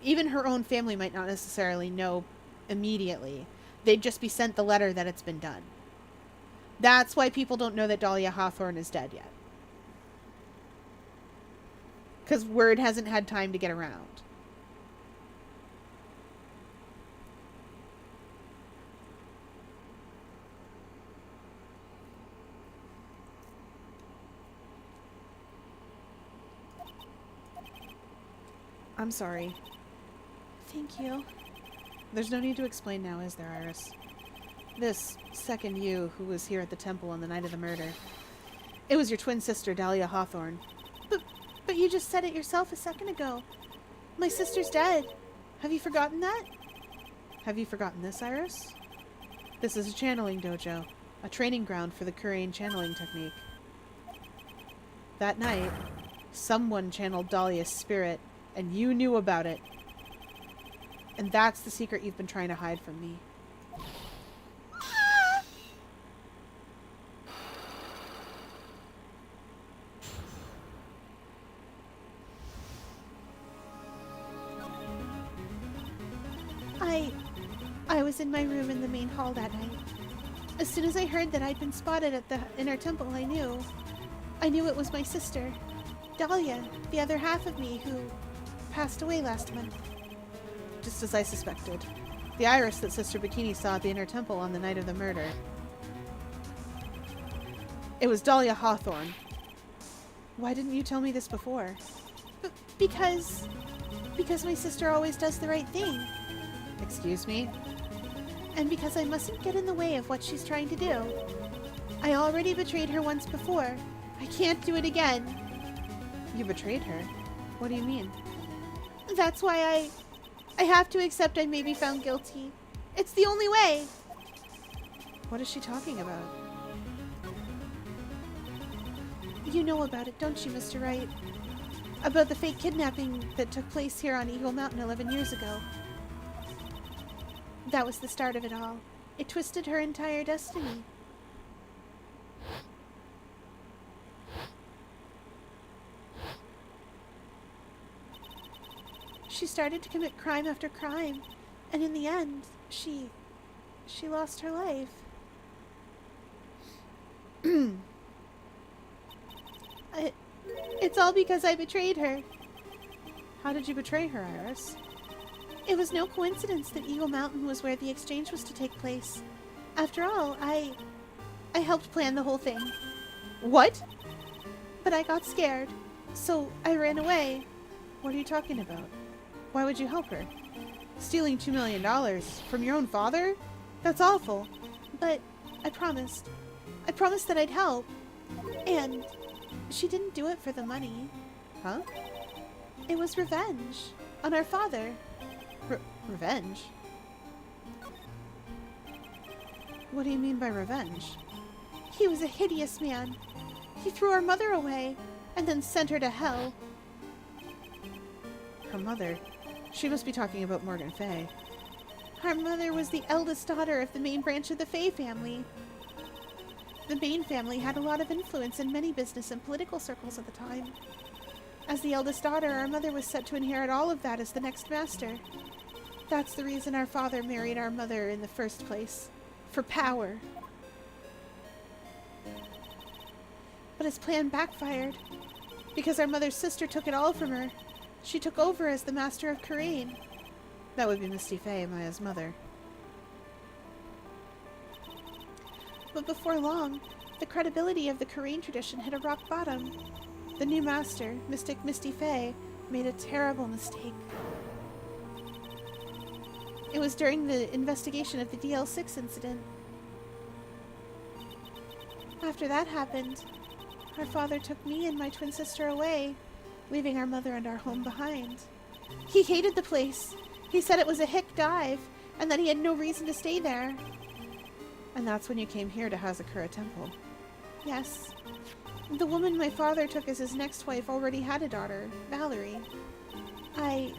Even her own family might not necessarily know immediately. They'd just be sent the letter that it's been done. That's why people don't know that Dahlia Hawthorne is dead yet. Because word hasn't had time to get around. I'm sorry. Thank you. There's no need to explain now, is there, Iris? This second you who was here at the temple on the night of the murder. It was your twin sister, Dahlia Hawthorne. But you just said it yourself a second ago. My sister's dead. Have you forgotten that? Have you forgotten this, Iris? This is a channeling dojo, a training ground for the Kurian channeling technique. That night, someone channeled Dahlia's spirit, and you knew about it. And that's the secret you've been trying to hide from me. I was in my room in the main hall that night. As soon as I heard that I'd been spotted at the Inner Temple, I knew it was my sister, Dahlia, the other half of me, who passed away last month. Just as I suspected. The Iris that Sister Bikini saw at the Inner Temple on the night of the murder. It was Dahlia Hawthorne. Why didn't you tell me this before? Because my sister always does the right thing. Excuse me? And because I mustn't get in the way of what she's trying to do. I already betrayed her once before. I can't do it again. You betrayed her? What do you mean? That's why I have to accept I may be found guilty. It's the only way. What is she talking about? You know about it, don't you, Mr. Wright? About the fake kidnapping that took place here on Eagle Mountain 11 years ago. That was the start of it all. It twisted her entire destiny. She started to commit crime after crime, and in the end, she lost her life. It's all because I betrayed her. How did you betray her, Iris? It was no coincidence that Eagle Mountain was where the exchange was to take place. After all, I helped plan the whole thing. What? But I got scared, so I ran away. What are you talking about? Why would you help her? Stealing $2 million from your own father? That's awful. But I promised. I promised that I'd help. And she didn't do it for the money. Huh? It was revenge on our father. Revenge? What do you mean by revenge? He was a hideous man. He threw our mother away and then sent her to hell. Her mother? She must be talking about Morgan Fay. Our mother was the eldest daughter of the main branch of the Fay family. The Main family had a lot of influence in many business and political circles at the time. As the eldest daughter, our mother was set to inherit all of that as the next master. That's the reason our father married our mother in the first place. For power. But his plan backfired. Because our mother's sister took it all from her. She took over as the master of Karain. That would be Misty Fay, Maya's mother. But before long, the credibility of the Karain tradition hit a rock bottom. The new master, Mystic Misty Fay, made a terrible mistake. It was during the investigation of the DL6 incident. After that happened, our father took me and my twin sister away, leaving our mother and our home behind. He hated the place. He said it was a hick dive, and that he had no reason to stay there. And that's when you came here to Hazakura Temple. Yes. The woman my father took as his next wife already had a daughter, Valerie. I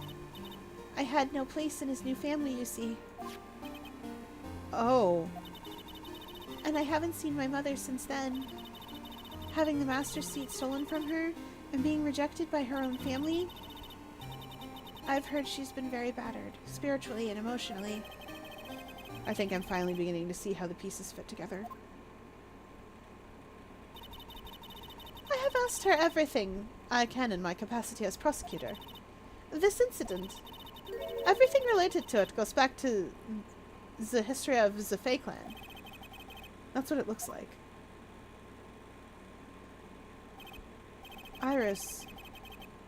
had no place in his new family, you see. Oh. And I haven't seen my mother since then. Having the master's seat stolen from her and being rejected by her own family, I've heard she's been very battered, spiritually and emotionally. I think I'm finally beginning to see how the pieces fit together. I have asked her everything I can in my capacity as prosecutor. This incident, everything related to it goes back to the history of the Fey clan. That's what it looks like. Iris,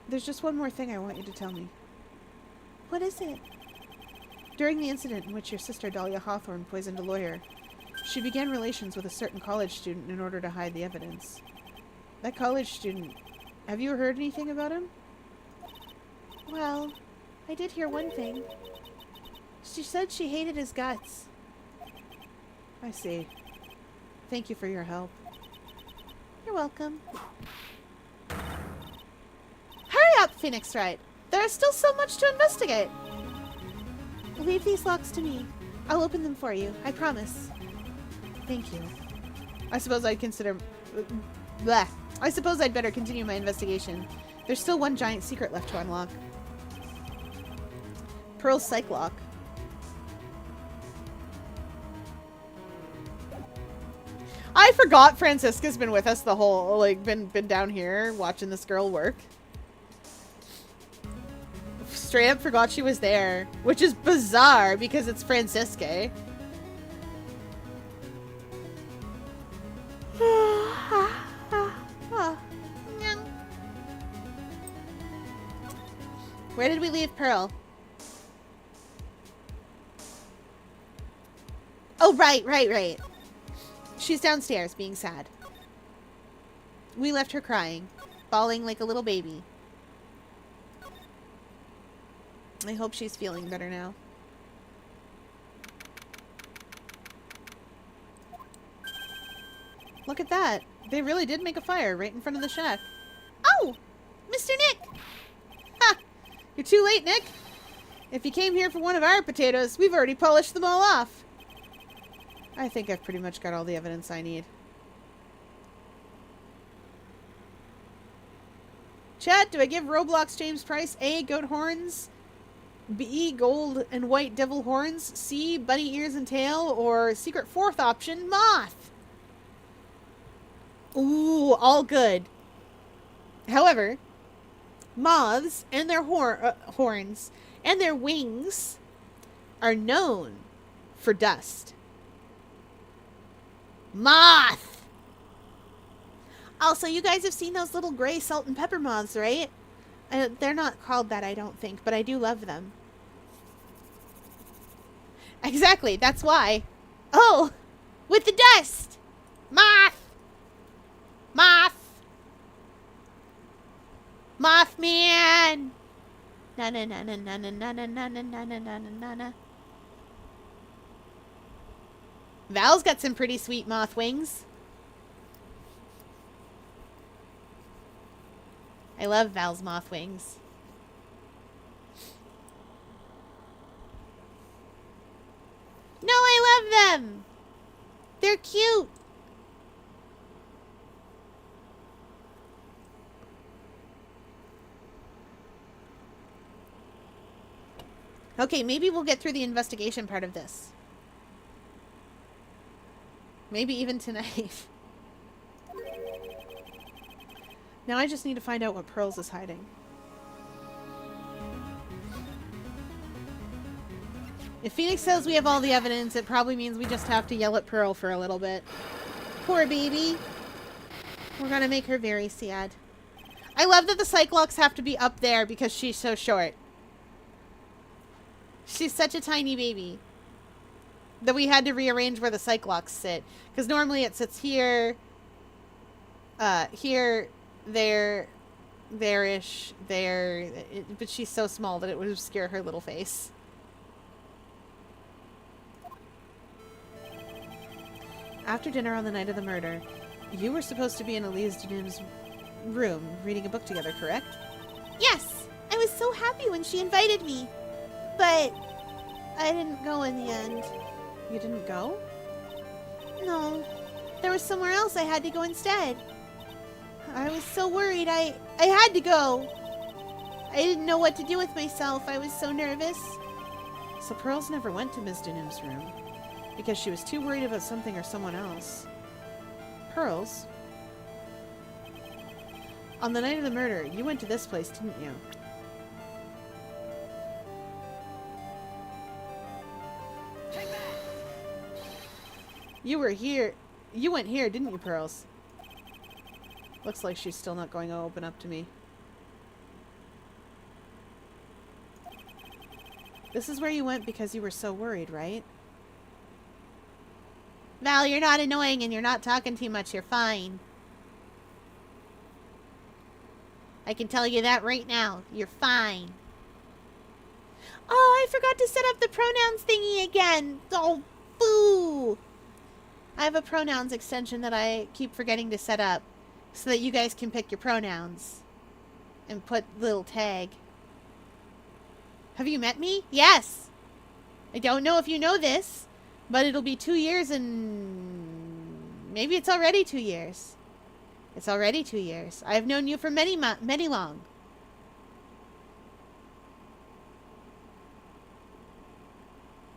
there's just one more thing I want you to tell me. What is it? During the incident in which your sister Dahlia Hawthorne poisoned a lawyer, she began relations with a certain college student in order to hide the evidence. That college student, have you heard anything about him? Well, I did hear one thing. She said she hated his guts. I see. Thank you for your help. You're welcome. Hurry up, Phoenix Wright! There is still so much to investigate! Leave these locks to me. I'll open them for you, I promise. Thank you. I suppose I'd consider... Bleh. I suppose I'd better continue my investigation. There's still one giant secret left to unlock. Pearl's Psych Lock. I forgot Francisca's been with us the whole, like, been down here watching this girl work. Straight up forgot she was there, which is bizarre because it's Francisca. Where did we leave Pearl? Oh, right. She's downstairs being sad. We left her crying, bawling like a little baby. I hope she's feeling better now. Look at that. They really did make a fire right in front of the shack. Oh! Mr. Nick! Ha! You're too late, Nick. If you came here for one of our potatoes, we've already polished them all off. I think I've pretty much got all the evidence I need. Chat, do I give Roblox James Price A, goat horns, B, gold and white devil horns, C, bunny ears and tail, or secret fourth option, moth? Ooh, all good. However, moths and their horns and their wings are known for dust. Moth! Also, you guys have seen those little gray salt and pepper moths, right? They're not called that, I don't think, but I do love them. Exactly, that's why. Oh! With the dust! Moth! Moth! Mothman! Na na na na na na na na na na na na na na. Val's got some pretty sweet moth wings. I love Val's moth wings. No, I love them! They're cute! Okay, maybe we'll get through the investigation part of this. Maybe even tonight. Now I just need to find out what Pearls is hiding. If Phoenix says we have all the evidence, it probably means we just have to yell at Pearl for a little bit. Poor baby. We're gonna make her very sad. I love that the Cyclops have to be up there because she's so short. She's such a tiny baby that we had to rearrange where the Cyclops sit. Because normally it sits here, here, there, there-ish, there. But she's so small that it would obscure her little face. After dinner on the night of the murder, you were supposed to be in Elise Denim's room reading a book together, correct? Yes! I was so happy when she invited me. But I didn't go in the end. You didn't go? No. There was somewhere else I had to go instead. I was so worried. I had to go. I didn't know what to do with myself. I was so nervous. So Pearls never went to Ms. Denim's room because she was too worried about something or someone else. Pearls? On the night of the murder, you went to this place, didn't you? You were here. You went here, didn't you, Pearls? Looks like she's still not going to open up to me. This is where you went because you were so worried, right? Val, you're not annoying and you're not talking too much. You're fine. I can tell you that right now. You're fine. Oh, I forgot to set up the pronouns thingy again. Oh, boo. I have a pronouns extension that I keep forgetting to set up so that you guys can pick your pronouns and put little tag. Have you met me? Yes. I don't know if you know this, but it'll be 2 years and maybe it's already 2 years. It's already 2 years. I have known you for many long.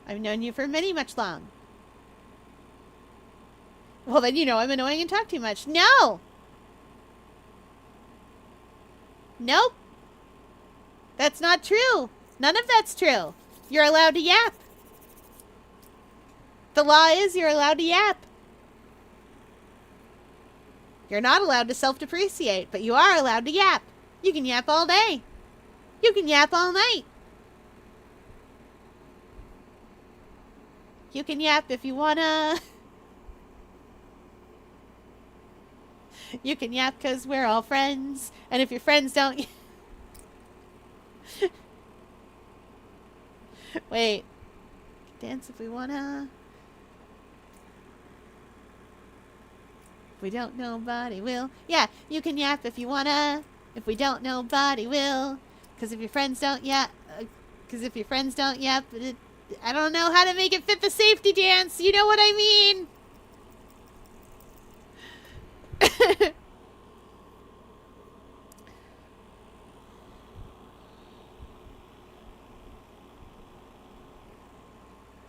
I've known you for much long. Well, then you know I'm annoying and talk too much. No! Nope. That's not true. None of that's true. You're allowed to yap. The law is you're allowed to yap. You're not allowed to self-depreciate, but you are allowed to yap. You can yap all day. You can yap all night. You can yap if you wanna. You can yap because we're all friends. And if your friends don't... Wait. Dance if we wanna. If we don't, nobody will. Yeah, you can yap if you wanna. If we don't, nobody will. Cause if your friends don't yap, I don't know how to make it fit the safety dance. You know what I mean?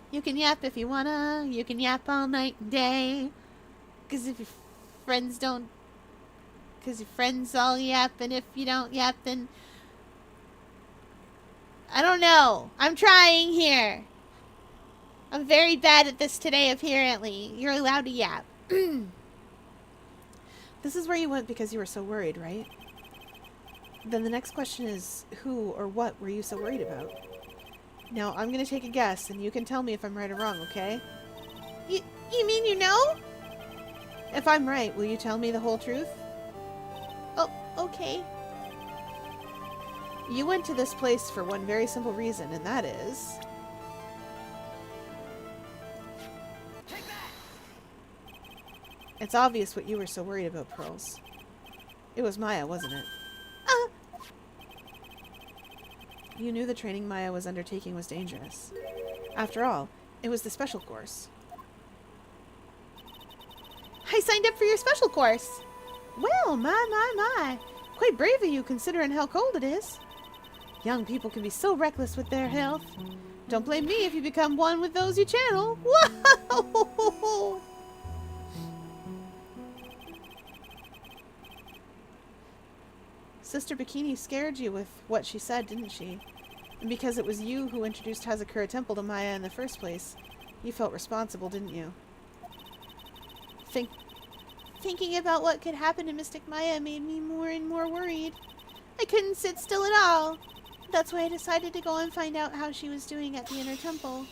You can yap if you wanna. You can yap all night and day. Cause if your friends don't, cause your friends all yap, and if you don't yap, then I don't know. I'm trying here. I'm very bad at this today, apparently. You're allowed to yap. This is where you went because you were so worried, right? Then the next question is, who or what were you so worried about? Now, I'm gonna take a guess, and you can tell me if I'm right or wrong, okay? You mean you know? If I'm right, will you tell me the whole truth? Oh, okay. You went to this place for one very simple reason, and that is... It's obvious what you were so worried about, Pearls. It was Maya, wasn't it? You knew the training Maya was undertaking was dangerous. After all, it was the special course. I signed up for your special course. Well, my. Quite brave of you considering how cold it is. Young people can be so reckless with their health. Don't blame me if you become one with those you channel. Whoa! Sister Bikini scared you with what she said, didn't she? And because it was you who introduced Hazakura Temple to Maya in the first place, you felt responsible, didn't you? Thinking about what could happen to Mystic Maya made me more and more worried. I couldn't sit still at all. That's why I decided to go and find out how she was doing at the Inner Temple.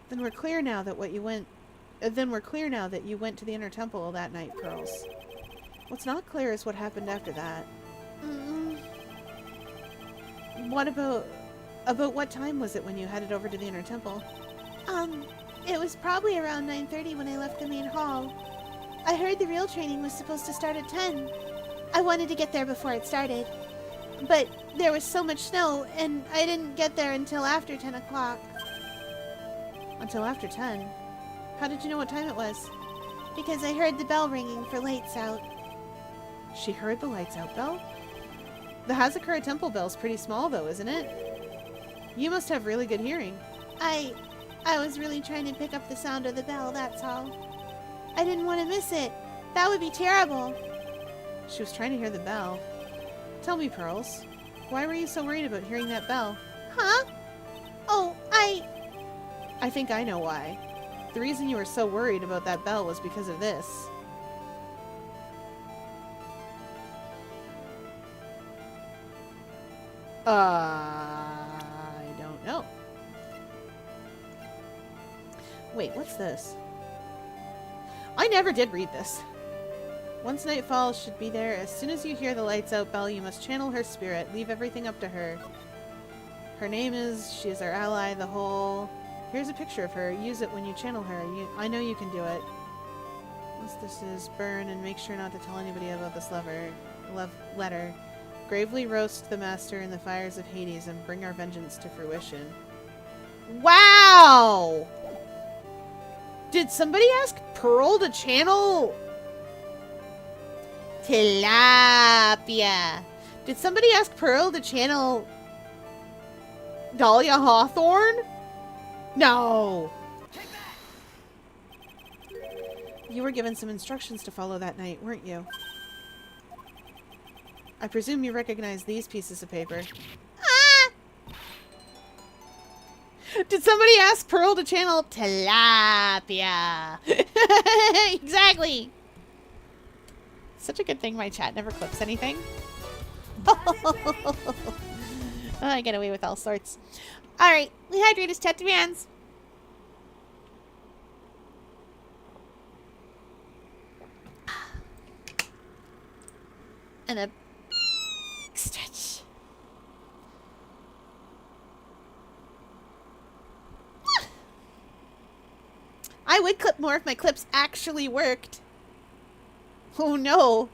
Then we're clear now that you went to the Inner Temple that night, Pearls. What's not clear is what happened after that. What about what time was it when you headed over to the Inner Temple? It was probably around 9:30 when I left the main hall. I heard the real training was supposed to start at 10. I wanted to get there before it started. But there was so much snow, and I didn't get there until after 10 o'clock. Until after 10? How did you know what time it was? Because I heard the bell ringing for lights out. She heard the lights out bell? The Hazakura Temple bell's pretty small, though, isn't it? You must have really good hearing. I was really trying to pick up the sound of the bell, that's all. I didn't want to miss it. That would be terrible. She was trying to hear the bell. Tell me, Pearls, why were you so worried about hearing that bell? Huh? Oh, I think I know why. The reason you were so worried about that bell was because of this. I don't know. Wait, what's this? I never did read this. Once night falls, should be there. As soon as you hear the lights out bell, you must channel her spirit. Leave everything up to her. Her name is, she is our ally, the whole... Here's a picture of her. Use it when you channel her. I know you can do it. Once this is, burn and make sure not to tell anybody about this letter. Gravely roast the master in the fires of Hades and bring our vengeance to fruition. Wow! Did somebody ask Pearl to channel... tilapia. Did somebody ask Pearl to channel... Dahlia Hawthorne? No! You were given some instructions to follow that night, weren't you? I presume you recognize these pieces of paper. Ah! Did somebody ask Pearl to channel tilapia? Exactly! Such a good thing my chat never clips anything. Oh, I get away with all sorts. Alright, we hydrate his chat demands. And a stretch. I would clip more if my clips actually worked. Oh no.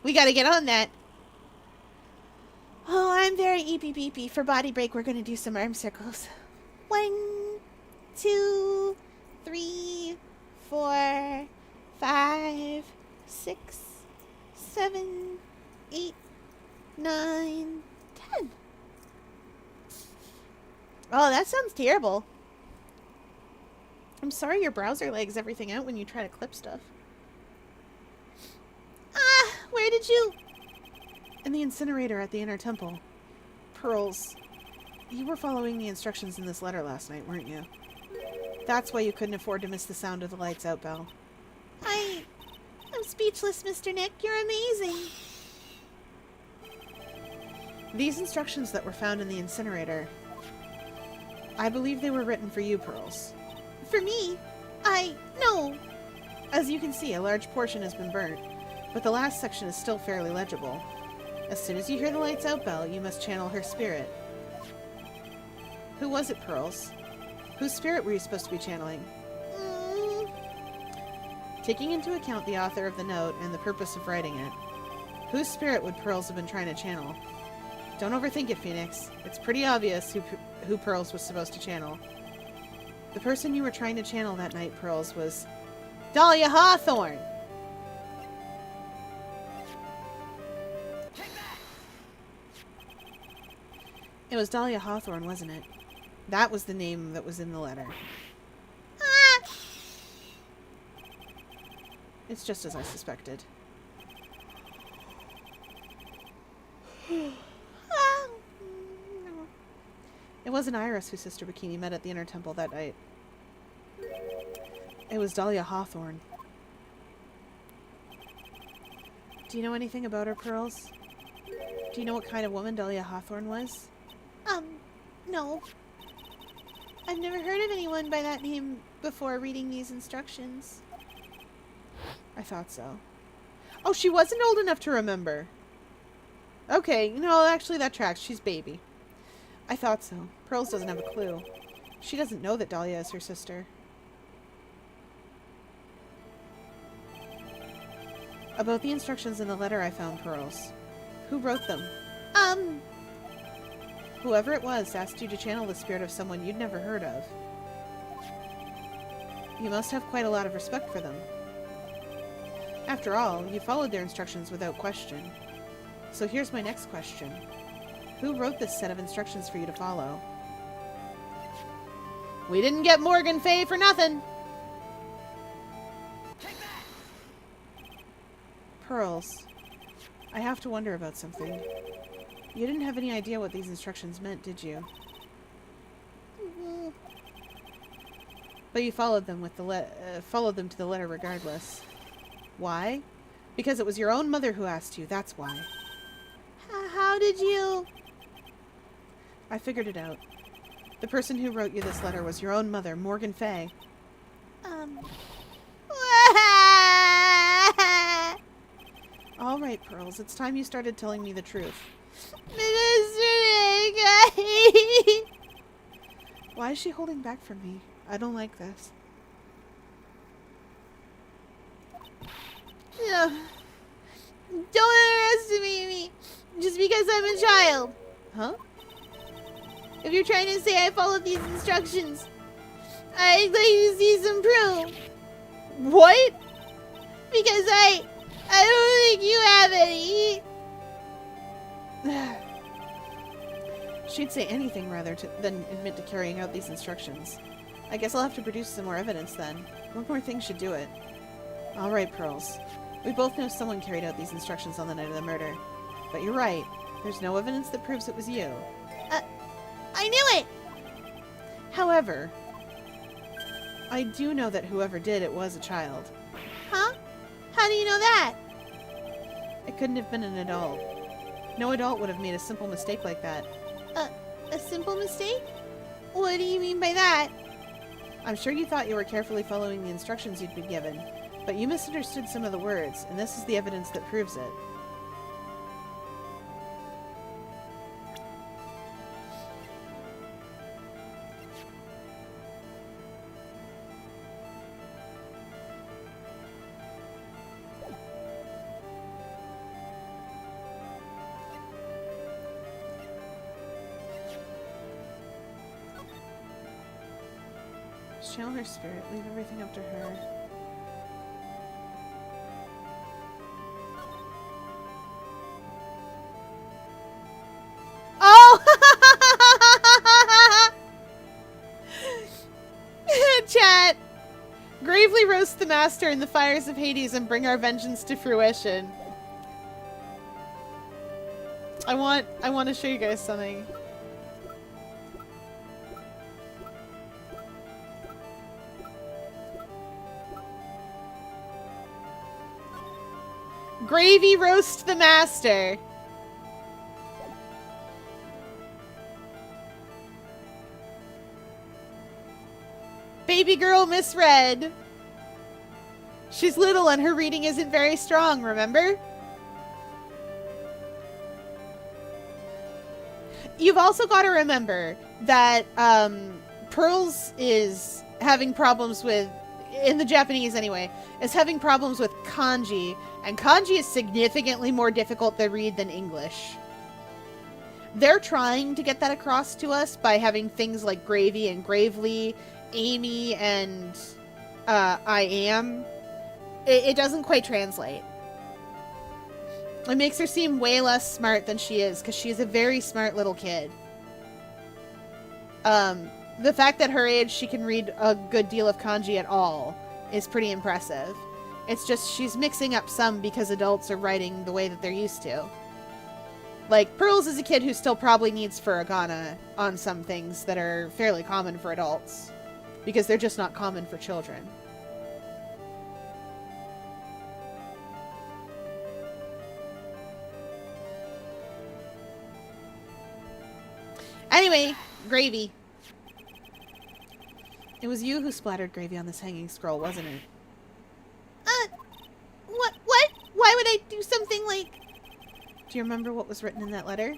We gotta get on that. Oh, I'm very eepy beepy. For body break, we're gonna do some arm circles. 1, 2, 3, 4, 5, 6, 7, 8, 9, 10. Oh, that sounds terrible. I'm sorry your browser lags everything out when you try to clip stuff. Ah, where did you... In the incinerator at the inner temple. Pearls, you were following the instructions in this letter last night, weren't you? That's why you couldn't afford to miss the sound of the lights out bell. I'm speechless, Mr. Nick. You're amazing. These instructions that were found in the incinerator, I believe they were written for you, Pearls. For me? No. As you can see, a large portion has been burnt, but the last section is still fairly legible. As soon as you hear the lights out bell, you must channel her spirit. Who was it, Pearls? Whose spirit were you supposed to be channeling? Taking into account the author of the note and the purpose of writing it, whose spirit would Pearls have been trying to channel? Don't overthink it, Phoenix. It's pretty obvious who Pearls was supposed to channel. The person you were trying to channel that night, Pearls, was Dahlia Hawthorne! It was Dahlia Hawthorne, wasn't it? That was the name that was in the letter. Ah! It's just as I suspected. It wasn't Iris whose sister Bikini met at the inner temple that night. It was Dahlia Hawthorne. Do you know anything about her, Pearls? Do you know what kind of woman Dahlia Hawthorne was? No. I've never heard of anyone by that name before reading these instructions. I thought so. Oh, she wasn't old enough to remember. Okay, no, actually that tracks. She's baby. I thought so. Pearls doesn't have a clue. She doesn't know that Dahlia is her sister. About the instructions in the letter I found, Pearls. Who wrote them? Whoever it was asked you to channel the spirit of someone you'd never heard of. You must have quite a lot of respect for them. After all, you followed their instructions without question. So here's my next question. Who wrote this set of instructions for you to follow? We didn't get Morgan Fay for nothing! Pearls, I have to wonder about something. You didn't have any idea what these instructions meant, did you? But you followed them with followed them to the letter regardless. Why? Because it was your own mother who asked you, that's why. How did you... I figured it out. The person who wrote you this letter was your own mother, Morgan Fay. All right, Pearls, it's time you started telling me the truth. Why is she holding back from me? I don't like this. No. Don't underestimate me just because I'm a child. Huh? If you're trying to say I followed these instructions, I'd like to see some proof. What? Because I don't think you have any. She'd say anything rather than admit to carrying out these instructions. I guess I'll have to produce some more evidence then. One more thing should do it. Alright, Pearls. We both know someone carried out these instructions on the night of the murder. But you're right. There's no evidence that proves it was you. I knew it! However, I do know that whoever did it was a child. Huh? How do you know that? It couldn't have been an adult. No adult would have made a simple mistake like that. A simple mistake? What do you mean by that? I'm sure you thought you were carefully following the instructions you'd been given, but you misunderstood some of the words, and this is the evidence that proves it. Just channel her spirit. Leave everything up to her. Oh! Chat! Gravely roast the master in the fires of Hades and bring our vengeance to fruition. I want to show you guys something. Gravy roast the master. Baby girl misread. She's little and her reading isn't very strong, remember? You've also got to remember that Pearls is having problems with, in the Japanese anyway, is having problems with kanji, and kanji is significantly more difficult to read than English. They're trying to get that across to us by having things like gravy and gravely, Amy and I am. It doesn't quite translate. It makes her seem way less smart than she is, because she's a very smart little kid. The fact that her age she can read a good deal of kanji at all is pretty impressive. It's just she's mixing up some because adults are writing the way that they're used to. Like, Pearls is a kid who still probably needs furigana on some things that are fairly common for adults, because they're just not common for children. Anyway, gravy. It was you who splattered gravy on this hanging scroll, wasn't it? What? Why would I do something like... Do you remember what was written in that letter?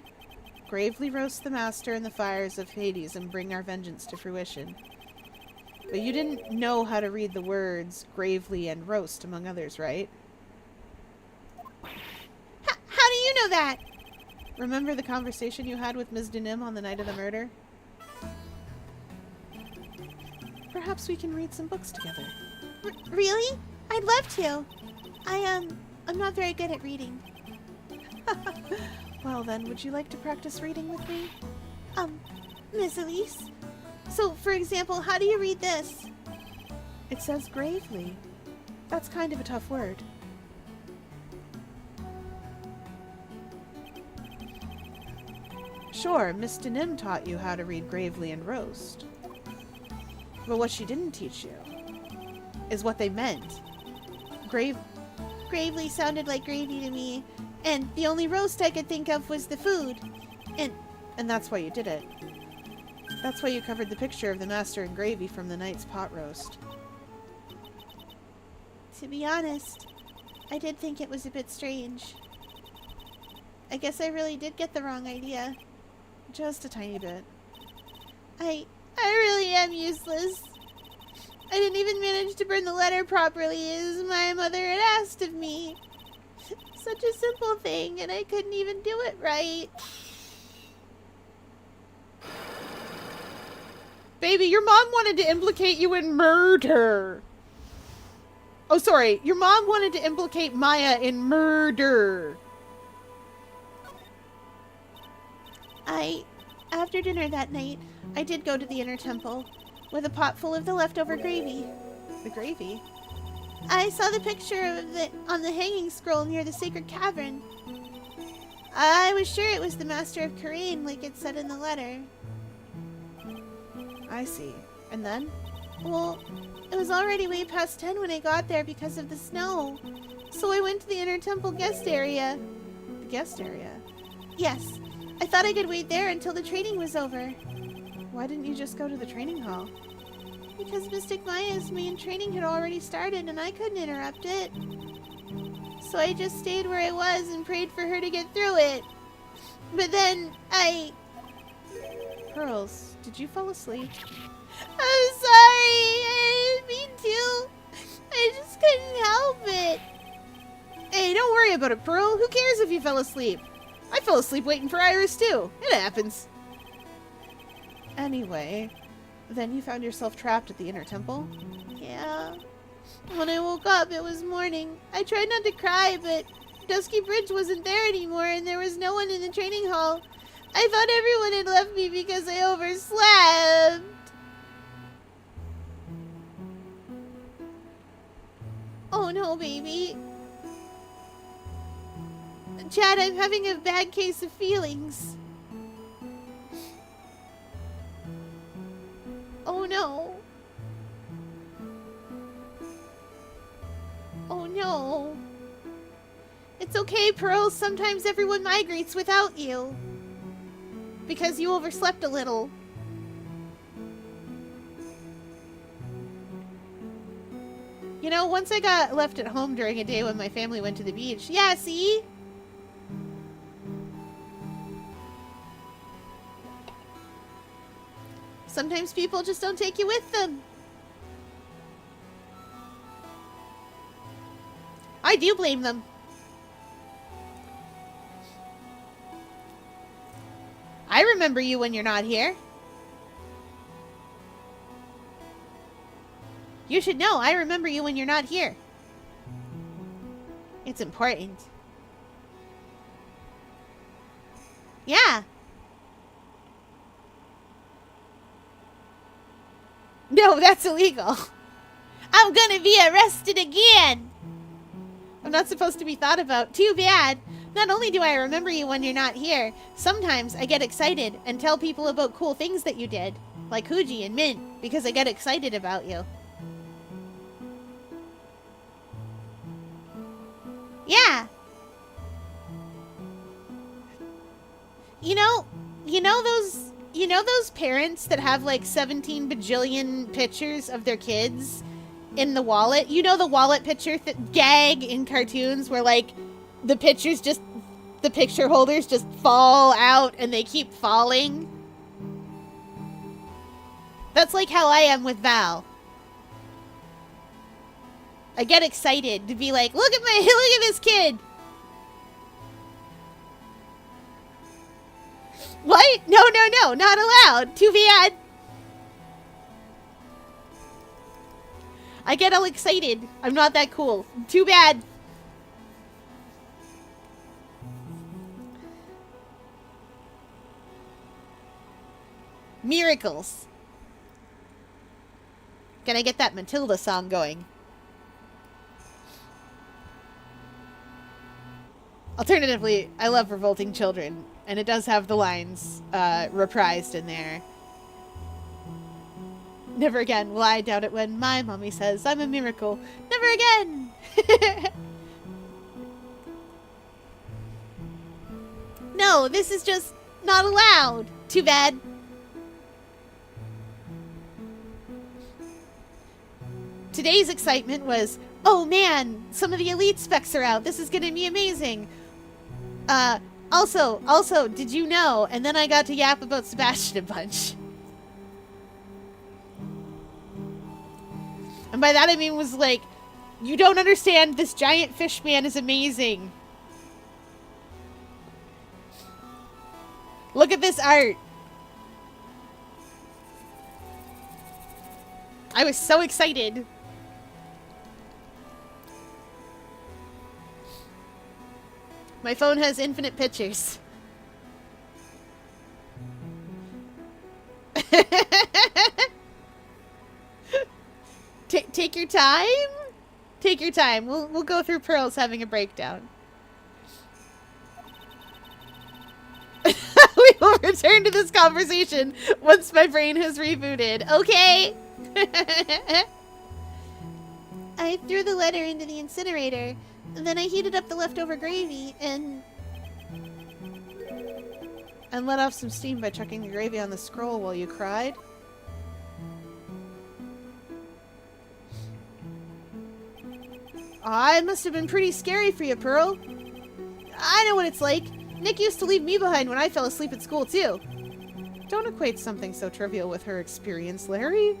Gravely roast the master in the fires of Hades and bring our vengeance to fruition. But you didn't know how to read the words gravely and roast, among others, right? How do you know that? Remember the conversation you had with Ms. Denim on the night of the murder? Perhaps we can read some books together. Really? I'd love to. I'm not very good at reading. Well then, would you like to practice reading with me? Miss Elise? So, for example, how do you read this? It says gravely. That's kind of a tough word. Sure, Miss Denim taught you how to read gravely and roast. But what she didn't teach you is what they meant. Gravely sounded like gravy to me, and the only roast I could think of was the food. And that's why you did it. That's why you covered the picture of the master in gravy from the night's pot roast. To be honest, I did think it was a bit strange. I guess I really did get the wrong idea. Just a tiny bit. I really am useless. I didn't even manage to burn the letter properly as my mother had asked of me. Such a simple thing, and I couldn't even do it right. Baby, your mom wanted to implicate you in murder. Oh, sorry. Your mom wanted to implicate Maya in murder. After dinner that night, I did go to the inner temple with a pot full of the leftover gravy. The gravy? I saw the picture of it on the hanging scroll near the sacred cavern. I was sure it was the Master of Karain, like it said in the letter. I see. And then? Well, it was already way past 10 when I got there because of the snow. So I went to the inner temple guest area. The guest area? Yes. I thought I could wait there until the training was over. Why didn't you just go to the training hall? Because Mystic Maya's main training had already started and I couldn't interrupt it. So I just stayed where I was and prayed for her to get through it. But then, Pearls, did you fall asleep? I'm sorry. I didn't mean to. I just couldn't help it. Hey, don't worry about it, Pearl. Who cares if you fell asleep? I fell asleep waiting for Iris, too. It happens. Anyway, Then you found yourself trapped at the inner temple? Yeah. When I woke up, it was morning. I tried not to cry, but Dusky Bridge wasn't there anymore, and there was no one in the training hall. I thought everyone had left me because I overslept. Oh no, baby. Chad, I'm having a bad case of feelings. Oh no. Oh no. It's okay, Pearl. Sometimes everyone migrates without you. Because you overslept a little. You know, once I got left at home during a day when my family went to the beach. Yeah, see? Sometimes people just don't take you with them. I do blame them. I remember you when you're not here. You should know, I remember you when you're not here. It's important. Yeah. No, that's illegal. I'm gonna be arrested again. I'm not supposed to be thought about. Too bad. Not only do I remember you when you're not here, sometimes I get excited and tell people about cool things that you did. Like Huji and Mint, because I get excited about you. Yeah. You know those parents that have like 17 bajillion pictures of their kids in the wallet? You know the wallet picture gag in cartoons where like the pictures just, the picture holders just fall out and they keep falling? That's like how I am with Val. I get excited to be like, look at this kid. What? No, not allowed. Too bad. I get all excited. I'm not that cool. Too bad. Miracles. Can I get that Matilda song going? Alternatively, I love Revolting Children, and it does have the lines reprised in there. Never again will I doubt it when my mommy says I'm a miracle. Never again! No, this is just not allowed. Too bad. Today's excitement was, oh man, some of the elite specs are out. This is gonna be amazing. Also, did you know? And then I got to yap about Sebastian a bunch. And by that I mean was like, you don't understand, this giant fish man is amazing. Look at this art. I was so excited. My phone has infinite pictures. Take your time? Take your time. We'll go through Pearl's having a breakdown. We will return to this conversation once my brain has rebooted. Okay? I threw the letter into the incinerator. Then I heated up the leftover gravy and let off some steam by chucking the gravy on the scroll while you cried. Aw, it must have been pretty scary for you, Pearl. I know what it's like. Nick used to leave me behind when I fell asleep at school, too. Don't equate something so trivial with her experience, Larry.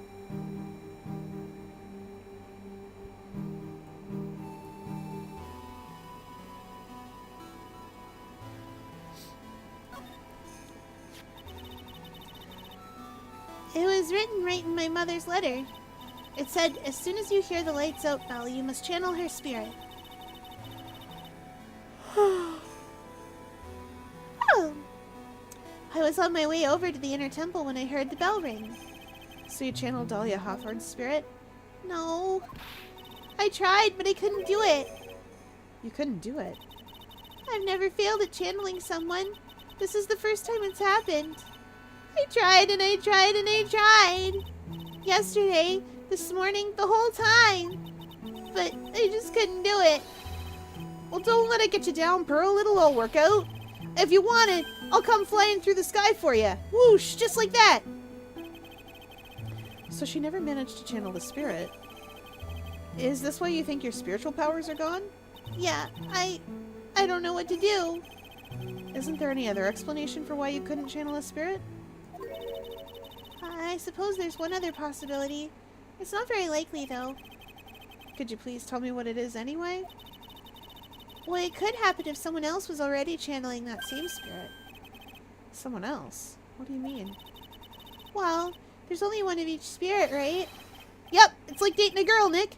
It was written right in my mother's letter. It said, as soon as you hear the lights out bell, you must channel her spirit. Oh. I was on my way over to the inner temple when I heard the bell ring. So you channeled Dahlia Hawthorne's spirit? No. I tried, but I couldn't do it. You couldn't do it? I've never failed at channeling someone. This is the first time it's happened. I tried and I tried and I tried. Yesterday, this morning, the whole time. But I just couldn't do it. Well, don't let it get you down, Pearl. It'll all work out. If you want it, I'll come flying through the sky for you. Whoosh, just like that. So she never managed to channel the spirit. Is this why you think your spiritual powers are gone? Yeah, I don't know what to do. Isn't there any other explanation for why you couldn't channel a spirit? I suppose there's one other possibility. It's not very likely, though. Could you please tell me what it is anyway? Well, it could happen if someone else was already channeling that same spirit. Someone else? What do you mean? Well, there's only one of each spirit, right? Yep, it's like dating a girl, Nick.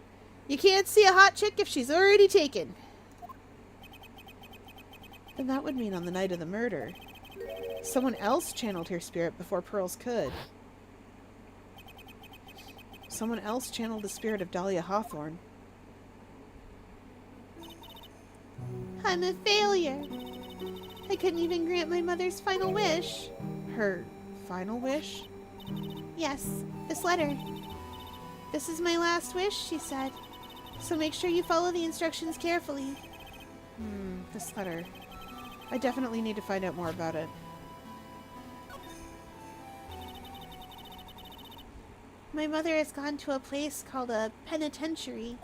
You can't see a hot chick if she's already taken. Then that would mean on the night of the murder, someone else channeled her spirit before Pearls could. Someone else channeled the spirit of Dahlia Hawthorne. I'm a failure. I couldn't even grant my mother's final wish. Her final wish? Yes, this letter. This is my last wish, she said. So make sure you follow the instructions carefully. This letter. I definitely need to find out more about it. My mother has gone to a place called a penitentiary.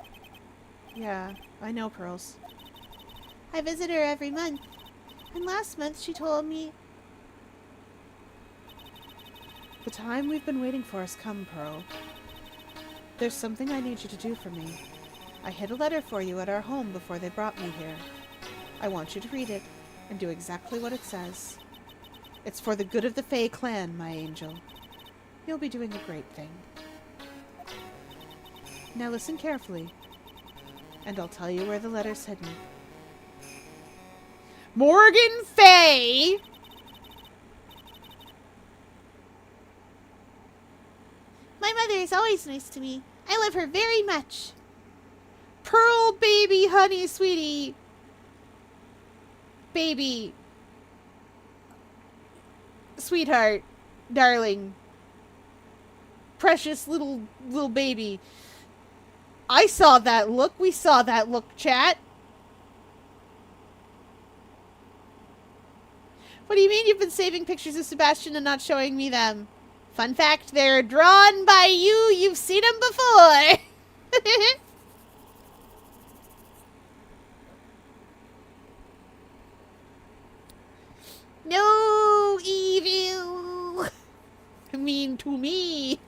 Yeah, I know, Pearls. I visit her every month. And last month she told me... The time we've been waiting for has come, Pearl. There's something I need you to do for me. I hid a letter for you at our home before they brought me here. I want you to read it and do exactly what it says. It's for the good of the Fae clan, my angel. You'll be doing a great thing. Now listen carefully, and I'll tell you where the letter's hidden. Morgan Faye! My mother is always nice to me. I love her very much. Pearl, baby, honey, sweetie. Baby. Sweetheart. Darling. Precious little baby. I saw that look. We saw that look, chat. What do you mean you've been saving pictures of Sebastian and not showing me them? Fun fact, they're drawn by you. You've seen them before. No evil. Mean to me.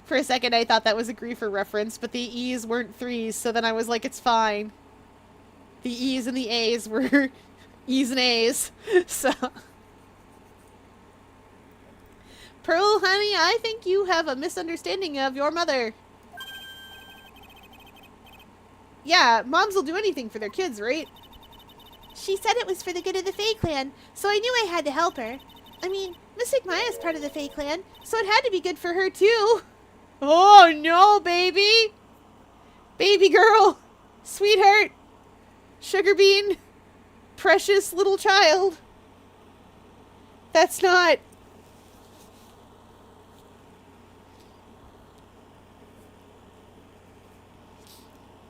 For a second, I thought that was a Griefer reference, but the E's weren't threes, so then I was like, it's fine. The E's and the A's were E's and A's. So, Pearl, honey, I think you have a misunderstanding of your mother. Yeah, moms will do anything for their kids, right? She said it was for the good of the Fae clan, so I knew I had to help her. I mean, Mystic Maya's part of the Fae clan, so it had to be good for her too. Oh no, baby! Baby girl! Sweetheart! Sugar bean! Precious little child! That's not...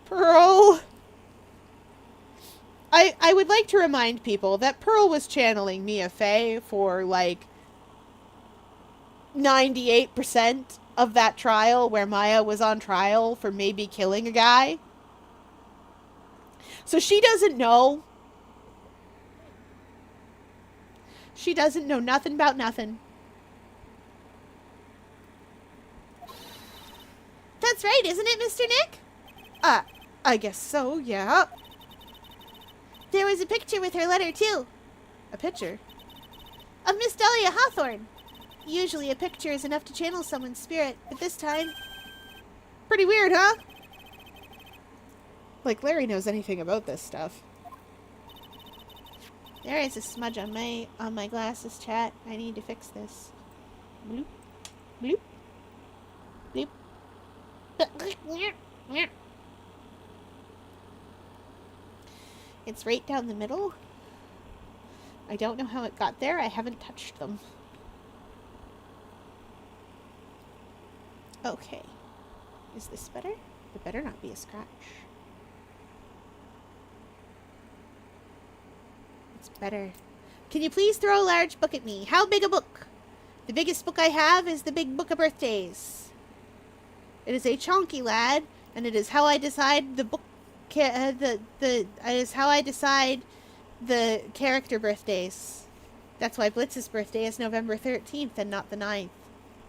Pearl! I would like to remind people that Pearl was channeling Mia Fey for like 98% of that trial where Maya was on trial for maybe killing a guy. So she doesn't know. She doesn't know nothing about nothing. That's right, isn't it, Mr. Nick? I guess so, yeah. There was a picture with her letter, too. A picture? Of Miss Dahlia Hawthorne. Usually a picture is enough to channel someone's spirit, but this time... Pretty weird, huh? Like Larry knows anything about this stuff. There is a smudge on my glasses, chat. I need to fix this. Bloop. Bloop. Bloop. It's right down the middle. I don't know how it got there. I haven't touched them. Okay. Is this better? It better not be a scratch. It's better. Can you please throw a large book at me? How big a book? The biggest book I have is the Big Book of Birthdays. It is a chonky lad, and it is how I decide the book. It is how I decide the character birthdays. That's why Blitz's birthday is November 13th and not the 9th.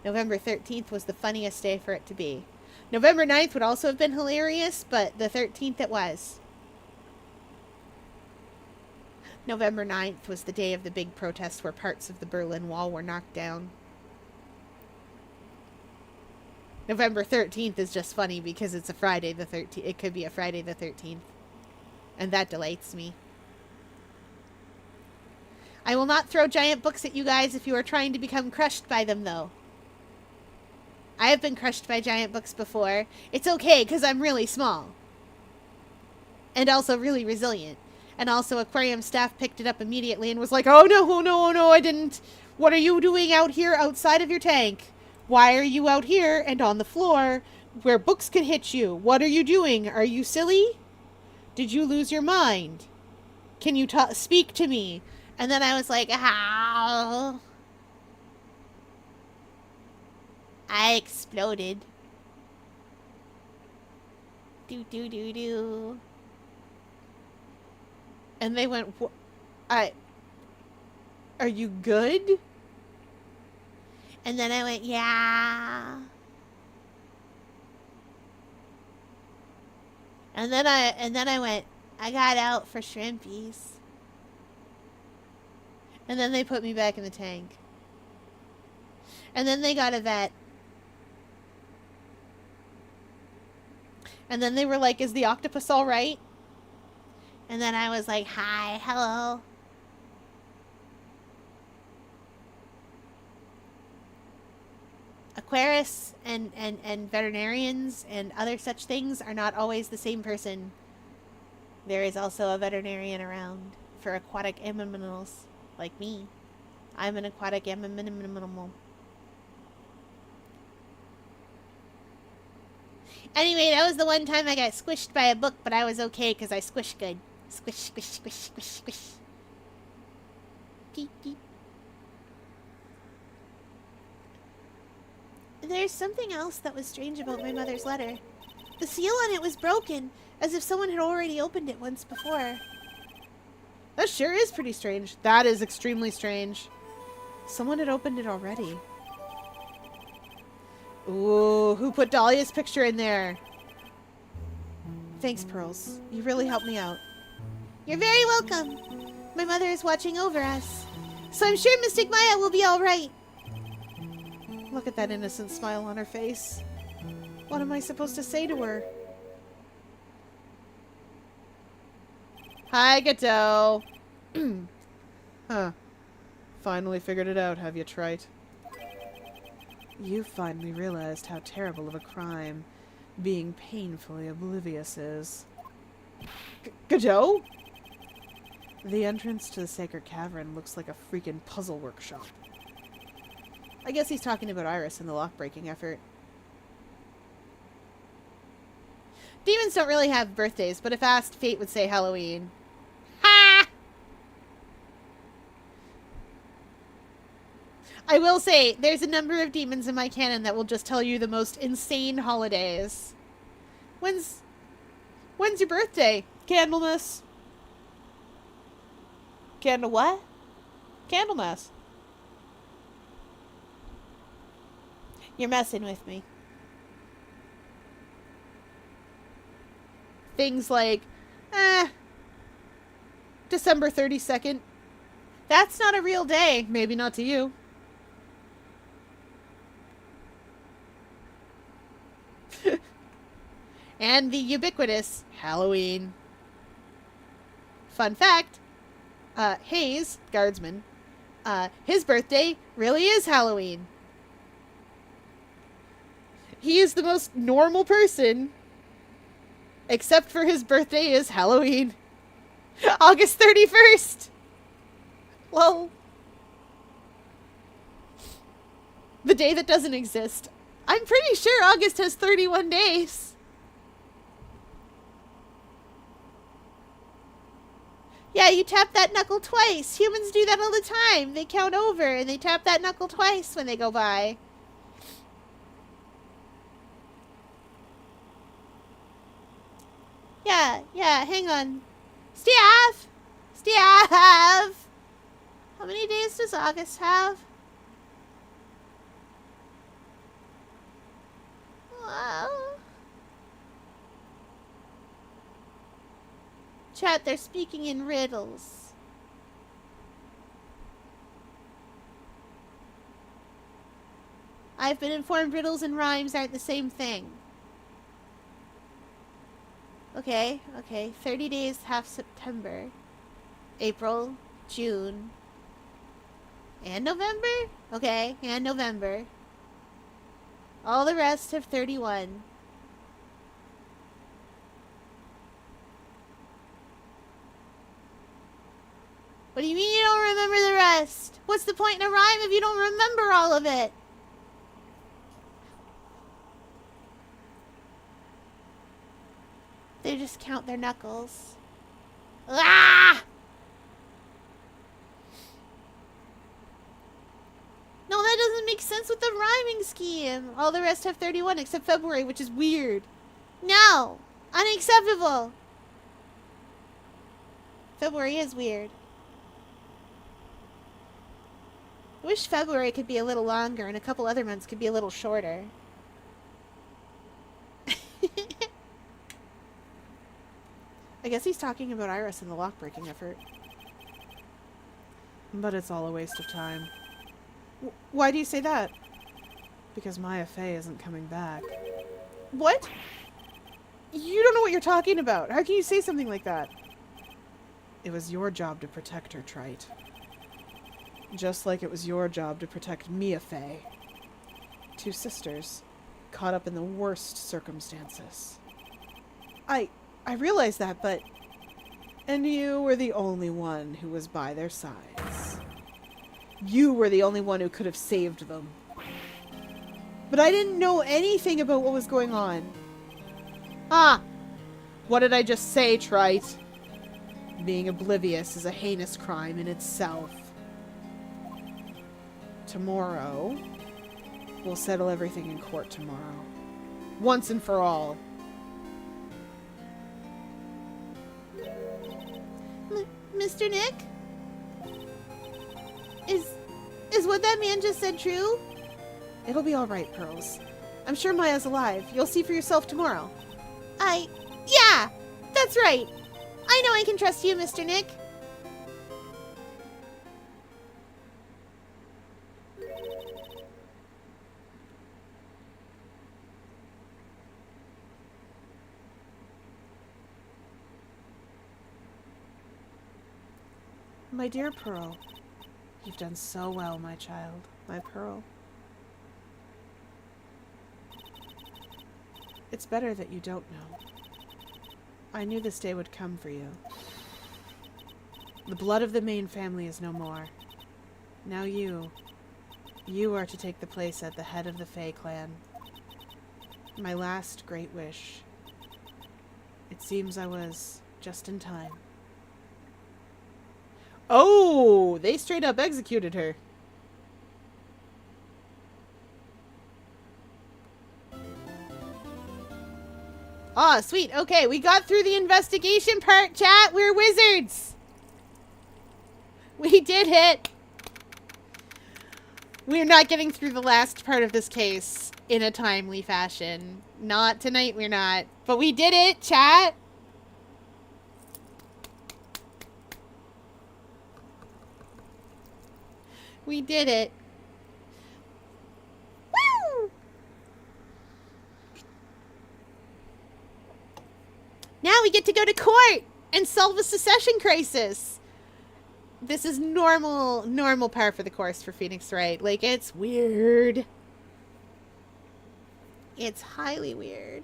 November 13th was the funniest day for it to be. November 9th would also have been hilarious, but the 13th it was. November 9th was the day of the big protest where parts of the Berlin Wall were knocked down. November 13th is just funny because it's a Friday the 13th. It could be a Friday the 13th. And that delights me. I will not throw giant books at you guys if you are trying to become crushed by them, though. I have been crushed by giant books before. It's okay, because I'm really small. And also really resilient. And also aquarium staff picked it up immediately and was like, oh no, I didn't. What are you doing out here outside of your tank? Why are you out here and on the floor where books can hit you? What are you doing? Are you silly? Did you lose your mind? Can you speak to me? And then I was like, how? I exploded. Do. And they went, are you good? And then I went, yeah. And then I went, I got out for shrimpies. And then they put me back in the tank. And then they got a vet. And then they were like, is the octopus all right? And then I was like, hi, hello. Aquarists and veterinarians and other such things are not always the same person. There is also a veterinarian around for aquatic animals like me. I'm an aquatic animal. Anyway, that was the one time I got squished by a book, but I was okay because I squished good. Squish, squish, squish, squish, squish. Beep, beep. There's something else that was strange about my mother's letter. The seal on it was broken, as if someone had already opened it once before. That sure is pretty strange. That is extremely strange. Someone had opened it already. Ooh, who put Dahlia's picture in there? Thanks, Pearls. You really helped me out. You're very welcome. My mother is watching over us, so I'm sure Mystic Maya will be all right. Look at that innocent smile on her face. What am I supposed to say to her? Hi, Gato. Huh. Finally figured it out, have you, Trite? You finally realized how terrible of a crime being painfully oblivious is. Gato? The entrance to the Sacred Cavern looks like a freaking puzzle workshop. I guess he's talking about Iris and the lock-breaking effort. Demons don't really have birthdays, but if asked, Fate would say Halloween. Ha! I will say, there's a number of demons in my canon that will just tell you the most insane holidays. When's your birthday? Candlemas. Candle what? Candlemas. You're messing with me. Things like, December 32nd. That's not a real day. Maybe not to you. And the ubiquitous Halloween. Fun fact, Hayes, guardsman, his birthday really is Halloween. He is the most normal person, except for his birthday is Halloween. August 31st. Well, the day that doesn't exist. I'm pretty sure August has 31 days. Yeah, you tap that knuckle twice. Humans do that all the time. They count over and they tap that knuckle twice when they go by. Yeah, hang on. Staff! How many days does August have? Well... Chat, they're speaking in riddles. I've been informed riddles and rhymes aren't the same thing. Okay. 30 days, half September. April, June. And November? Okay, and November. All the rest have 31. What do you mean you don't remember the rest? What's the point in a rhyme if you don't remember all of it? They just count their knuckles. Ah! No, that doesn't make sense with the rhyming scheme. All the rest have 31 except February, which is weird. No! Unacceptable! February is weird. I wish February could be a little longer and a couple other months could be a little shorter. I guess he's talking about Iris and the lock-breaking effort. But it's all a waste of time. Why do you say that? Because Maya Fey isn't coming back. What? You don't know what you're talking about. How can you say something like that? It was your job to protect her, Trite. Just like it was your job to protect Mia Fey. Two sisters, caught up in the worst circumstances. I realize that, but... And you were the only one who was by their sides. You were the only one who could have saved them. But I didn't know anything about what was going on. Ah! What did I just say, Trite? Being oblivious is a heinous crime in itself. Tomorrow, we'll settle everything in court tomorrow. Once and for all. Mr. Nick? Is what that man just said true? It'll be alright, Pearls. I'm sure Maya's alive. You'll see for yourself tomorrow. Yeah! That's right! I know I can trust you, Mr. Nick. My dear Pearl, you've done so well, my child, my Pearl. It's better that you don't know. I knew this day would come for you. The blood of the main family is no more. Now you are to take the place at the head of the Fae clan. My last great wish. It seems I was just in time. Oh, they straight up executed her. Ah, sweet. Okay, we got through the investigation part, chat. We're wizards. We did it. We're not getting through the last part of this case in a timely fashion. Not tonight, we're not. But we did it, chat. We did it. Woo! Now we get to go to court and solve a secession crisis. This is normal par for the course for Phoenix Wright. Like, it's weird. It's highly weird.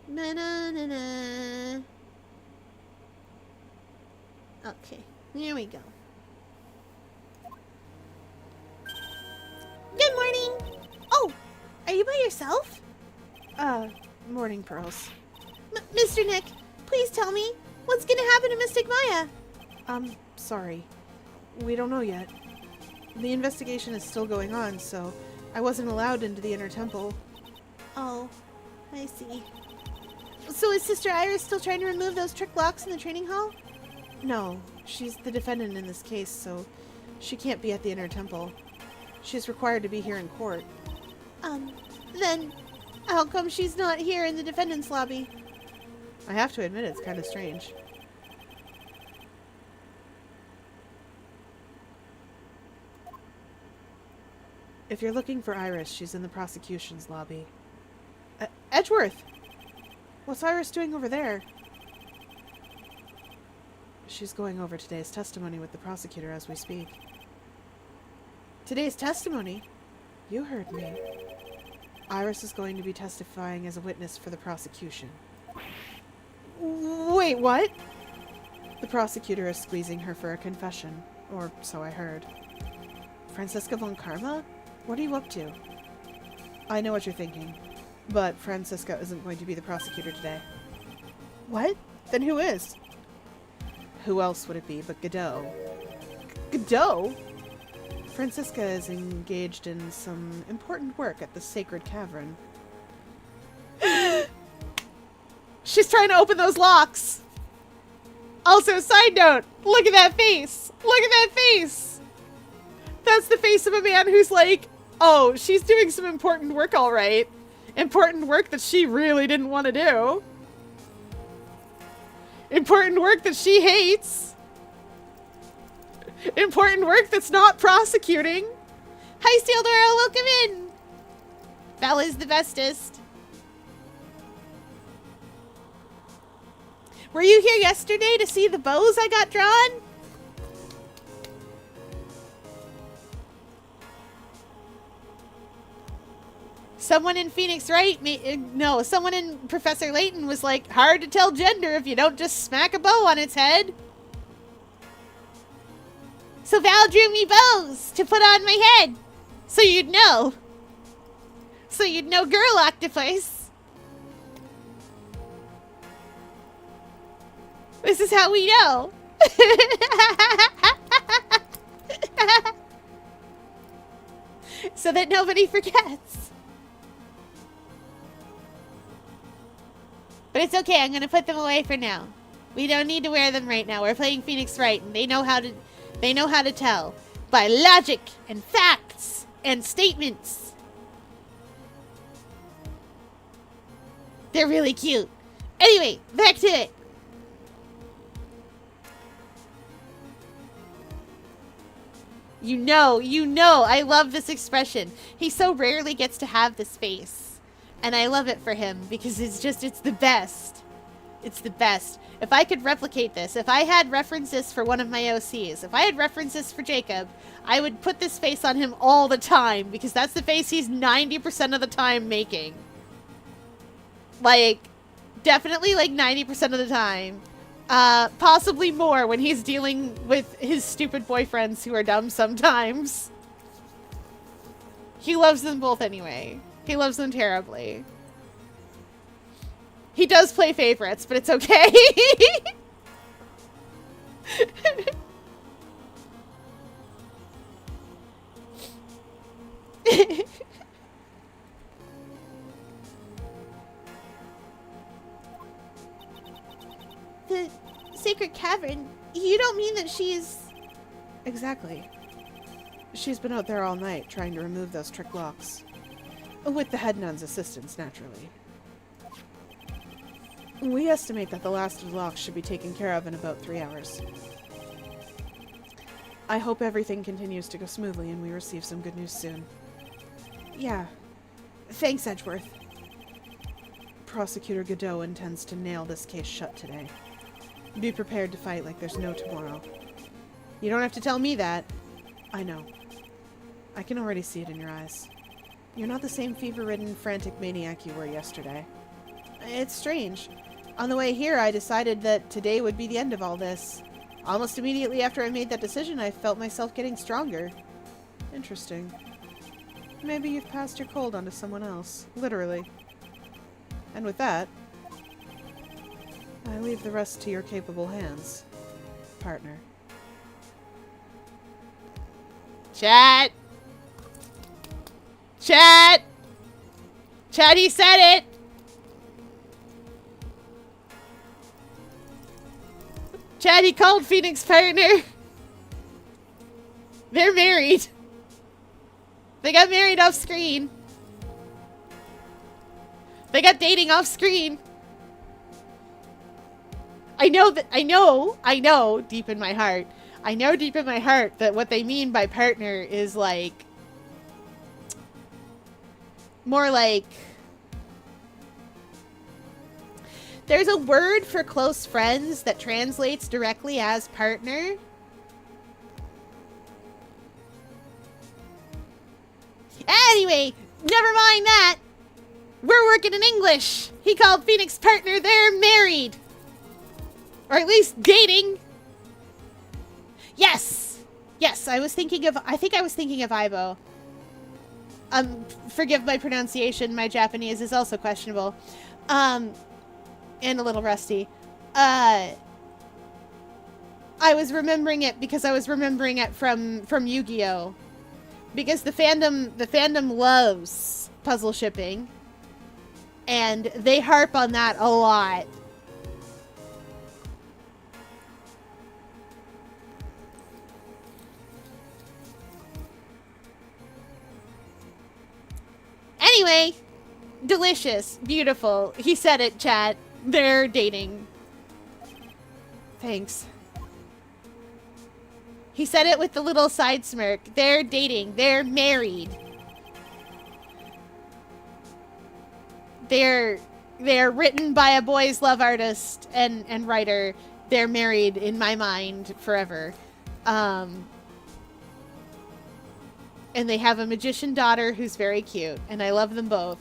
Na-na-na-na. Okay, here we go. Good morning. Oh, are you by yourself? Morning, Pearls. Mr. Nick, please tell me, what's gonna happen to Mystic Maya? Sorry. We don't know yet. The investigation is still going on, so I wasn't allowed into the inner temple. Oh, I see. So is Sister Iris still trying to remove those trick locks in the training hall? No, she's the defendant in this case, so she can't be at the inner temple. She's required to be here in court. Then how come she's not here in the defendant's lobby? I have to admit it's kind of strange. If you're looking for Iris, she's in the prosecution's lobby. Edgeworth! What's Iris doing over there? She's going over today's testimony with the prosecutor as we speak. Today's testimony? You heard me. Iris is going to be testifying as a witness for the prosecution. Wait, what? The prosecutor is squeezing her for a confession, or so I heard. Franziska von Karma? What are you up to? I know what you're thinking, but Franziska isn't going to be the prosecutor today. What? Then who is? Who else would it be but Godot? Godot? Franziska is engaged in some important work at the Sacred Cavern. She's trying to open those locks! Also, side note, look at that face! Look at that face! That's the face of a man who's like, oh, she's doing some important work, all right. Important work that she really didn't want to do. Important work that she hates. Important work that's not prosecuting. Hi, Steeldora, welcome in. Bella's the bestest. Were you here yesterday to see the bows I got drawn? Someone in Phoenix Wright, someone in Professor Layton was like, hard to tell gender if you don't just smack a bow on its head. So Val drew me bows to put on my head. So you'd know. So you'd know girl octopus. This is how we know. So that nobody forgets. But it's okay, I'm gonna put them away for now. We don't need to wear them right now. We're playing Phoenix Wright, and they know how to tell. By logic, and facts, and statements. They're really cute. Anyway, back to it. You know, I love this expression. He so rarely gets to have this face. And I love it for him because it's the best. It's the best. If I could replicate this, if I had references for one of my OCs, if I had references for Jacob, I would put this face on him all the time because that's the face he's 90% of the time making. Like, definitely like 90% of the time. Possibly more when he's dealing with his stupid boyfriends who are dumb sometimes. He loves them both anyway. He loves them terribly. He does play favorites, but it's okay. The Sacred Cavern? You don't mean that she's... Exactly. She's been out there all night trying to remove those trick locks. With the head nun's assistance, naturally. We estimate that the last of the locks should be taken care of in about 3 hours. I hope everything continues to go smoothly and we receive some good news soon. Yeah. Thanks, Edgeworth. Prosecutor Godot intends to nail this case shut today. Be prepared to fight like there's no tomorrow. You don't have to tell me that. I know. I can already see it in your eyes. You're not the same fever-ridden, frantic maniac you were yesterday. It's strange. On the way here, I decided that today would be the end of all this. Almost immediately after I made that decision, I felt myself getting stronger. Interesting. Maybe you've passed your cold onto someone else. Literally. And with that, I leave the rest to your capable hands, partner. Chat! Chat! Chat, he said it! Chat, he called Phoenix partner. They're married. They got married off screen. They got dating off screen. I know deep in my heart. I know deep in my heart that what they mean by partner is like more like there's a word for close friends that translates directly as partner. Anyway, never mind that. We're working in English. He called Phoenix partner. They're married. Or at least dating. Yes. Yes, I think I was thinking of Ibo. Forgive my pronunciation. My Japanese is also questionable. And a little rusty. I was remembering it because I was remembering it from Yu-Gi-Oh! Because the fandom loves puzzle shipping. And they harp on that a lot. Anyway, delicious, beautiful. He said it, chat. They're dating. Thanks. He said it with the little side smirk. They're dating. They're married. They're written by a boys' love artist and writer. They're married in my mind forever. And they have a magician daughter who's very cute. And I love them both.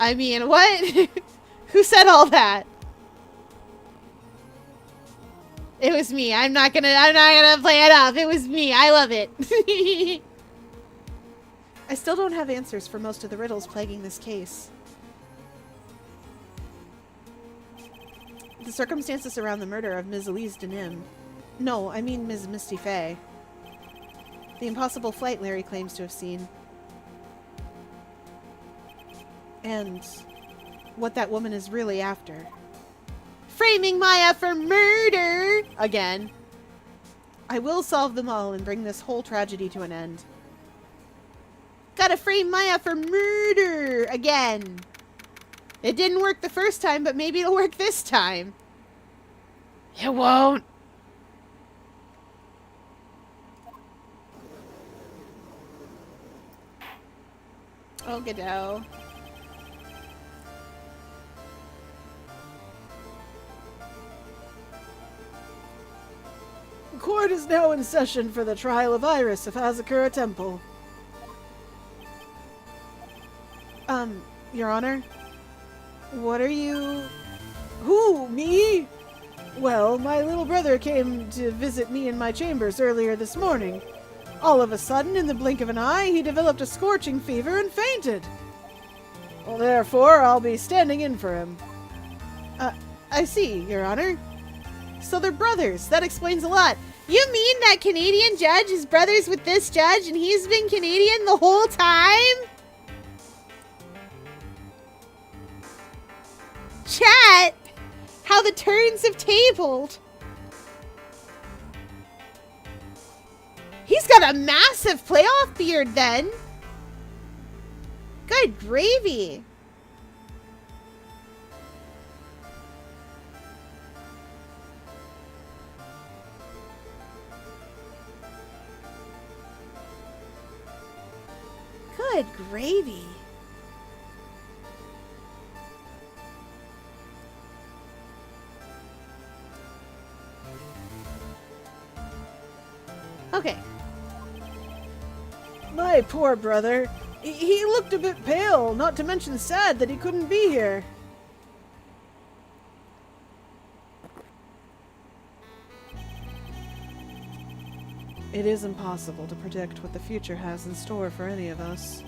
I mean, what? Who said all that? It was me. I'm not gonna play it off. It was me. I love it. I still don't have answers for most of the riddles plaguing this case. The circumstances around the murder of Ms. Elise Denim. No, I mean Ms. Misty Fay. The impossible flight Larry claims to have seen. And what that woman is really after. Framing Maya for murder! Again. I will solve them all and bring this whole tragedy to an end. Gotta frame Maya for murder! Again. It didn't work the first time, but maybe it'll work this time. It won't. Oh, Godot. Court is now in session for the trial of Iris of Hazakura Temple. Your Honor? What are you... Who? Me? Well, my little brother came to visit me in my chambers earlier this morning. All of a sudden, in the blink of an eye, he developed a scorching fever and fainted. Well, therefore, I'll be standing in for him. I see, Your Honor. So they're brothers. That explains a lot. You mean that Canadian judge is brothers with this judge and he's been Canadian the whole time? Chat! How the turns have tabled. He's got a massive playoff beard then. Good gravy! Good gravy. Okay. My poor brother. He looked a bit pale, not to mention sad that he couldn't be here. It is impossible to predict what the future has in store for any of us.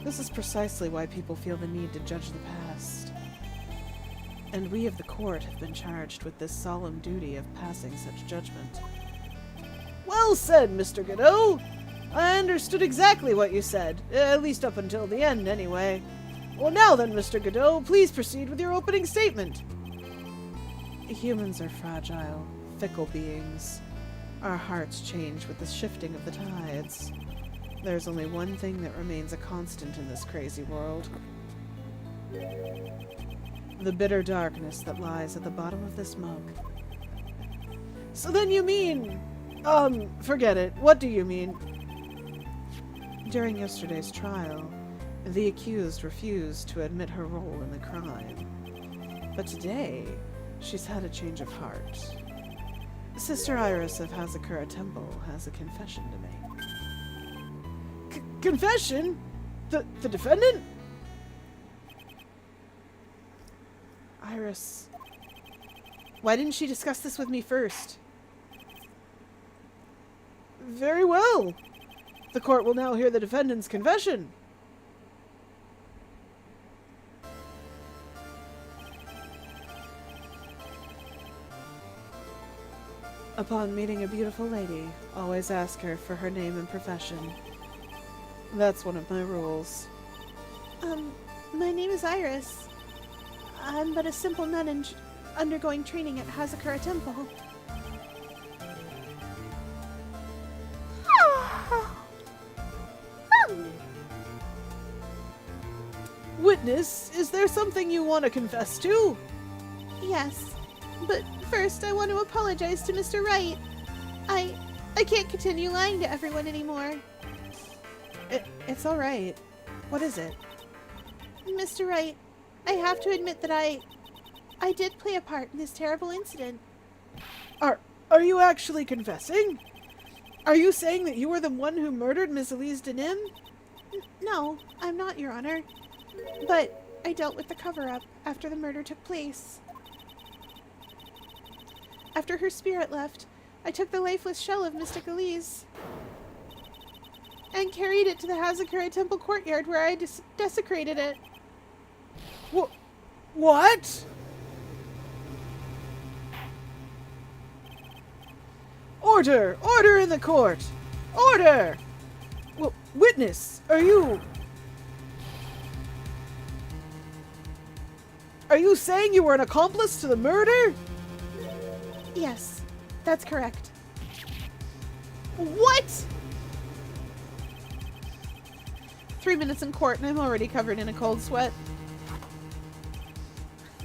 This is precisely why people feel the need to judge the past. And we of the court have been charged with this solemn duty of passing such judgment. Well said, Mr. Godot! I understood exactly what you said, at least up until the end, anyway. Well, now then, Mr. Godot, please proceed with your opening statement. Humans are fragile, fickle beings. Our hearts change with the shifting of the tides. There's only one thing that remains a constant in this crazy world. The bitter darkness that lies at the bottom of this mug. So then you mean... forget it. What do you mean? During yesterday's trial, the accused refused to admit her role in the crime. But today, she's had a change of heart. Sister Iris of Hazakura Temple has a confession to make. Confession? The defendant? Iris. Why didn't she discuss this with me first? Very well. The court will now hear the defendant's confession. Upon meeting a beautiful lady, always ask her for her name and profession. That's one of my rules. My name is Iris. I'm but a simple nun undergoing training at Hazakura Temple. Witness, is there something you want to confess to? Yes, but first I want to apologize to Mr. Wright. I can't continue lying to everyone anymore. It's all right. What is it? Mr. Wright, I have to admit that I did play a part in this terrible incident. Are you actually confessing? Are you saying that you were the one who murdered Miss Elise Denim? No, I'm not, Your Honor. But I dealt with the cover-up after the murder took place. After her spirit left, I took the lifeless shell of Mystic Elise and carried it to the Hazakura Temple courtyard where I desecrated it. What? Order! Order in the court! Order! Well, witness, are you saying you were an accomplice to the murder? Yes, that's correct. What? 3 minutes in court and I'm already covered in a cold sweat.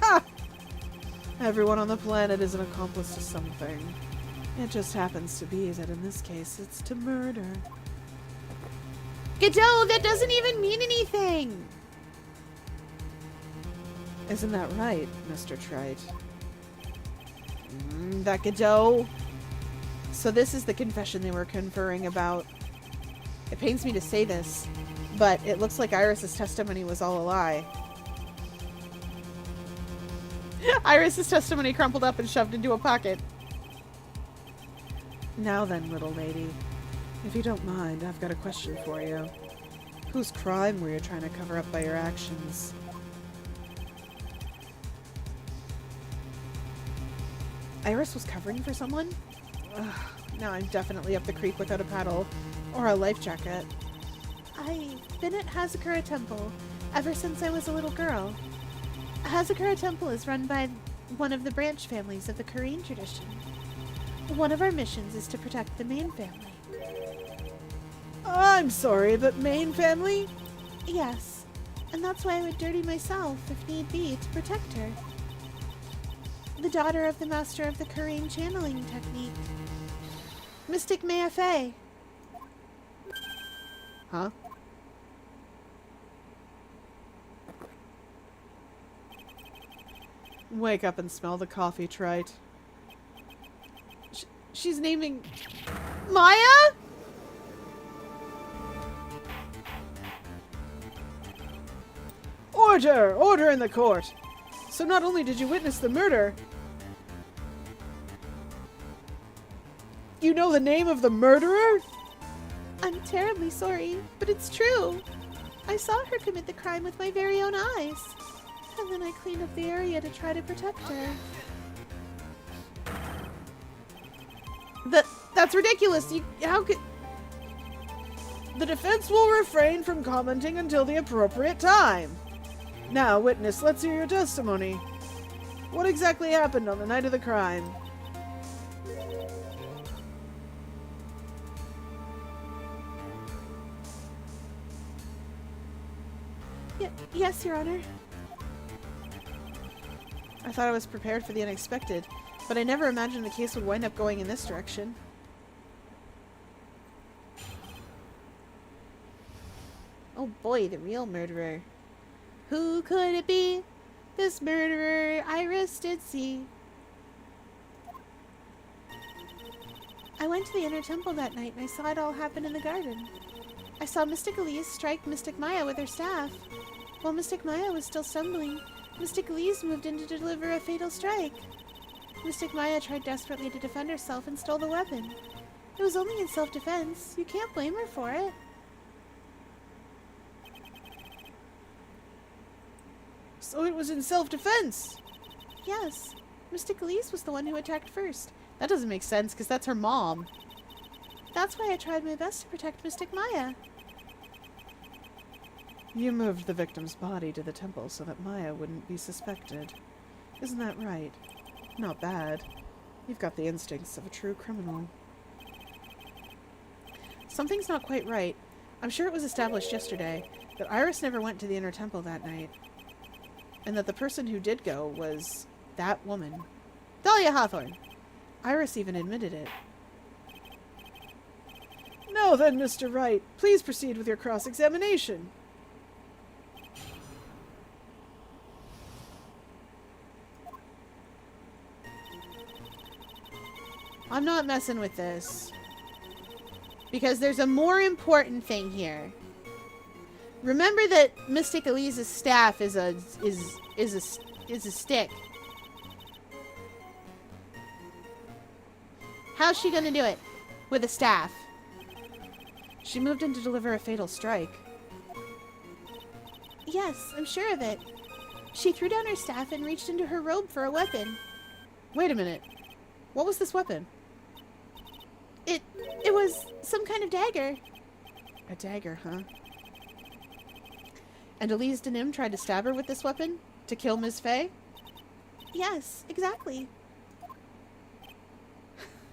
Ha! Everyone on the planet is an accomplice to something. It just happens to be that in this case it's to murder. Godot, that doesn't even mean anything! Isn't that right, Mr. Trite? That Godot? So this is the confession they were conferring about. It pains me to say this, but it looks like Iris's testimony was all a lie. Iris's testimony crumpled up and shoved into a pocket. Now then, little lady, if you don't mind, I've got a question for you. Whose crime were you trying to cover up by your actions? Iris was covering for someone? Ugh, now I'm definitely up the creek without a paddle or a life jacket. I've been at Hazakura Temple ever since I was a little girl. Hazakura Temple is run by one of the branch families of the Korean tradition. One of our missions is to protect the main family. I'm sorry, but main family? Yes, And that's why I would dirty myself, if need be, to protect her. The daughter of the master of the Korean channeling technique. Mystic Maya Fey. Huh? Wake up and smell the coffee, Trite. She's naming... Maya? Order! Order in the court! So not only did you witness the murder... You know the name of the murderer? I'm terribly sorry, but it's true. I saw her commit the crime with my very own eyes. And then I cleaned up the area to try to protect her. That's ridiculous. How could... The defense will refrain from commenting until the appropriate time. Now, witness, let's hear your testimony. What exactly happened on the night of the crime? Yes, Your Honor. I thought I was prepared for the unexpected, but I never imagined the case would wind up going in this direction. Oh boy, the real murderer. Who could it be? This murderer Iris did see. I went to the inner temple that night and I saw it all happen in the garden. I saw Mystic Elise strike Mystic Maya with her staff. While Mystic Maya was still stumbling, Mystic Elise moved in to deliver a fatal strike. Mystic Maya tried desperately to defend herself and stole the weapon. It was only in self-defense. You can't blame her for it. So it was in self-defense? Yes. Mystic Elise was the one who attacked first. That doesn't make sense, because that's her mom. That's why I tried my best to protect Mystic Maya. You moved the victim's body to the temple so that Maya wouldn't be suspected. Isn't that right? Not bad. You've got the instincts of a true criminal. Something's not quite right. I'm sure it was established yesterday that Iris never went to the inner temple that night. And that the person who did go was that woman. Dahlia Hawthorne. Iris even admitted it. Now then, Mr. Wright, please proceed with your cross-examination. I'm not messing with this. Because there's a more important thing here. Remember that Mystic Elise's staff is a stick. How's she gonna do it? With a staff? She moved in to deliver a fatal strike. Yes, I'm sure of it. She threw down her staff and reached into her robe for a weapon. Wait a minute. What was this weapon? It was some kind of dagger. A dagger, huh? And Elise Denim tried to stab her with this weapon? To kill Ms. Fey? Yes, exactly.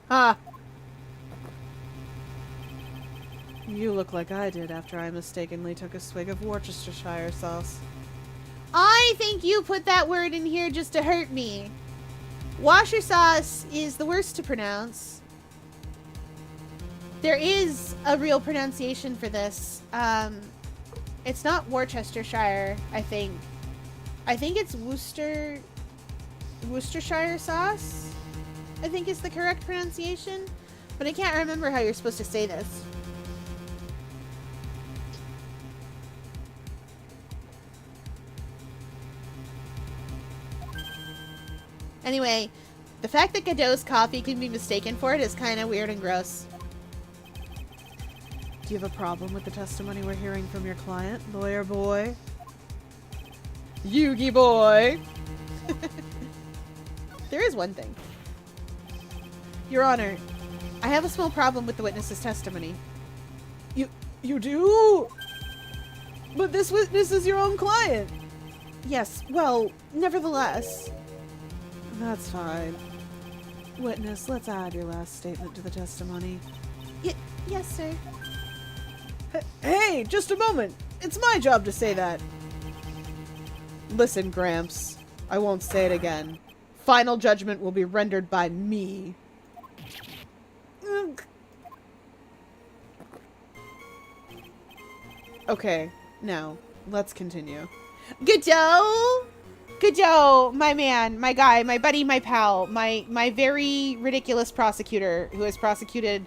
Ha! You look like I did after I mistakenly took a swig of Worcestershire sauce. I think you put that word in here just to hurt me. Washer sauce is the worst to pronounce. There is a real pronunciation for this. It's not Worcestershire, I think. I think it's Worcestershire sauce, I think is the correct pronunciation. But I can't remember how you're supposed to say this. Anyway, the fact that Godot's coffee can be mistaken for it is kind of weird and gross. Do you have a problem with the testimony we're hearing from your client, lawyer boy? Yugi boy! There is one thing. Your Honor, I have a small problem with the witness's testimony. You do? But this witness is your own client. Yes, well, nevertheless. That's fine. Witness, let's add your last statement to the testimony. Yes, sir. Hey, just a moment. It's my job to say that. Listen, Gramps. I won't say it again. Final judgment will be rendered by me. Okay, now, let's continue. Good-o! Good-o, my man, my guy, my buddy, my pal, my very ridiculous prosecutor who has prosecuted,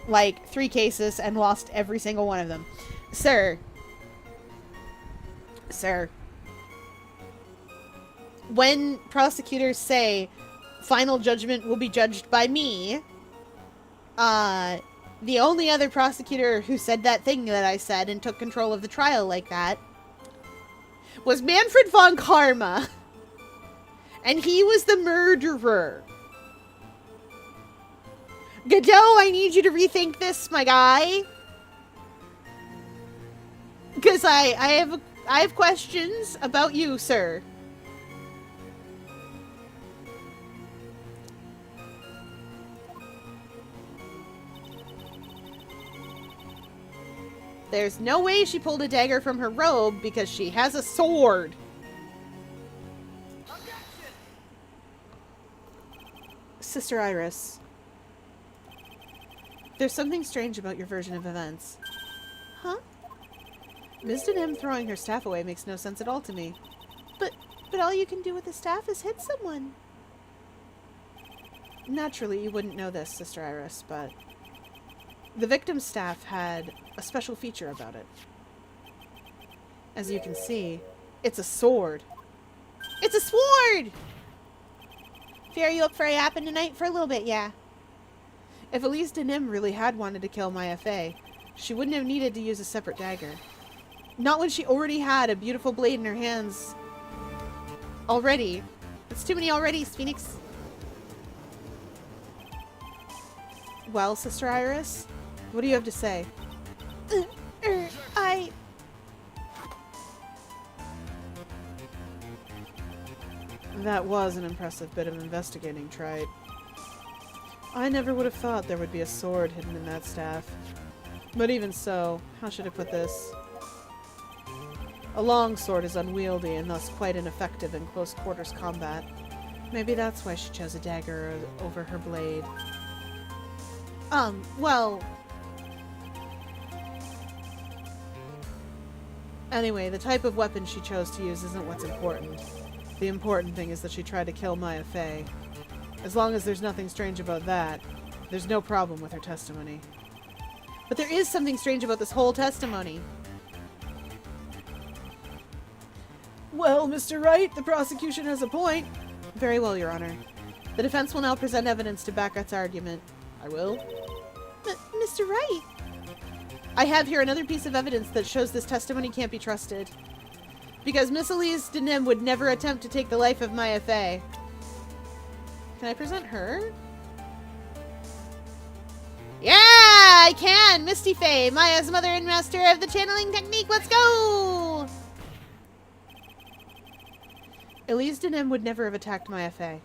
like, 3 cases and lost every single one of them. Sir. When prosecutors say, final judgment will be judged by me, the only other prosecutor who said that thing that I said and took control of the trial like that was Manfred von Karma. And he was the murderer. Godot, I need you to rethink this, my guy. Because I have questions about you, sir. There's no way she pulled a dagger from her robe because she has a sword. Sister Iris, there's something strange about your version of events. Huh? Ms. Denham throwing her staff away makes no sense at all to me. But all you can do with the staff is hit someone. Naturally, you wouldn't know this, Sister Iris, but the victim's staff had a special feature about it. As you can see, it's a sword. It's a sword! Fyer, you up for a yapping tonight? For a little bit, yeah. If Elise Denham really had wanted to kill Maya Fey, she wouldn't have needed to use a separate dagger. Not when she already had a beautiful blade in her hands. Already. It's too many already, Phoenix. Well, Sister Iris, what do you have to say? That was an impressive bit of investigating, Trilogy. I never would have thought there would be a sword hidden in that staff. But even so, how should I put this? A long sword is unwieldy and thus quite ineffective in close quarters combat. Maybe that's why she chose a dagger over her blade. Well... Anyway, the type of weapon she chose to use isn't what's important. The important thing is that she tried to kill Maya Fey. As long as there's nothing strange about that, there's no problem with her testimony. But there is something strange about this whole testimony. Well, Mr. Wright, the prosecution has a point. Very well, Your Honor. The defense will now present evidence to back its argument. I will. Mr. Wright! I have here another piece of evidence that shows this testimony can't be trusted. Because Miss Elise Denham would never attempt to take the life of Maya Fey. Can I present her? Yeah, I can! Misty Fey, Maya's mother and master of the channeling technique. Let's go! Elise Denham would never have attacked Maya Fey.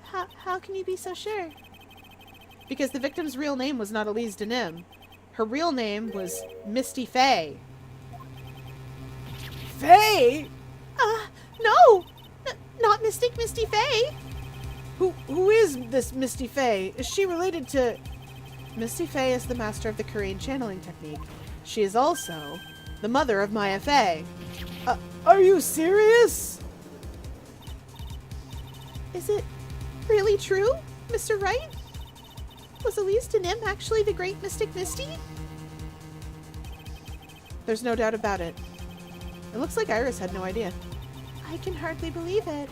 How can you be so sure? Because the victim's real name was not Elise Denham. Her real name was Misty Fey. Fey? No! Not Mystic Misty Fey! Who is this Misty Fey? Is she related to... Misty Fey is the master of the Korean channeling technique. She is also the mother of Maya Fey. Are you serious? Is it really true, Mr. Wright? Was Elise Denham actually the great Mystic Misty? There's no doubt about it. It looks like Iris had no idea. I can hardly believe it.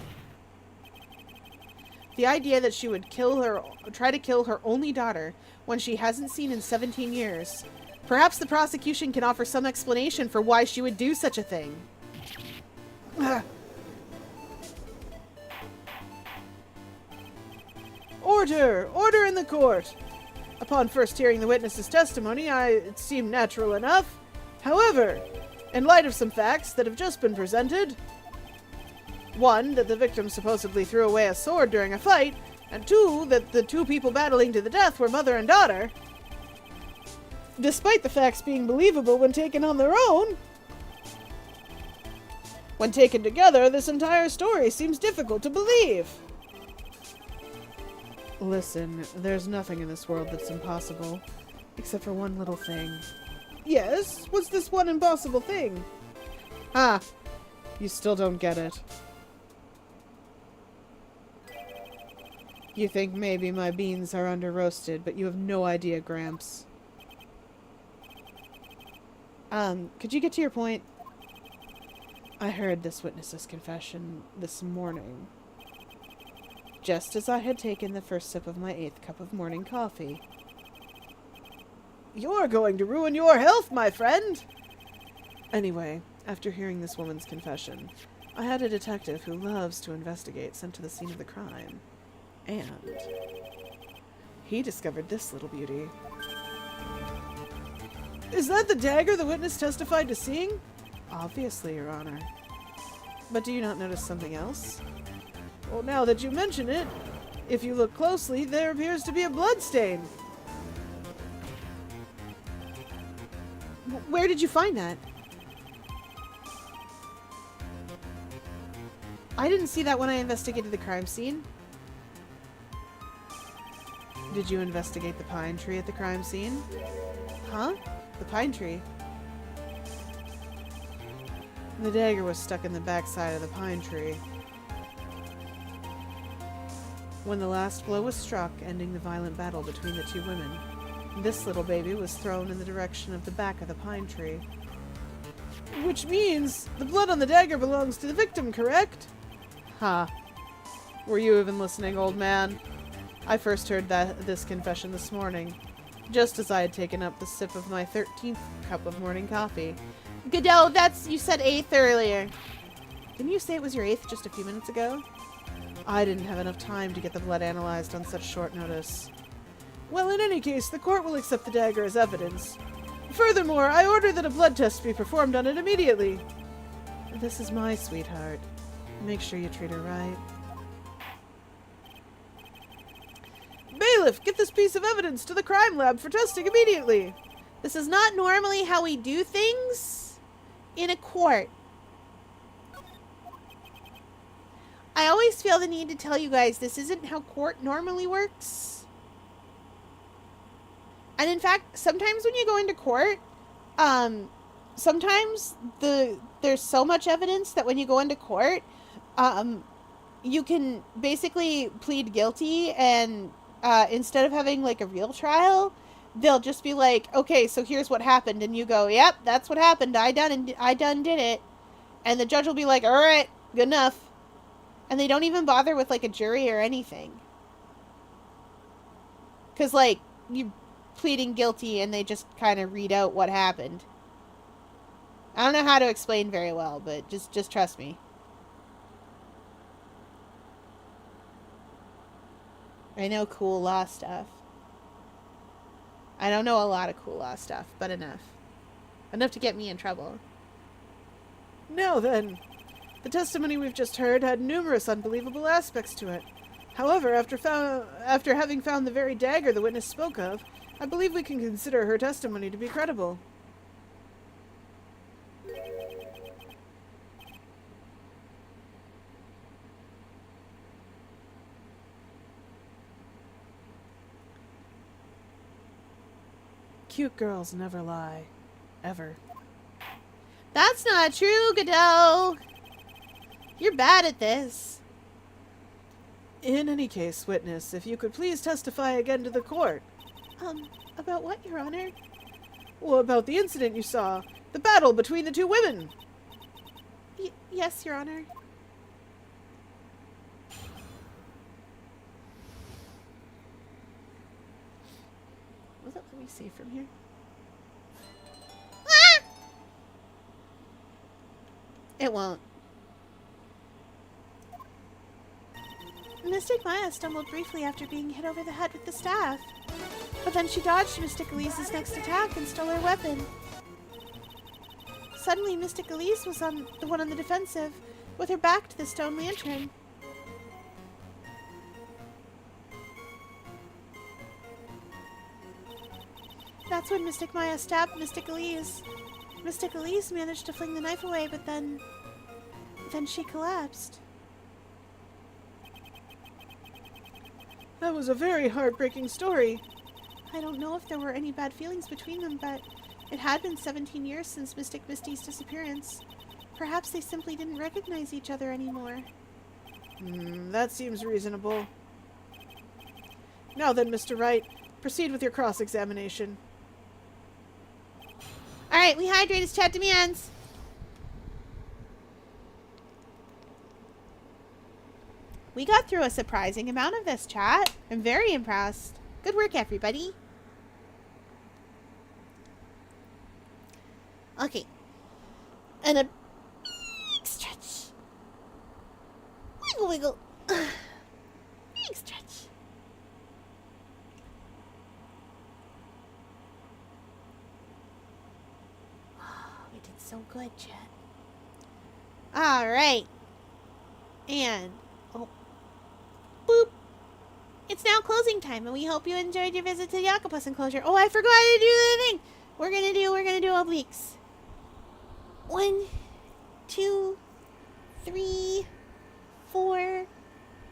The idea that she would try to kill her only daughter when she hasn't seen in 17 years. Perhaps the prosecution can offer some explanation for why she would do such a thing. Order! Order in the court! Upon first hearing the witness's testimony, it seemed natural enough. However, in light of some facts that have just been presented, 1, that the victim supposedly threw away a sword during a fight, and 2, that the 2 people battling to the death were mother and daughter, despite the facts being believable when taken on their own, When taken together, this entire story seems difficult to believe. Listen, there's nothing in this world that's impossible, except for one little thing. Yes? What's this one impossible thing? Ah, you still don't get it. You think maybe my beans are under-roasted, but you have no idea, Gramps. Could you get to your point? I heard this witness's confession this morning, just as I had taken the first sip of my 8th cup of morning coffee. You're going to ruin your health, my friend! Anyway, after hearing this woman's confession, I had a detective who loves to investigate sent to the scene of the crime. And he discovered this little beauty. Is that the dagger the witness testified to seeing? Obviously, Your Honor. But do you not notice something else? Well, now that you mention it, if you look closely, there appears to be a blood stain. Where did you find that? I didn't see that when I investigated the crime scene. Did you investigate the pine tree at the crime scene? Huh? The pine tree? The dagger was stuck in the backside of the pine tree. When the last blow was struck, ending the violent battle between the two women, this little baby was thrown in the direction of the back of the pine tree. Which means the blood on the dagger belongs to the victim, correct? Ha. Were you even listening, old man? I first heard this confession this morning, just as I had taken up the sip of my 13th cup of morning coffee. Godot, you said 8th earlier. Didn't you say it was your 8th just a few minutes ago? I didn't have enough time to get the blood analyzed on such short notice. Well, in any case, the court will accept the dagger as evidence. Furthermore, I order that a blood test be performed on it immediately. This is my sweetheart. Make sure you treat her right. Bailiff, get this piece of evidence to the crime lab for testing immediately. This is not normally how we do things in a court. I always feel the need to tell you guys this isn't how court normally works. And in fact, sometimes when you go into court, sometimes there's so much evidence that when you go into court, you can basically plead guilty, and instead of having like a real trial, they'll just be like, okay, so here's what happened, and you go, yep, that's what happened. I done did it. And the judge will be like, all right, good enough. And they don't even bother with like a jury or anything. 'Cause like you pleading guilty and they just kind of read out what happened. I don't know how to explain very well, but just trust me. I know cool law stuff. I don't know a lot of cool law stuff, but enough. Enough to get me in trouble. Now then, the testimony we've just heard had numerous unbelievable aspects to it. However, after having found the very dagger the witness spoke of, I believe we can consider her testimony to be credible. Cute girls never lie. Ever. That's not true, Godot. You're bad at this. In any case, witness, if you could please testify again to the court. About what, Your Honor? Well, about the incident you saw. The battle between the two women. Yes, Your Honor. Let me see from here. Ah! It won't. Mystic Maya stumbled briefly after being hit over the head with the staff. But then she dodged Mystic Elise's next attack and stole her weapon. Suddenly, Mystic Elise was the one on the defensive, with her back to the stone lantern. That's when Mystic Maya stabbed Mystic Elise. Mystic Elise managed to fling the knife away, but then then she collapsed. That was a very heartbreaking story. I don't know if there were any bad feelings between them, but it had been 17 years since Mystic Misty's disappearance. Perhaps they simply didn't recognize each other anymore. That seems reasonable. Now then, Mr. Wright, proceed with your cross-examination. Alright, we hydrate as chat demands. We got through a surprising amount of this, chat. I'm very impressed. Good work, everybody. Okay. And a big stretch. Wiggle, wiggle. Big stretch. We did so good, chat. Alright. And, oh. Boop. It's now closing time, and we hope you enjoyed your visit to the octopus enclosure. Oh, I forgot to do the thing. We're gonna do obliques. 1, 2, 3, 4,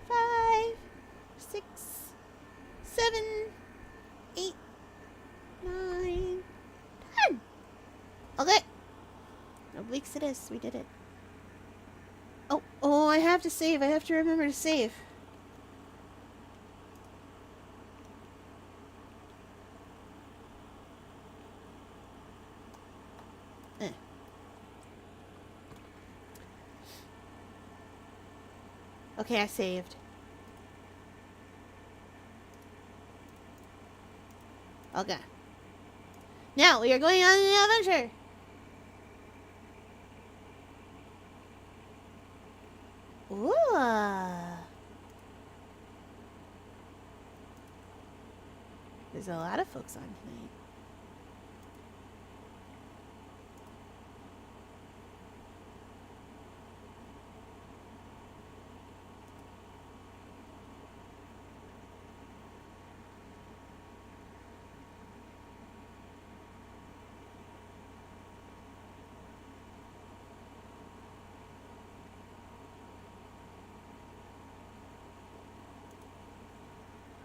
5, 6, 7, 8, 9, 10. Okay. Obliques it is. We did it. Oh, I have to save. I have to remember to save. Okay, I saved. Okay. Now, we are going on an adventure! Ooh! There's a lot of folks on tonight.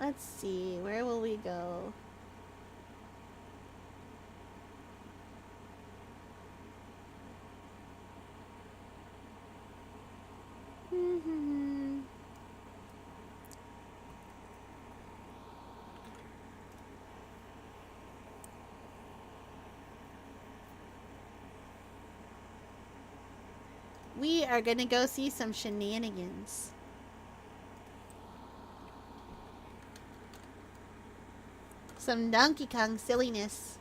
Let's see, where will we go? We are gonna go see some shenanigans. Some Donkey Kong silliness.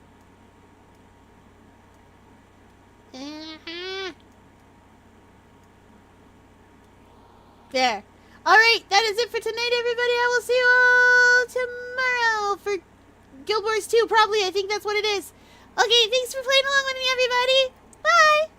There. Alright, that is it for tonight, everybody. I will see you all tomorrow for Guild Wars 2, probably. I think that's what it is. Okay, thanks for playing along with me, everybody. Bye!